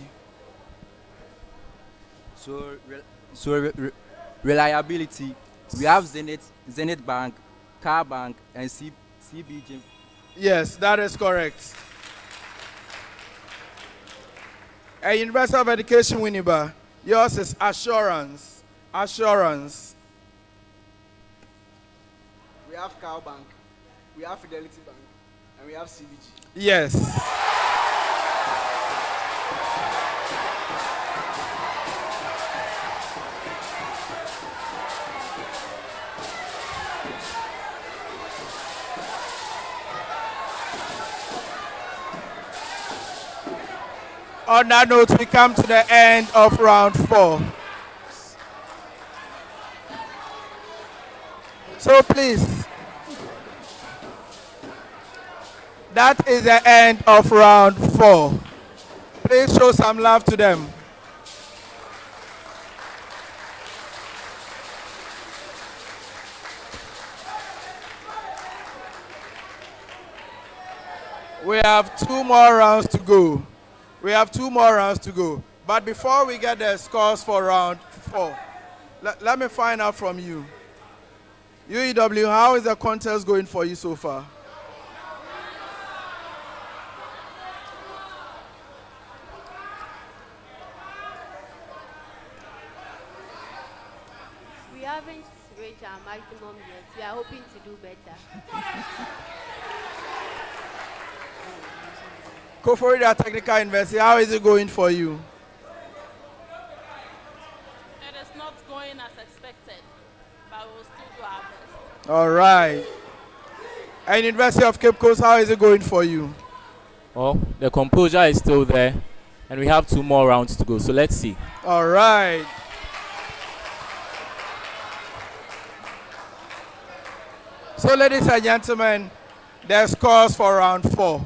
Reliability. We have Zenith Bank, Car Bank, and CBG. Yes, that is correct. A University of Education, Winneba. Yours is assurance. Assurance. We have Cow Bank, we have Fidelity Bank, and we have CBG. Yes. On that note, we come to the end of round 4. So please, that is the end of round 4. Please show some love to them. We have 2 more rounds to go. We have 2 more rounds to go. But before we get the scores for round 4, let me find out from you. UEW, how is the contest going for you so far? We haven't reached our maximum yet. We are hoping to do better. Koforidua Technical University, how is it going for you? It is not going as expected, but we'll still do our best. All right. And University of Cape Coast, how is it going for you? Well, the composure is still there, and we have 2 more rounds to go. So let's see. All right. So, ladies and gentlemen, the scores for round 4.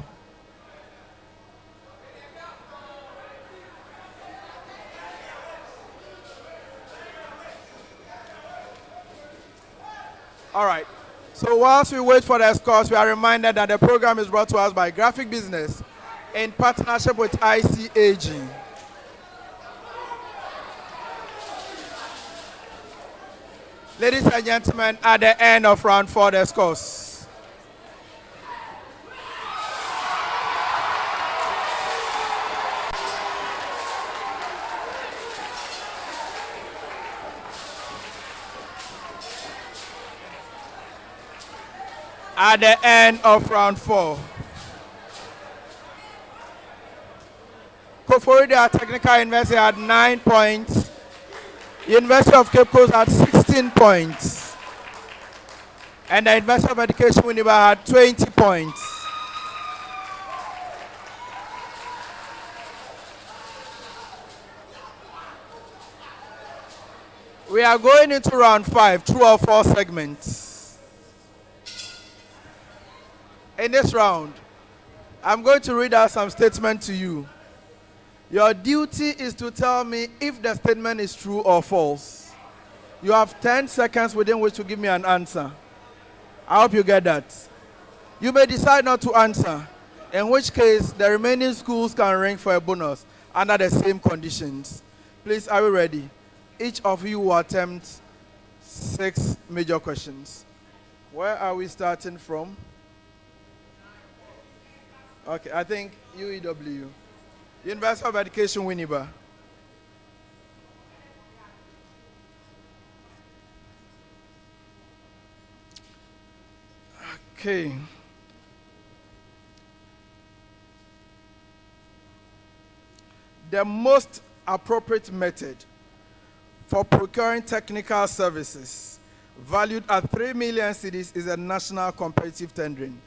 All right. So whilst we wait for the scores, we are reminded that the program is brought to us by Graphic Business in partnership with ICAG. Ladies and gentlemen, at the end of round 4, the scores. At the end of round 4. Koforidua Technical University had 9 points. University of Cape Coast had 16 points. And the University of Education Winneba had 20 points. We are going into round 5, 2 or 4 segments. In this round, I'm going to read out some statements to you. Your duty is to tell me if the statement is true or false. You have 10 seconds within which to give me an answer. I hope you get that. You may decide not to answer, in which case the remaining schools can rank for a bonus under the same conditions. Please, are we ready? Each of you will attempt 6 major questions. Where are we starting from? Okay, I think UEW. University of Education Winneba. Okay. The most appropriate method for procuring technical services valued at 3 million cedis is a national competitive tendering.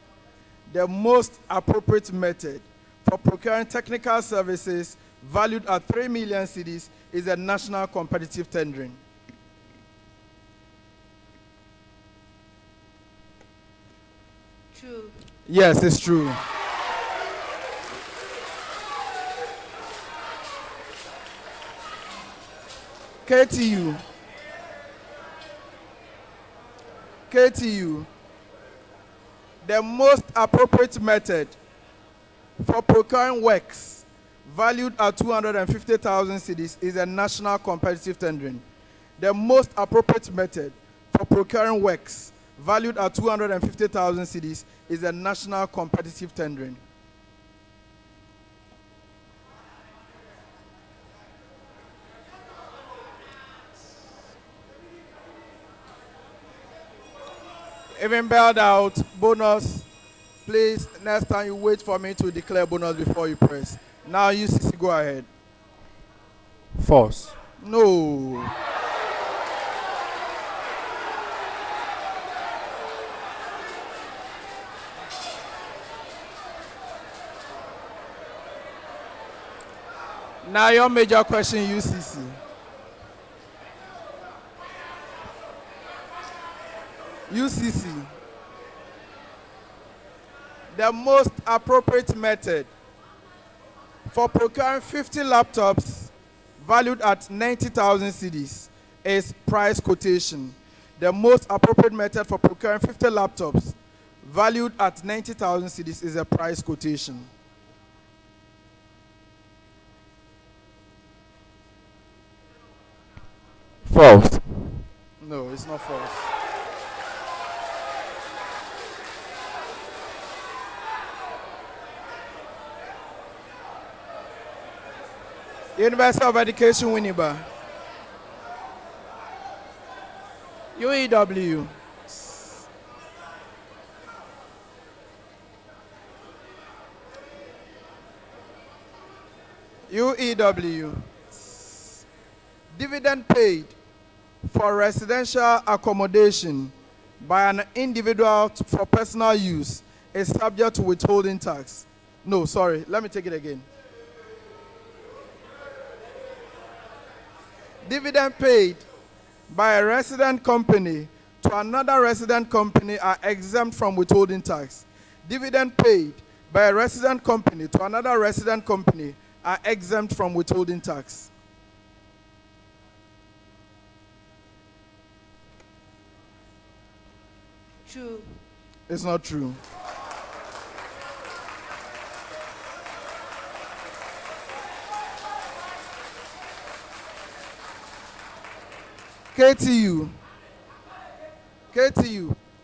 The most appropriate method for procuring technical services valued at 3 million cedis is a national competitive tendering. True. Yes, it's true. KTU. KTU. The most appropriate method for procuring works valued at 250,000 cedis is a national competitive tendering. The most appropriate method for procuring works valued at 250,000 cedis, is a national competitive tendering? Even bailed out, bonus. Please, next time you wait for me to declare bonus before you press. Now UCC, go ahead. False. No. Now your major question, UCC. UCC. The most appropriate method for procuring 50 laptops valued at 90,000 cedis is price quotation. The most appropriate method for procuring 50 laptops valued at 90,000 cedis is a price quotation. False. No, it's not false. University of Education, Winneba. UEW. UEW. Dividend paid for residential accommodation by an individual for personal use is subject to withholding tax. No, sorry, let me take it again. Dividend paid by a resident company to another resident company are exempt from withholding tax. Dividend paid by a resident company to another resident company are exempt from withholding tax. True. It's not true. KTU,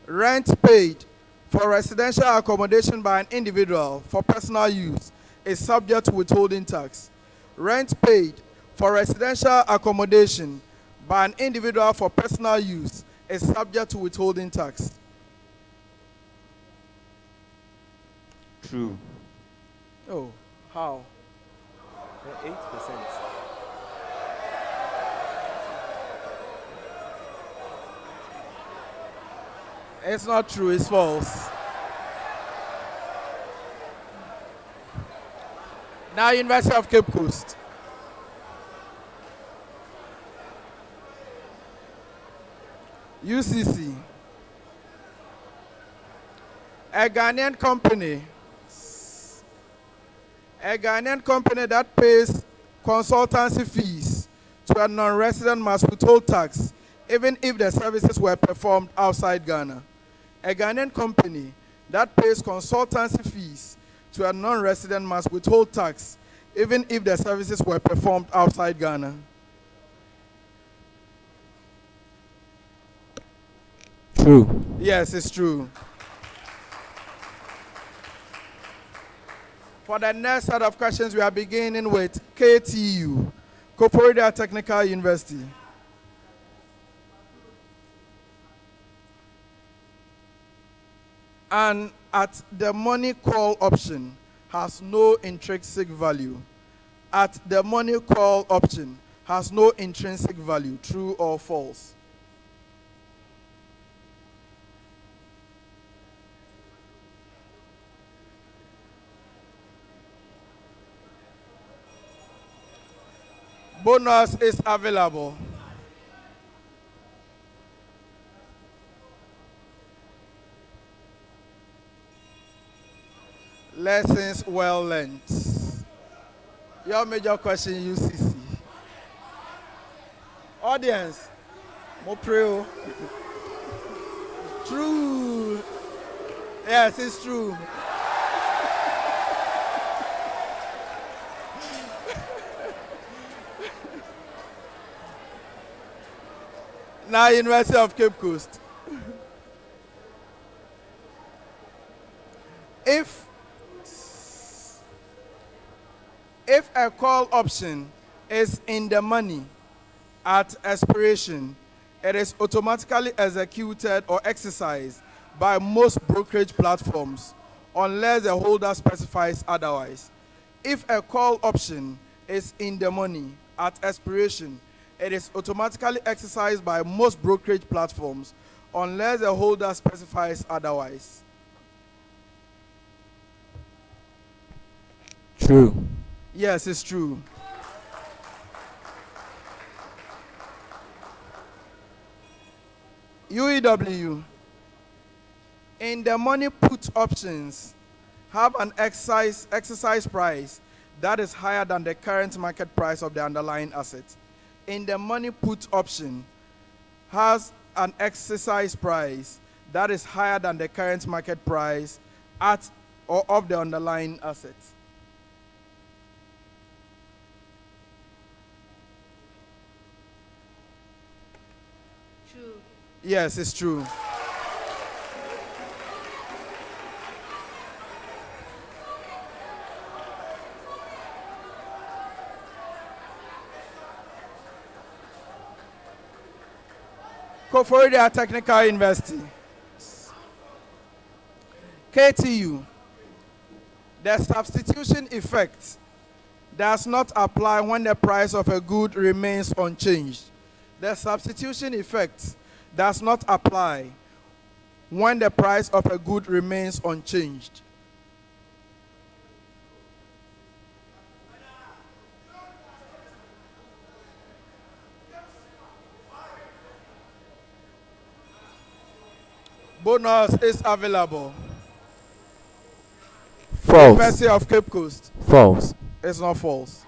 rent paid for residential accommodation by an individual for personal use is subject to withholding tax. Rent paid for residential accommodation by an individual for personal use is subject to withholding tax. True. Oh, how? 8%. It's not true, it's false. Now, University of Cape Coast. UCC. A Ghanaian company that pays consultancy fees to a non-resident must withhold tax even if the services were performed outside Ghana. A Ghanaian company that pays consultancy fees to a non-resident must withhold tax even if the services were performed outside Ghana. True. Yes, it's true. For the next set of questions, we are beginning with KTU, Koforidua Technical University. And at the money call option has no intrinsic value. At the money call option has no intrinsic value, true or false? Bonus is available. Lessons well learned. Your major question, UCC. Audience, mo pray o. True. Yes, it's true. Now, University of Cape Coast. If a call option is in the money at expiration, it is automatically executed or exercised by most brokerage platforms unless the holder specifies otherwise. If a call option is in the money at expiration, it is automatically exercised by most brokerage platforms unless the holder specifies otherwise. True. Yes, it's true. UEW, in the money put options, have an exercise price that is higher than the current market price of the underlying asset. In the money put option has an exercise price that is higher than the current market price at or of the underlying asset. True. Yes, it's true. Koforidua Technical University. KTU. The substitution effect does not apply when the price of a good remains unchanged. The substitution effect does not apply when the price of a good remains unchanged. Bonus is available. False. University of Cape Coast. False. It's not false.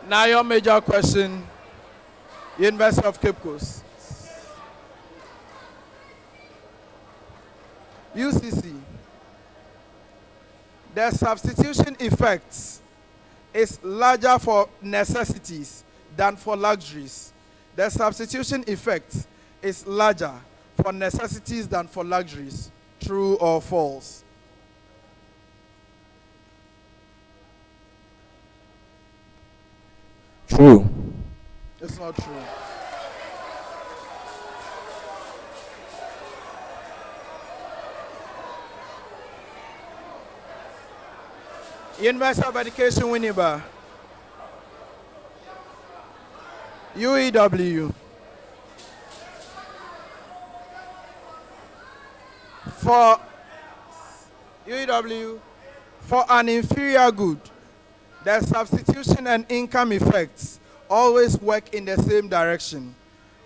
Now your major question, University of Cape Coast. UCC. The substitution effect is larger for necessities than for luxuries. The substitution effect is larger for necessities than for luxuries. True or false? True. It's not true. University of Education Winneba. UEW. For UEW, for an inferior good, the substitution and income effects always work in the same direction.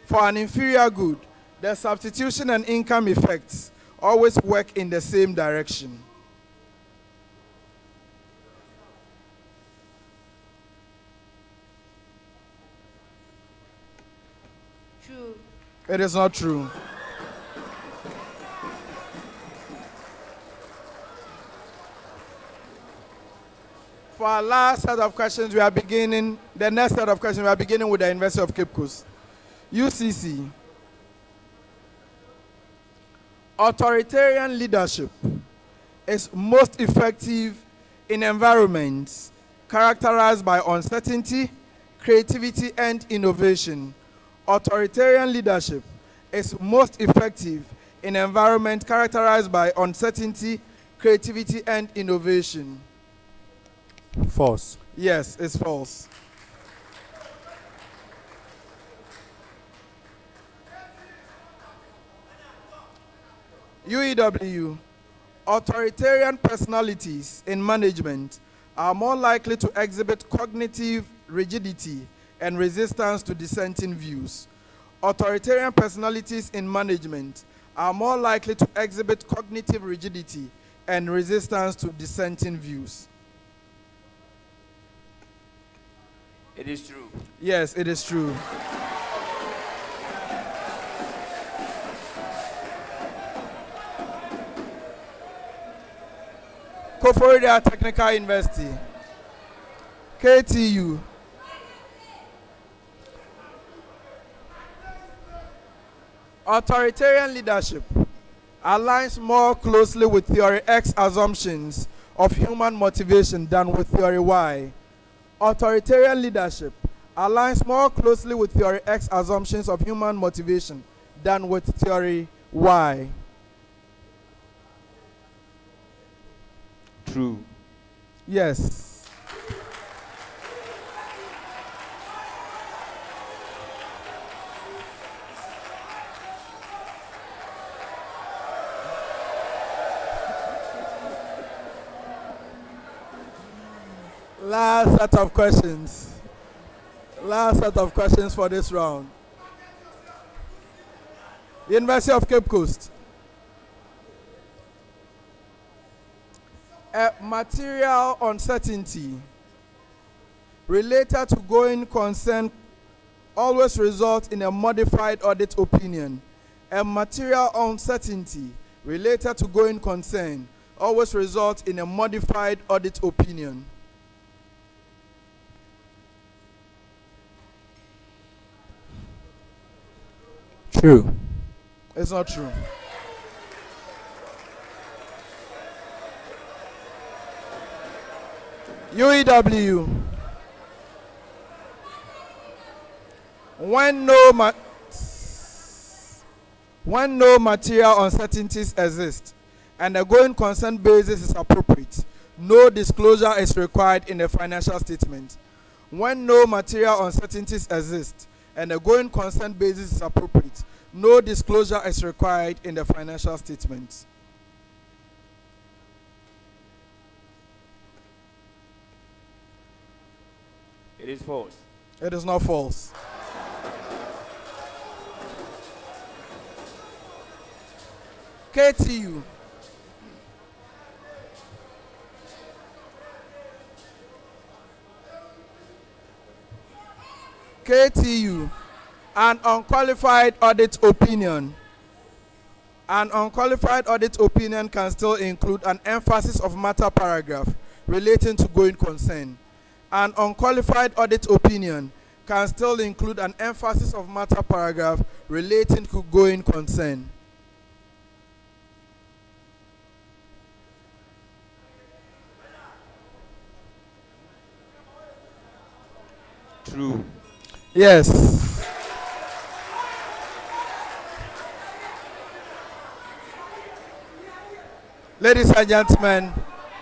For an inferior good, the substitution and income effects always work in the same direction. True. It is not true. For our last set of questions, we are beginning, the next set of questions, we are beginning with the University of Cape Coast. UCC. Authoritarian leadership is most effective in environments characterized by uncertainty, creativity, and innovation. Authoritarian leadership is most effective in environments characterized by uncertainty, creativity, and innovation. False. Yes, it's false. UEW. Authoritarian personalities in management are more likely to exhibit cognitive rigidity and resistance to dissenting views. Authoritarian personalities in management are more likely to exhibit cognitive rigidity and resistance to dissenting views. It is true. Yes, it is true. Koforidua Technical University. KTU. Authoritarian leadership aligns more closely with theory X assumptions of human motivation than with theory Y. Authoritarian leadership aligns more closely with theory X assumptions of human motivation than with theory Y. True. Yes. Last set of questions. Last set of questions for this round. University of Cape Coast. A material uncertainty related to going concern always results in a modified audit opinion. A material uncertainty related to going concern always results in a modified audit opinion. True. It's not true. UEW. When no material uncertainties exist and the going concern basis is appropriate, no disclosure is required in the financial statement. When no material uncertainties exist and the going concern basis is appropriate, no disclosure is required in the financial statement. It is false. It is not false. KTU. KTU. An unqualified audit opinion. An unqualified audit opinion can still include an emphasis of matter paragraph relating to going concern. An unqualified audit opinion can still include an emphasis of matter paragraph relating to going concern. True. Yes. Ladies and gentlemen,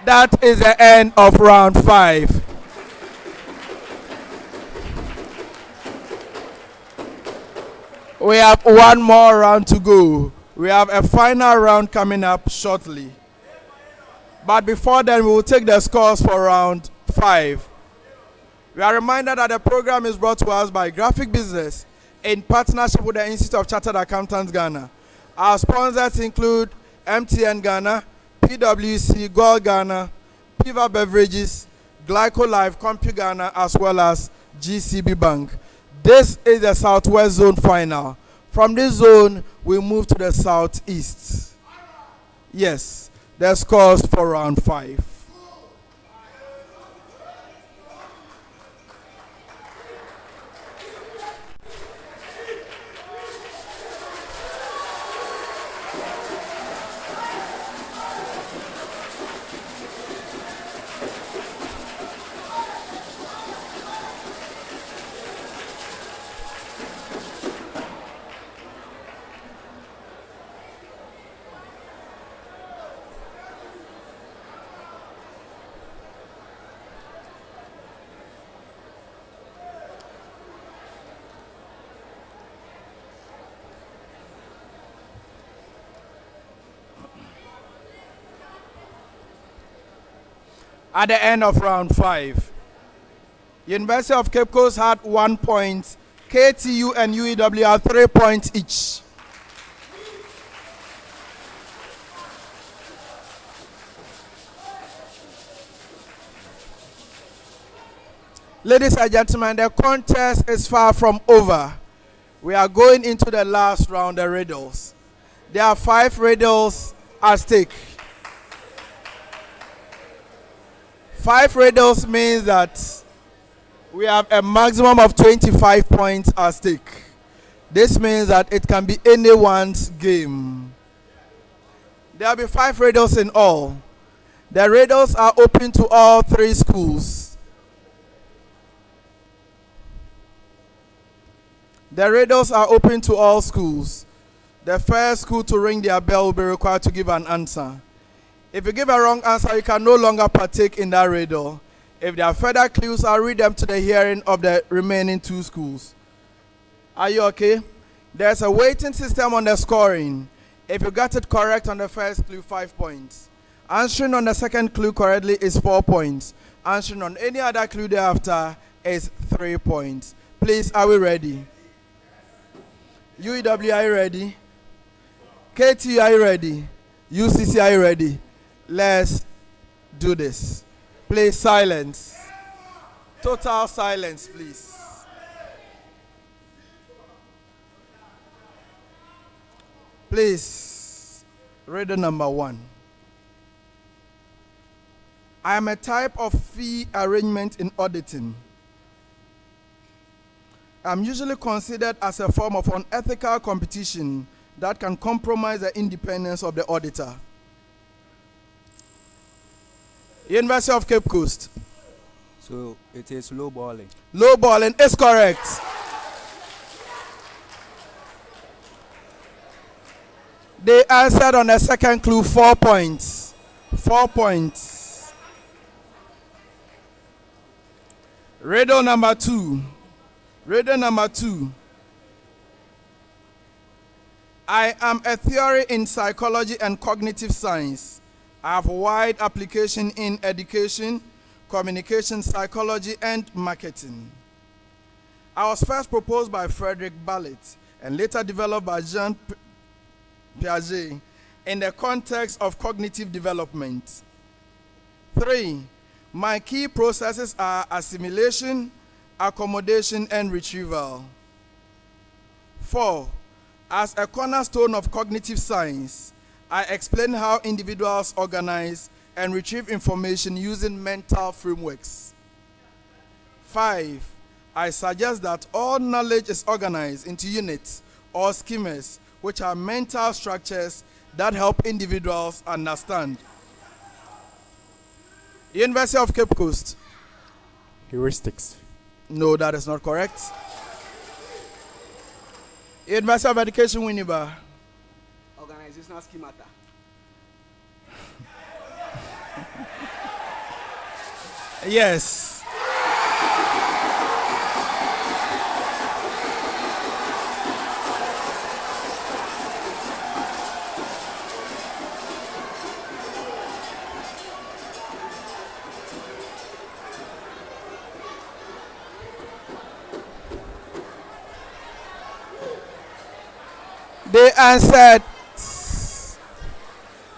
that is the end of round 5. We have one more round to go. We have a final round coming up shortly. But before then, we will take the scores for round 5. We are reminded that the program is brought to us by Graphic Business in partnership with the Institute of Chartered Accountants Ghana. Our sponsors include MTN Ghana, PwC, Gold Ghana, Piva Beverages, Glyco Life, Compu Ghana, as well as GCB Bank. This is the Southwest Zone final. From this zone, we move to the Southeast. Yes, the scores for round 5. At the end of round 5, University of Cape Coast had 1 point, KTU and UEW had 3 points each. Ladies and gentlemen, the contest is far from over. We are going into the last round, the riddles. There are 5 riddles at stake. 5 riddles means that we have a maximum of 25 points at stake. This means that it can be anyone's game. There will be 5 radars in all. The radars are open to all 3 schools. The radars are open to all schools. The first school to ring their bell will be required to give an answer. If you give a wrong answer, you can no longer partake in that radar. If there are further clues, I'll read them to the hearing of the remaining 2 schools. Are you okay? There's a weighting system on the scoring. If you got it correct on the first clue, 5 points. Answering on the second clue correctly is 4 points. Answering on any other clue thereafter is 3 points. Please, are we ready? UEW, are you ready? KT, are you ready? UCC, are you ready? Let's do this. Please, silence. Total silence, please. Please, reader number 1. I am a type of fee arrangement in auditing. I'm usually considered as a form of unethical competition that can compromise the independence of the auditor. University of Cape Coast. So it is lowballing. Lowballing is correct. They answered on the second clue, 4 points. 4 points. Riddle number 2. Riddle number 2. I am a theory in psychology and cognitive science. I have wide application in education, communication psychology, and marketing. I was first proposed by Frederick Ballet and later developed by Jean Piaget in the context of cognitive development. 3. My key processes are assimilation, accommodation, and retrieval. 4. As a cornerstone of cognitive science, I explain how individuals organize and retrieve information using mental frameworks. 5. I suggest that all knowledge is organized into units or schemas, which are mental structures that help individuals understand. University of Cape Coast. Heuristics. No, that is not correct. University of Education, Winneba. Organizational schemata. Yes.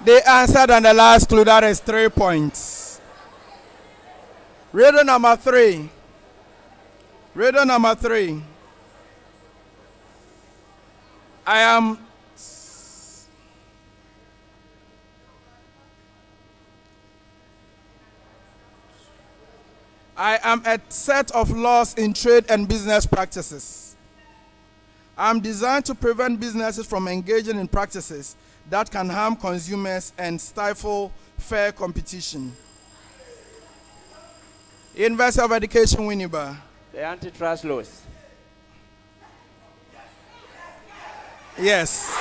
They answered on the last clue, that is 3 points. Riddle number 3. Riddle number 3. I am a set of laws in trade and business practices. I'm designed to prevent businesses from engaging in practices that can harm consumers and stifle fair competition. University of Education, Winneba. The antitrust laws. Yes.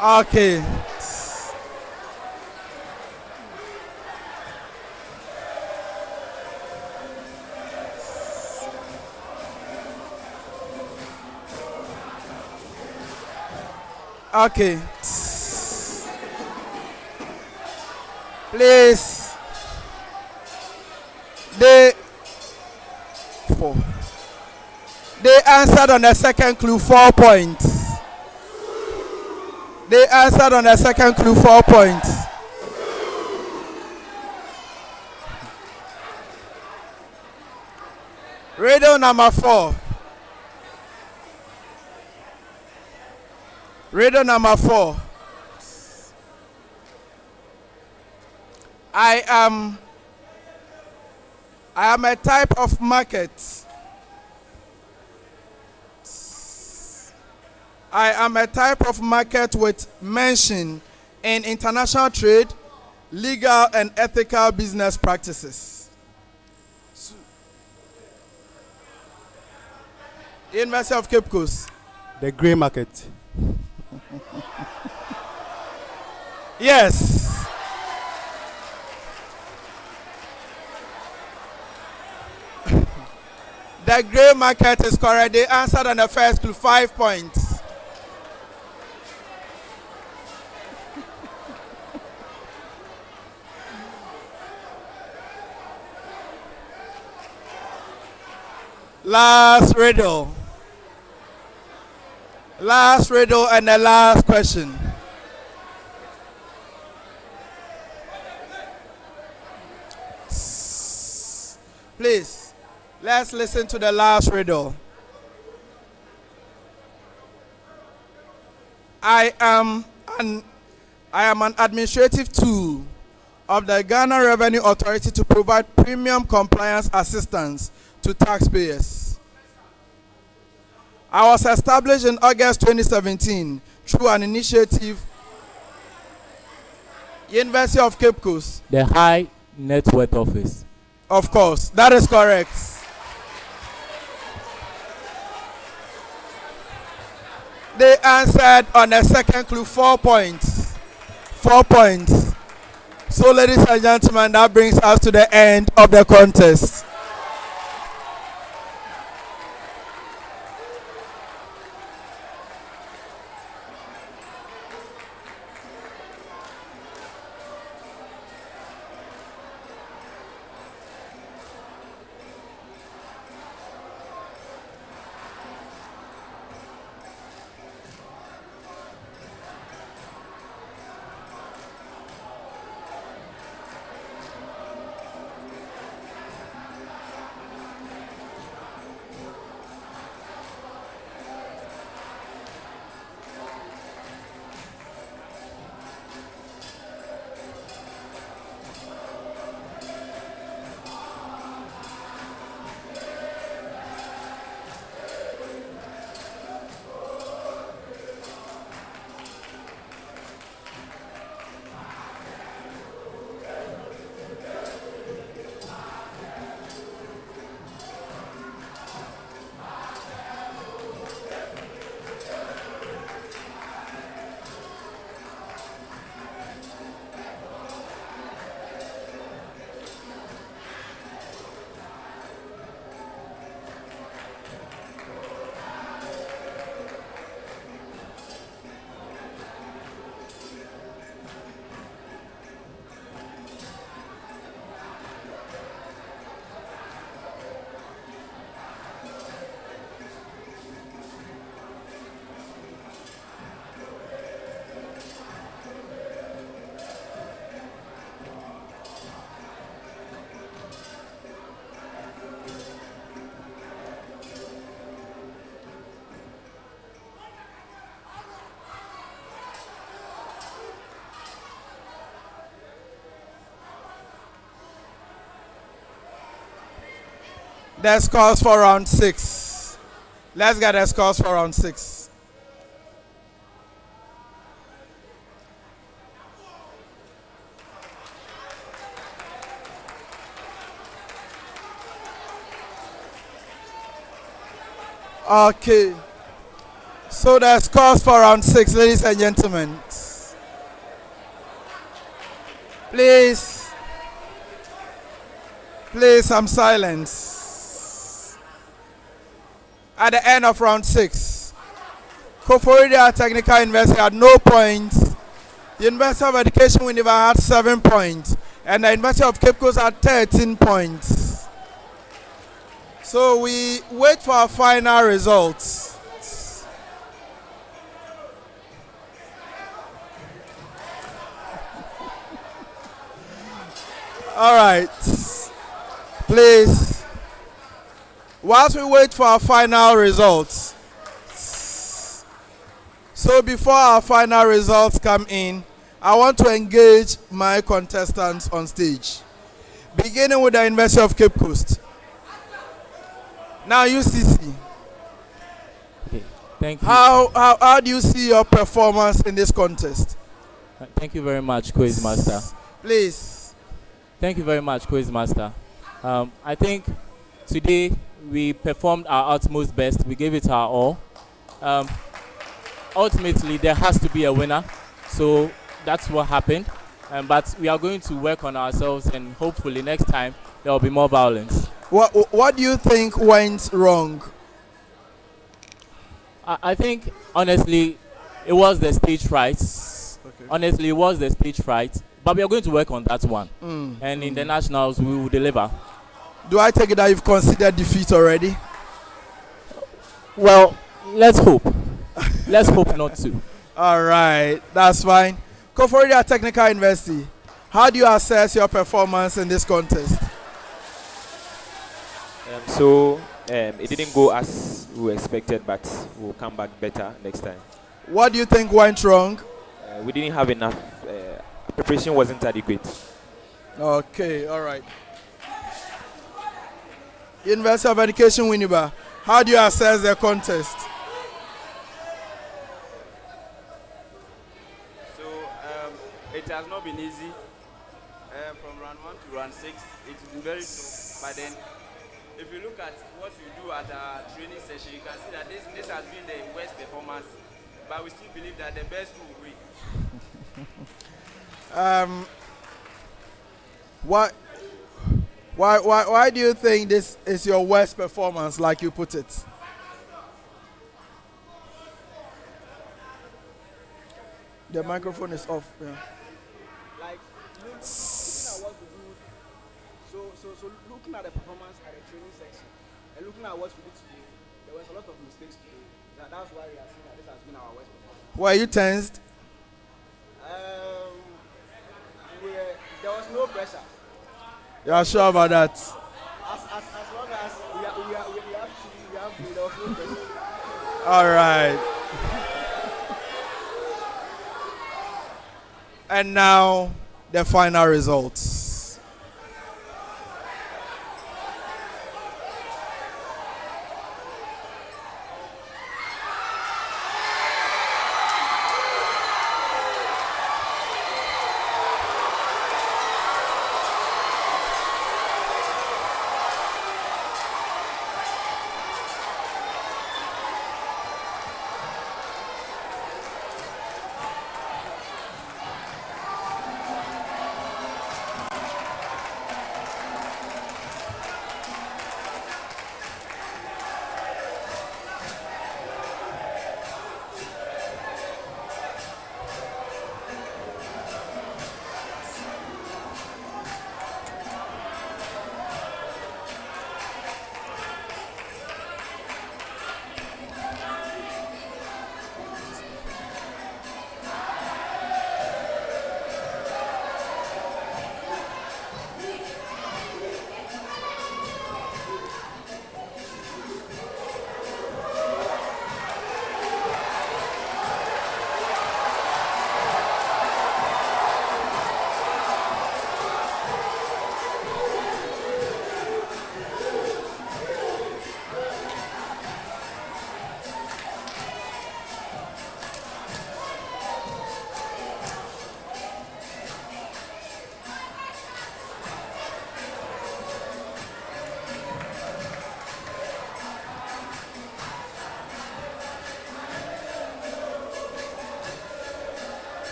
Okay. Okay. Please. They four. They answered on the second clue 4 points. They answered on the second clue 4 points. Riddle number 4. Riddle number 4. I am a type of market. I am a type of market with mention in international trade, legal and ethical business practices. University of Cape Coast. The grey market. Yes. The grey market is correct. They answered on the first clue 5 points. Last riddle. Last riddle and the last question. Please, let's listen to the last riddle. I am an administrative tool of the Ghana Revenue Authority to provide premium compliance assistance to taxpayers. I was established in August 2017 through an initiative, University of Cape Coast. The High Net Worth Office. Of course, that is correct. They answered on the second clue 4 points. 4 points. So, ladies and gentlemen, that brings us to the end of the contest. The scores for round 6. Let's get the scores for round 6. Okay. So the scores for round 6, ladies and gentlemen. Please, some silence. At the end of round 6, Koforidua Technical University had no points. The University of Education Winneba had 7 points. And the University of Cape Coast had 13 points. So we wait for our final results. All right. Please, whilst we wait for our final results, so before our final results come in, I want to engage my contestants on stage, beginning with the University of Cape Coast. Now, UCC. Okay, thank you. How do you see your performance in this contest? Thank you very much, Quiz Master. Please. Thank you very much, Quiz Master. I think today we performed our utmost best. We gave it our all. Ultimately, there has to be a winner. So that's what happened. But we are going to work on ourselves, and hopefully next time there will be more violence. What do you think went wrong? I think, honestly, it was the stage fright. Okay. Honestly, it was the stage fright. But we are going to work on that one. And in the nationals, we will deliver. Do I take it that you've considered defeat already? Well, let's hope. Let's hope not to. All right, that's fine. Koforidua Technical University, how do you assess your performance in this contest? It didn't go as we expected, but we'll come back better next time. What do you think went wrong? We didn't have enough. Preparation wasn't adequate. Okay, all right. University of Education Winneba, how do you assess the contest? So it has not been easy. From round 1 to round 6, it's been very tough. But then, if you look at what we do at our training session, you can see that this has been the worst performance. But we still believe that the best will win. Why do you think this is your worst performance, like you put it? The microphone is off. Yeah. Like looking at what we do, so looking at the performance at the training section and looking at what we did today, there was a lot of mistakes today. That's why we are saying that this has been our worst performance. Were you tensed? There was no pressure. You are sure about that? As long as we have there was no pressure. All right. And now the final results.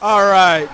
All right.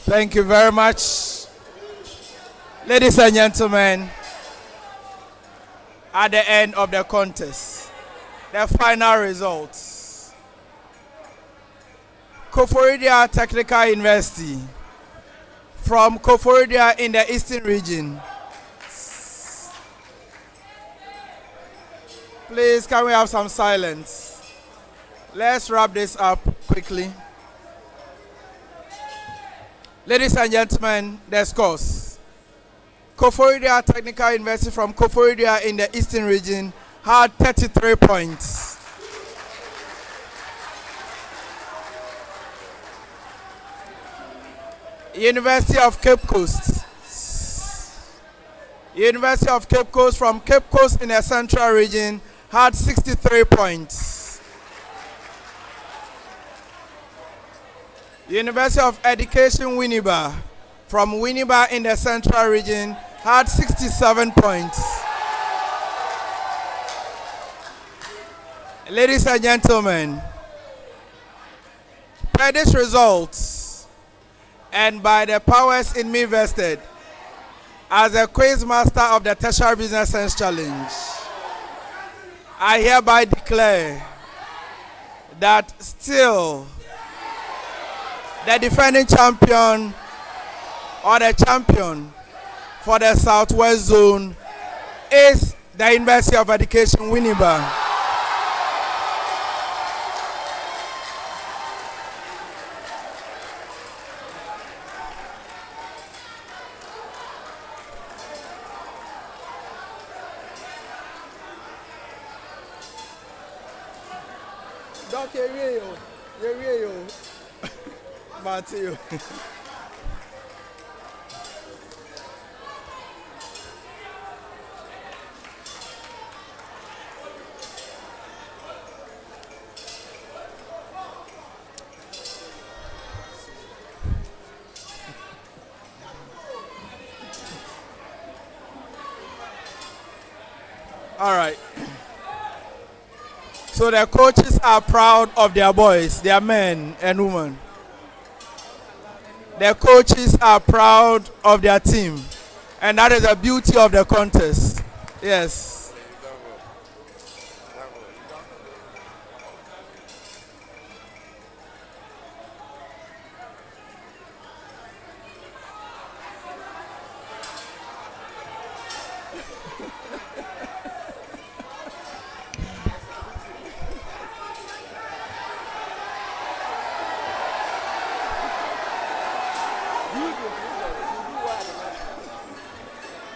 Thank you very much. Ladies and gentlemen, at the end of the contest, the final results. Koforidua Technical University from Koforidua in the Eastern Region. Please, can we have some silence? Let's wrap this up quickly. Ladies and gentlemen, the scores. Koforidua Technical University from Koforidua in the Eastern Region had 33 points. University of Cape Coast. University of Cape Coast from Cape Coast in the Central Region had 63 points. University of Education Winneba from Winneba in the Central Region had 67 points. Ladies and gentlemen, by these results and by the powers in me vested as a quiz master of the Tertiary Business Science Challenge, I hereby declare that still the defending champion or the champion for the Southwest Zone is the University of Education Winneba. Matthew. All right. So the coaches are proud of their boys, their men and women. The coaches are proud of their team. And that is the beauty of the contest. Yes.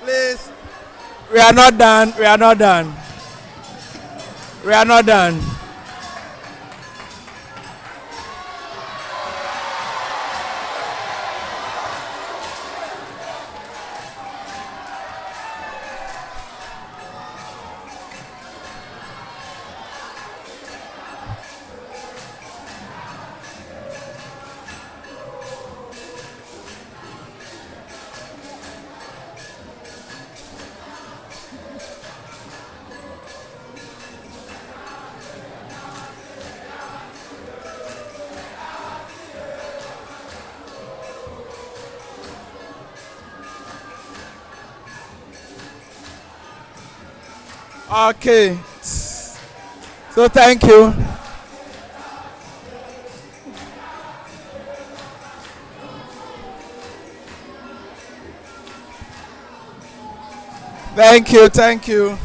Please, we are not done. We are not done. We are not done. Okay. So thank you. Thank you, thank you.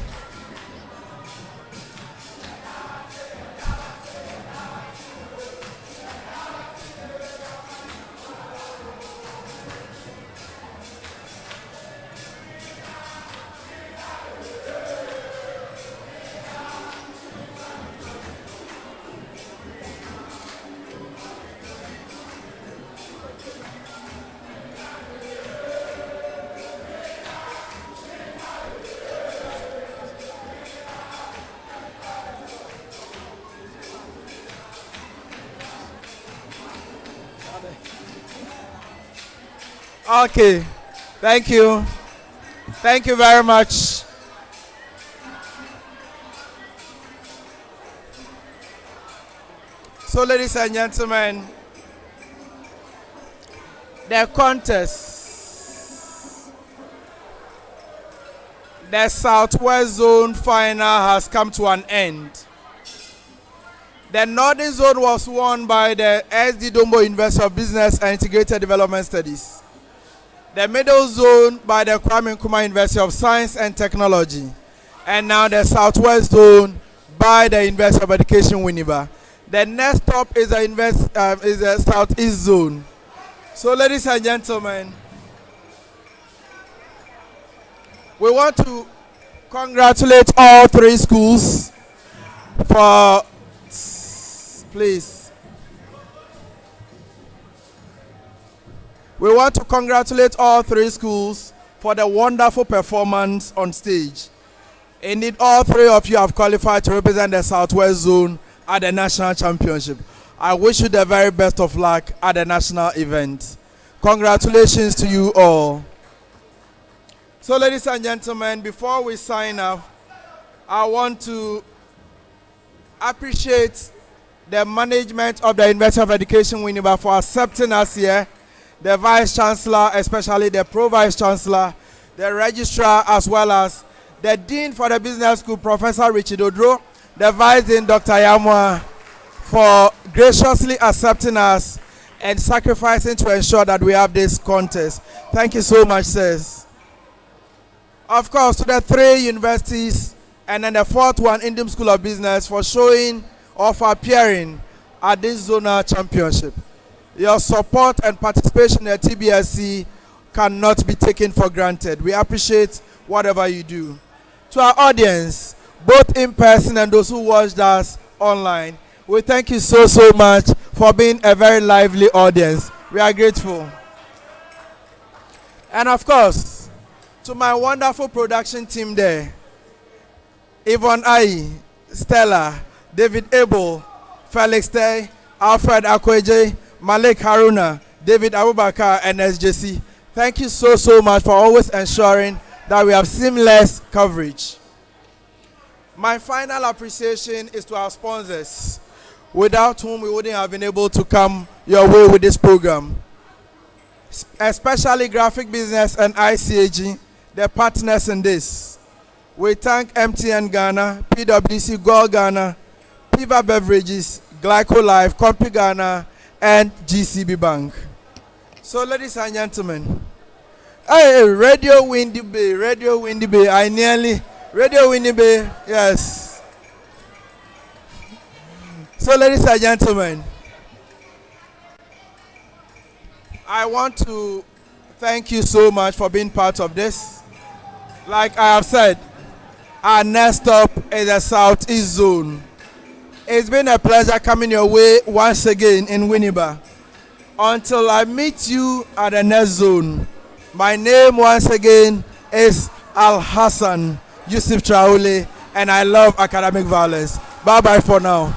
Okay, thank you. Thank you very much. So, ladies and gentlemen, the contest, the Southwest Zone final has come to an end. The Northern Zone was won by the SD Dombo University of Business and Integrated Development Studies. The Middle Zone by the Kwame Nkrumah University of Science and Technology. And now the Southwest Zone by the University of Education Winneba. The next stop is the Southeast Zone. So, ladies and gentlemen, we want to congratulate all three schools for, please. We want to congratulate all three schools for the wonderful performance on stage. Indeed, all three of you have qualified to represent the Southwest Zone at the National Championship. I wish you the very best of luck at the national event. Congratulations to you all. So, ladies and gentlemen, before we sign off, I want to appreciate the management of the University of Education Winneba for accepting us here. The Vice Chancellor, especially the Pro Vice Chancellor, the Registrar, as well as the Dean for the Business School, Professor Richard Odro, the Vice Dean, Dr. Yamwa, for graciously accepting us and sacrificing to ensure that we have this contest. Thank you so much, sirs. Of course, to the three universities and then the fourth one, Indian School of Business, for showing or for appearing at this zonal championship. Your support and participation in the TBSC cannot be taken for granted. We appreciate whatever you do. To our audience, both in person and those who watched us online, we thank you so much for being a very lively audience. We are grateful. And of course, to my wonderful production team there, Yvonne Ai, Stella, David Abel, Felix Tay, Alfred Akweje, Malik Haruna, David Abubakar, and SJC. Thank you so much for always ensuring that we have seamless coverage. My final appreciation is to our sponsors, without whom we wouldn't have been able to come your way with this program. Especially Graphic Business and ICAG, their partners in this. We thank MTN Ghana, PwC Gold Ghana, Piva Beverages, Glyco Life, Compi Ghana, and GCB Bank. So, ladies and gentlemen, hey, Radio Windy Bay, Radio Windy Bay, Radio Windy Bay, yes. So, ladies and gentlemen, I want to thank you so much for being part of this. Like I have said, our next stop is the Southeast Zone. It's been a pleasure coming your way once again in Winneba. Until I meet you at the next zone, my name once again is Al Hassan Yusuf Traore, and I love academic violence. Bye bye for now.